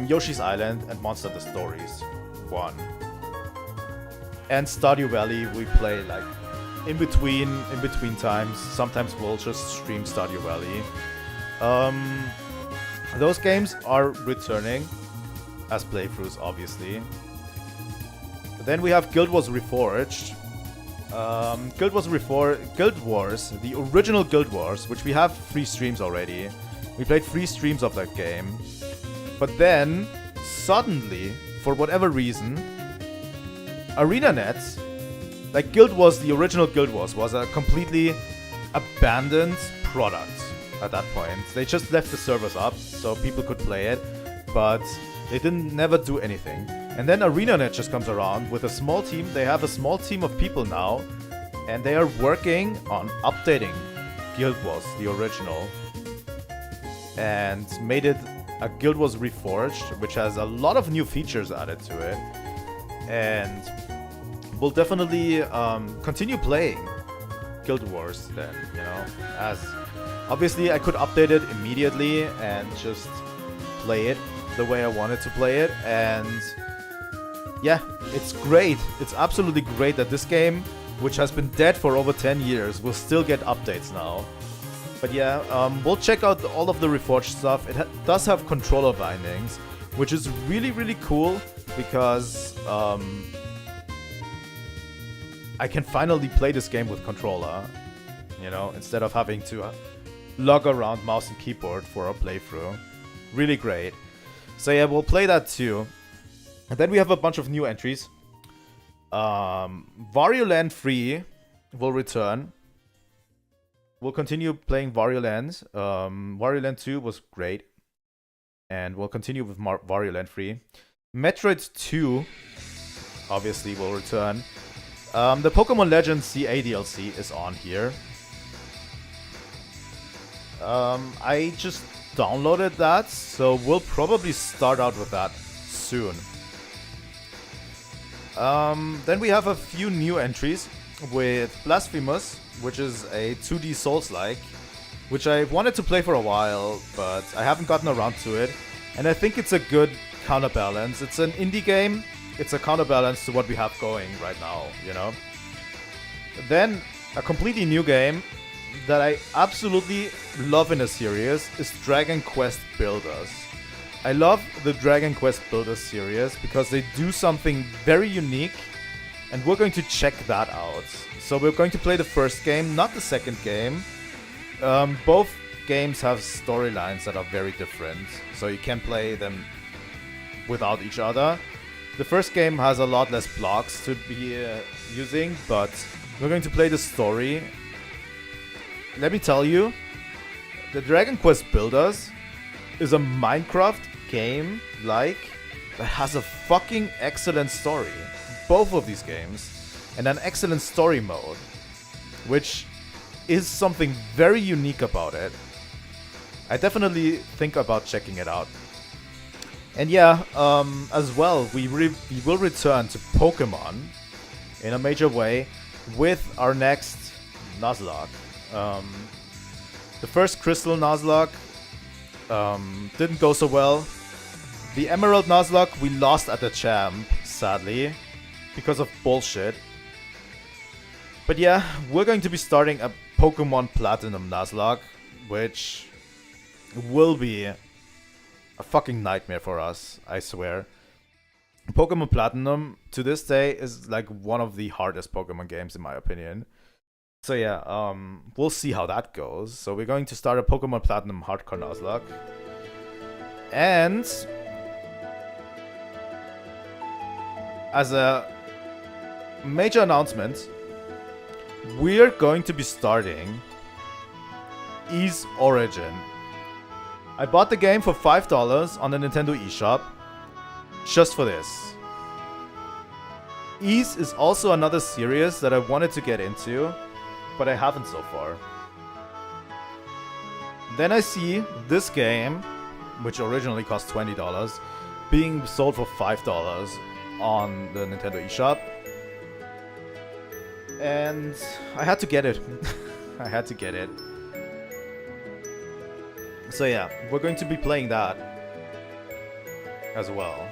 Yoshi's Island, and Monster the Stories 1. And Stardew Valley we play like in between times. Sometimes we'll just stream Stardew Valley. Those games are returning as playthroughs, obviously. Then we have Guild Wars Reforged, Guild Wars, the original Guild Wars, which we have 3 streams already. We played 3 streams of that game. But then, suddenly, for whatever reason, ArenaNet, like Guild Wars, the original Guild Wars, was a completely abandoned product at that point. They just left the servers up so people could play it, but they didn't never do anything. And then ArenaNet just comes around with a small team. They have a small team of people now, and they are working on updating Guild Wars, the original, and made it a Guild Wars Reforged, which has a lot of new features added to it. And we'll definitely continue playing Guild Wars then, you know, as obviously I could update it immediately and just play it the way I wanted to play it, and yeah, it's great. It's absolutely great that this game, which has been dead for over 10 years, will still get updates now. But yeah, we'll check out all of the Reforged stuff. It does have controller bindings, which is really, really cool because I can finally play this game with controller, you know, instead of having to lug around mouse and keyboard for a playthrough. Really great. So yeah, we'll play that too. And then we have a bunch of new entries. Wario Land 3 will return. We'll continue playing Wario Land. Wario Land 2 was great. And we'll continue with Wario Land 3. Metroid 2, obviously, will return. The Pokemon Legends CA DLC is on here. I just downloaded that, so we'll probably start out with that soon. Then we have a few new entries with Blasphemous, which is a 2D Souls-like, which I wanted to play for a while, but I haven't gotten around to it. And I think it's a good counterbalance. It's an indie game. It's a counterbalance to what we have going right now, you know? Then, a completely new game that I absolutely love in a series is Dragon Quest Builders. I love the Dragon Quest Builders series because they do something very unique, and we're going to check that out. So we're going to play the first game, not the second game. Both games have storylines that are very different, so you can play them without each other. The first game has a lot less blocks to be using, but we're going to play the story. Let me tell you, the Dragon Quest Builders is a Minecraft game that has a fucking excellent story. Both of these games. And an excellent story mode, which is something very unique about it. I definitely think about checking it out. And yeah, as well, we will return to Pokemon in a major way with our next Nuzlocke. The first Crystal Nuzlocke didn't go so well. The Emerald Nuzlocke we lost at the champ, sadly, because of bullshit. But yeah, we're going to be starting a Pokemon Platinum Nuzlocke, which will be a fucking nightmare for us, I swear. Pokemon Platinum, to this day, is like one of the hardest Pokemon games in my opinion. So yeah, we'll see how that goes. So we're going to start a Pokemon Platinum Hardcore Nuzlocke. And as a major announcement, we're going to be starting Ys Origin. I bought the game for $5 on the Nintendo eShop just for this. Ys is also another series that I wanted to get into, but I haven't so far. Then I see this game, which originally cost $20, being sold for $5 on the Nintendo eShop. And I had to get it. I had to get it. So yeah, we're going to be playing that as well.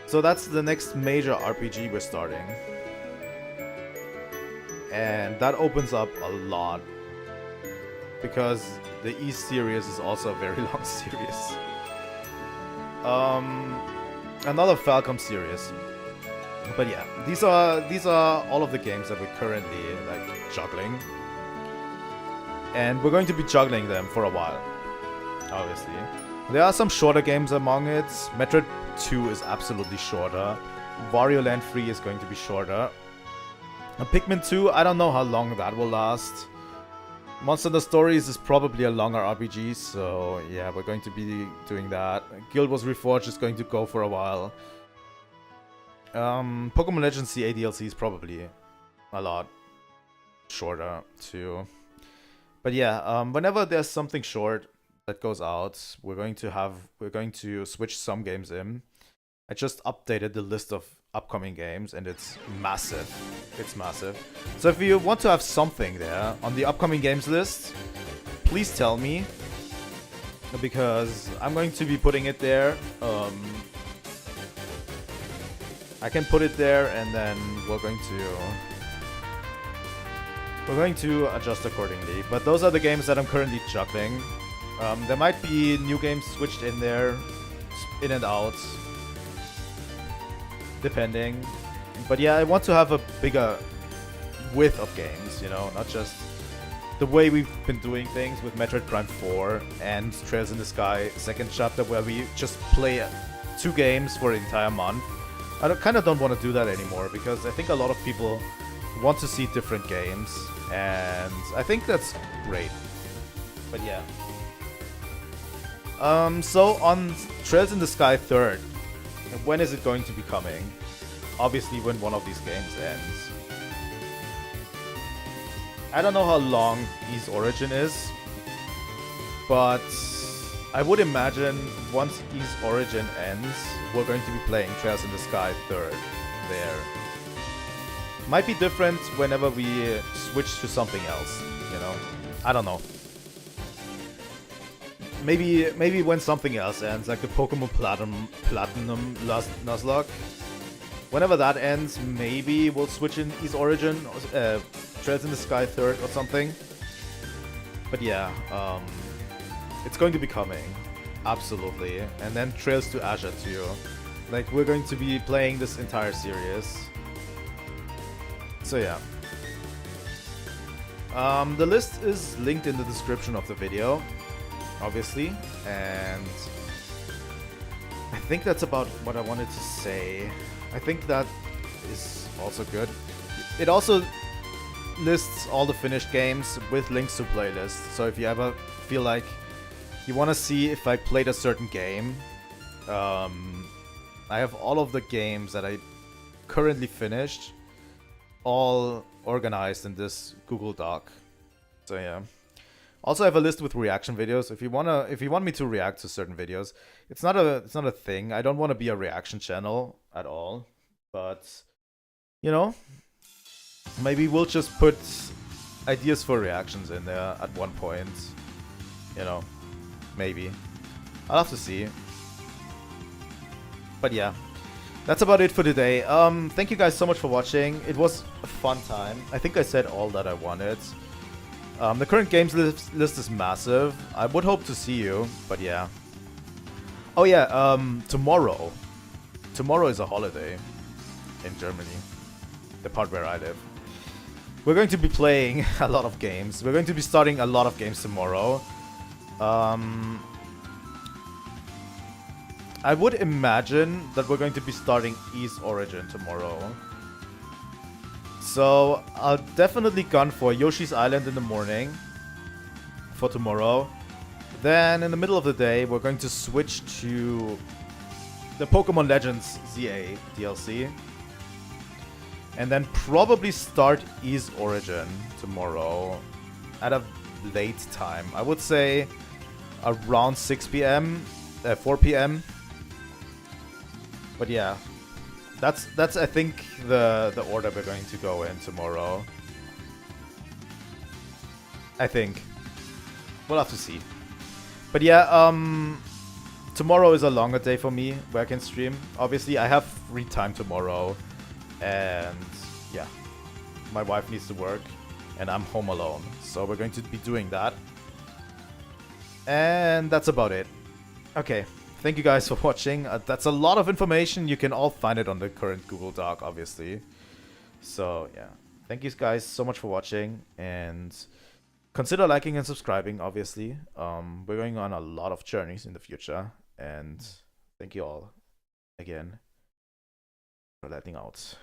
So that's the next major RPG we're starting. And that opens up a lot, because the Ys series is also a very long series. Another Falcom series. But yeah, these are all of the games that we're currently like juggling, and we're going to be juggling them for a while. Obviously, there are some shorter games among it. Metroid 2 is absolutely shorter. Wario Land 3 is going to be shorter. Pikmin 2, I don't know how long that will last. Monster Hunter Stories is probably a longer RPG, so yeah, we're going to be doing that. Guild Wars Reforged is going to go for a while. Pokemon Legends CA DLC is probably a lot shorter too. But yeah, whenever there's something short that goes out, we're going to switch some games in. I just updated the list of upcoming games and it's massive. It's massive. So if you want to have something there on the upcoming games list, please tell me, because I'm going to be putting it there. I can put it there and then we're going to adjust accordingly. But those are the games that I'm currently juggling. There might be new games switched in there, in and out, depending. But yeah, I want to have a bigger width of games, you know, not just the way we've been doing things with Metroid Prime 4 and Trails in the Sky second chapter, where we just play 2 games for an entire month. I kind of don't want to do that anymore, because I think a lot of people want to see different games, and I think that's great. But yeah. So on Trails in the Sky 3rd, when is it going to be coming? Obviously when one of these games ends. I don't know how long Ys Origin is, but I would imagine once Ys Origin ends, we're going to be playing Trails in the Sky 3rd there. Might be different whenever we switch to something else, you know? I don't know. Maybe when something else ends, like the Pokemon Platinum Nuzlocke. Whenever that ends, maybe we'll switch in Ys Origin, Trails in the Sky 3rd or something. But yeah, it's going to be coming. Absolutely. And then Trails to Azure too. Like, we're going to be playing this entire series. So yeah. The list is linked in the description of the video, obviously. And I think that's about what I wanted to say. I think that is also good. It also lists all the finished games with links to playlists. So if you ever feel like you want to see if I played a certain game, I have all of the games that I currently finished all organized in this Google Doc. So yeah. Also, I have a list with reaction videos. If you want me to react to certain videos, it's not a thing. I don't want to be a reaction channel at all. But you know, maybe we'll just put ideas for reactions in there at one point. You know, maybe. I'll have to see. But yeah, that's about it for today. Thank you guys so much for watching. It was a fun time. I think I said all that I wanted. The current games list is massive. I would hope to see you, but yeah. Oh yeah, tomorrow. Tomorrow is a holiday in Germany, the part where I live. We're going to be playing a lot of games. We're going to be starting a lot of games tomorrow. I would imagine that we're going to be starting Ys Origin tomorrow. So I'll definitely gun for Yoshi's Island in the morning for tomorrow. Then in the middle of the day, we're going to switch to the Pokemon Legends ZA DLC. And then probably start Ys Origin tomorrow at a late time. I would say around 6 p.m., 4 p.m. But yeah, that's I think the order we're going to go in tomorrow. I think. We'll have to see. But yeah, tomorrow is a longer day for me where I can stream. Obviously, I have free time tomorrow. And yeah, my wife needs to work and I'm home alone. So we're going to be doing that. And that's about it. Okay. thank you guys for watching. That's a lot of information. You can all find it on the current Google Doc, obviously. So yeah, thank you guys so much for watching, and consider liking and subscribing, obviously. We're going on a lot of journeys in the future, and thank you all again for letting out.